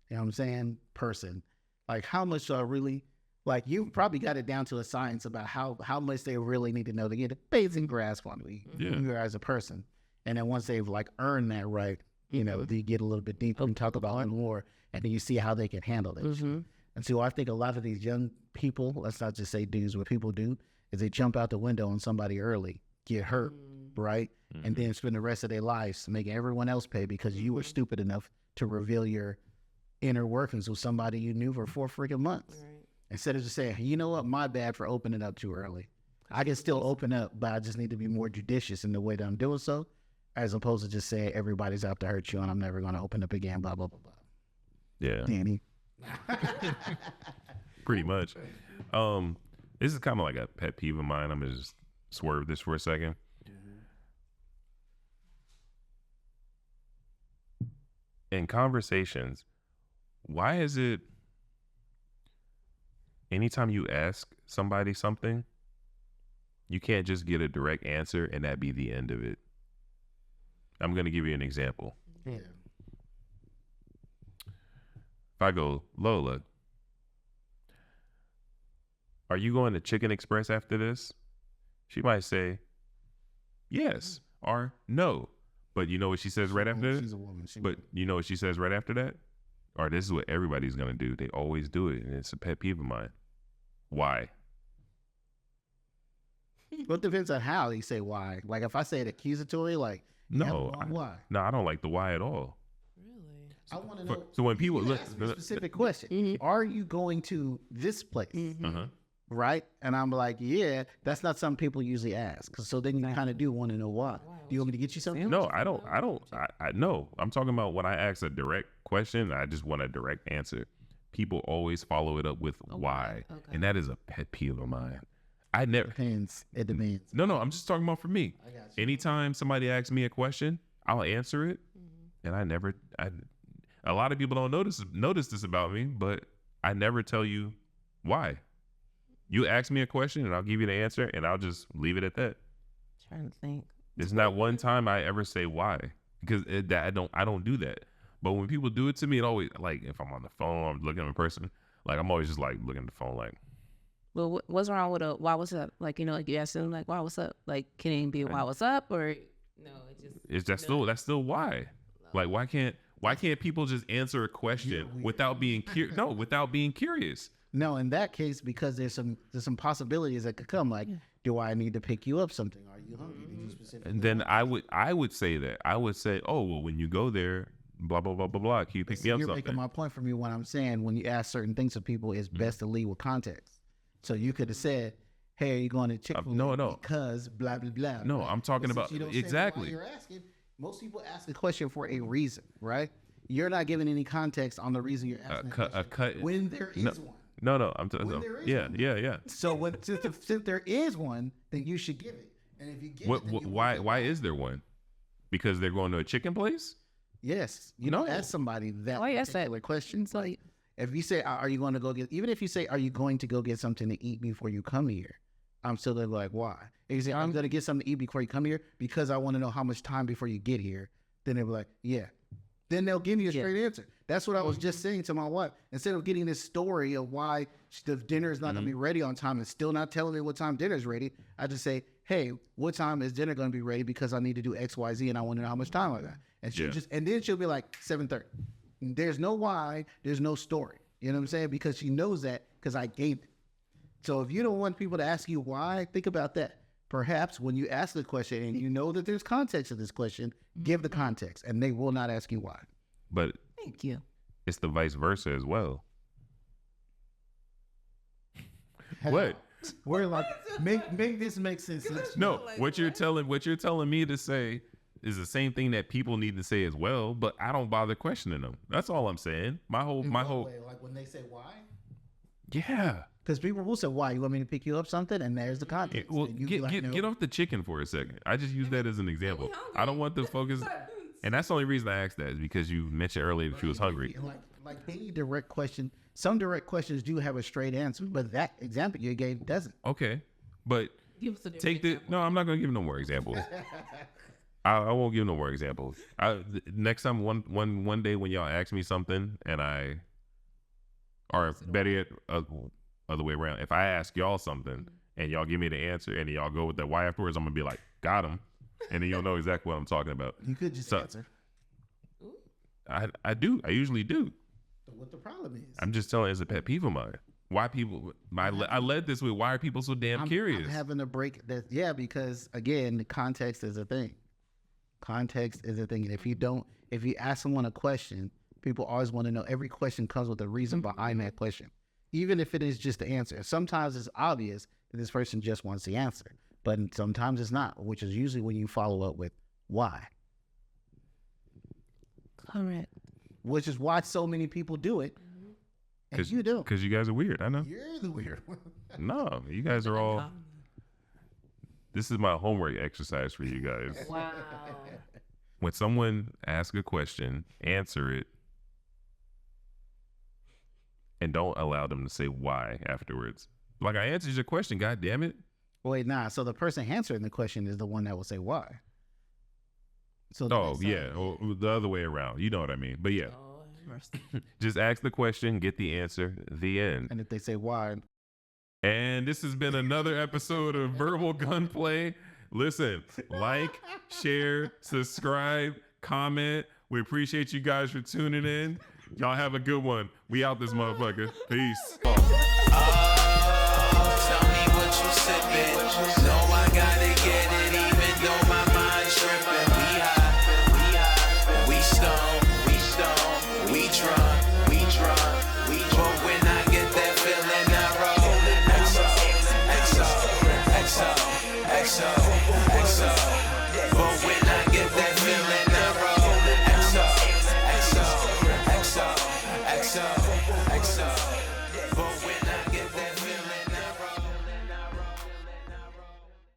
you know what I'm saying, person. Like how much do I really, like you probably got it down to a science about how much they really need to know to get a basic grasp on you as a person. And then once they've like earned that right, you get a little bit deeper and talk about it more, and then you see how they can handle it. And so I think a lot of these young people, let's not just say dudes, what people do is they jump out the window on somebody early, get hurt, right? And then spend the rest of their lives making everyone else pay because you were stupid enough to reveal your inner workings with somebody you knew for 4 freaking months. Right. Instead of just saying, you know what, my bad for opening up too early. I can still open up, but I just need to be more judicious in the way that I'm doing so, as opposed to just saying everybody's out to hurt you and I'm never going to open up again, blah, blah, blah, blah. Yeah. Danny. Pretty much. This is kind of like a pet peeve of mine. I'm going to just swerve this for a second. In conversations, why is it anytime you ask somebody something, you can't just get a direct answer and that be the end of it? I'm going to give you an example. Yeah. If I go, Lola, are you going to Chicken Express after this? She might say, yes or no. But you know what she says right after that? She's a woman. But you know what she says right after that? Or this is what everybody's going to do. They always do it. And it's a pet peeve of mine. Why? Well, it depends on how you say why. Like if I say it accusatory, like, no, why? No, I don't like the why at all. Really? I want to know. So when people look, ask me a specific question, are you going to this place? Right? And I'm like, yeah, that's not something people usually ask. So then you kind of do want to know why. Do you want me to get you something? No, I don't. No, I'm talking about when I ask a direct question, I just want a direct answer. People always follow it up with why. Okay. And that is a pet peeve of mine. I never. It depends. No, I'm just talking about for me. I got you. Anytime somebody asks me a question, I'll answer it. And a lot of people don't notice this about me, but I never tell you why. You ask me a question and I'll give you the answer and I'll just leave it at that. Trying to think. There's not one time I ever say why, because I don't do that. But when people do it to me, it always, like if I'm on the phone, I'm looking at a person, like I'm always just like looking at the phone like. Well, what's wrong with a why what's up? Like, like you ask them like why what's up? Like can it be why what's up or no? That's still why. Like why can't people just answer a question without being without being curious? No, in that case, because there's some possibilities that could come. Like, do I need to pick you up something? Are you hungry? Did you specifically? And then I would say that. I would say, oh well, when you go there, blah blah blah blah blah. Can you pick me up something? You're making my point for me when I'm saying when you ask certain things of people, it's best to lead with context. So you could have said, "Hey, are you going to Chick-fil-A?" No, because blah blah blah. No, I'm talking about exactly. Say why you're asking. Most people ask a question for a reason, right? You're not giving any context on the reason you're asking a question. When there is one. No, I'm talking about. Yeah. So since there is one, then you should give it. And if you give it, why is there one? Because they're going to a chicken place? Yes. You don't ask somebody that particular question. Like if you say, "Are you going to go get?" Even if you say, "Are you going to go get something to eat before you come here?" I'm still like, why? If you say, "I'm going to get something to eat before you come here because I want to know how much time before you get here," then they'll be like, "Yeah." Then they'll give you a straight answer. That's what I was just saying to my wife. Instead of getting this story of why the dinner is not going to be ready on time and still not telling me what time dinner is ready, I just say, "Hey, what time is dinner going to be ready? Because I need to do X, Y, Z, and I want to know how much time I got." And and then she'll be like 7:30. There's no why. There's no story. You know what I'm saying? Because she knows that because I gave it. So if you don't want people to ask you why, think about that. Perhaps when you ask the question and you know that there's context to this question, give the context and they will not ask you why. But thank you. It's the vice versa as well. What? We're like make this make sense. No, what you're telling me to say, is the same thing that people need to say as well, but I don't bother questioning them. That's all I'm saying. My whole Like when they say why? Yeah. Because people will say, why? You want me to pick you up something? And there's the context. Well, And you get, be like, get, no. get off the chicken for a second. I just use that as an example. I don't want to focus. And that's the only reason I asked that is because you mentioned earlier that you was hungry. Like any direct question, some direct questions do have a straight answer, but that example you gave doesn't. Okay. But Give us a take the, no, I'm not going to give no more examples. I won't give no more examples. Next time, one day when y'all ask me something and or better yet, other way around, if I ask y'all something and y'all give me the answer and then y'all go with that why afterwards, I'm gonna be like, got him, and then you'll know exactly what I'm talking about. You could just answer. I do. I usually do. So what the problem is? I'm just telling, it's a pet peeve of mine. Why people? I led this with why are people so damn curious? I'm having to break that. Yeah, because again, the context is a thing. Context is a thing, and if you ask someone a question, people always want to know. Every question comes with a reason behind that question, even if it is just the answer. Sometimes it's obvious that this person just wants the answer, but sometimes it's not, which is usually when you follow up with why. Correct. Which is why so many people do it. And you do. Because you guys are weird. I know. You're the weird one. No, you guys are all. This is my homework exercise for you guys. Wow. When someone asks a question, answer it. And don't allow them to say why afterwards. Like, I answered your question, God damn it. Wait, nah. So the person answering the question is the one that will say why. So the other way around. You know what I mean. But yeah, just ask the question, get the answer, the end. And if they say why. And this has been another episode of Verbal Gunplay. Listen, like, share, subscribe, comment. We appreciate you guys for tuning in. Y'all have a good one. We out this motherfucker. Peace. Tell me what you say.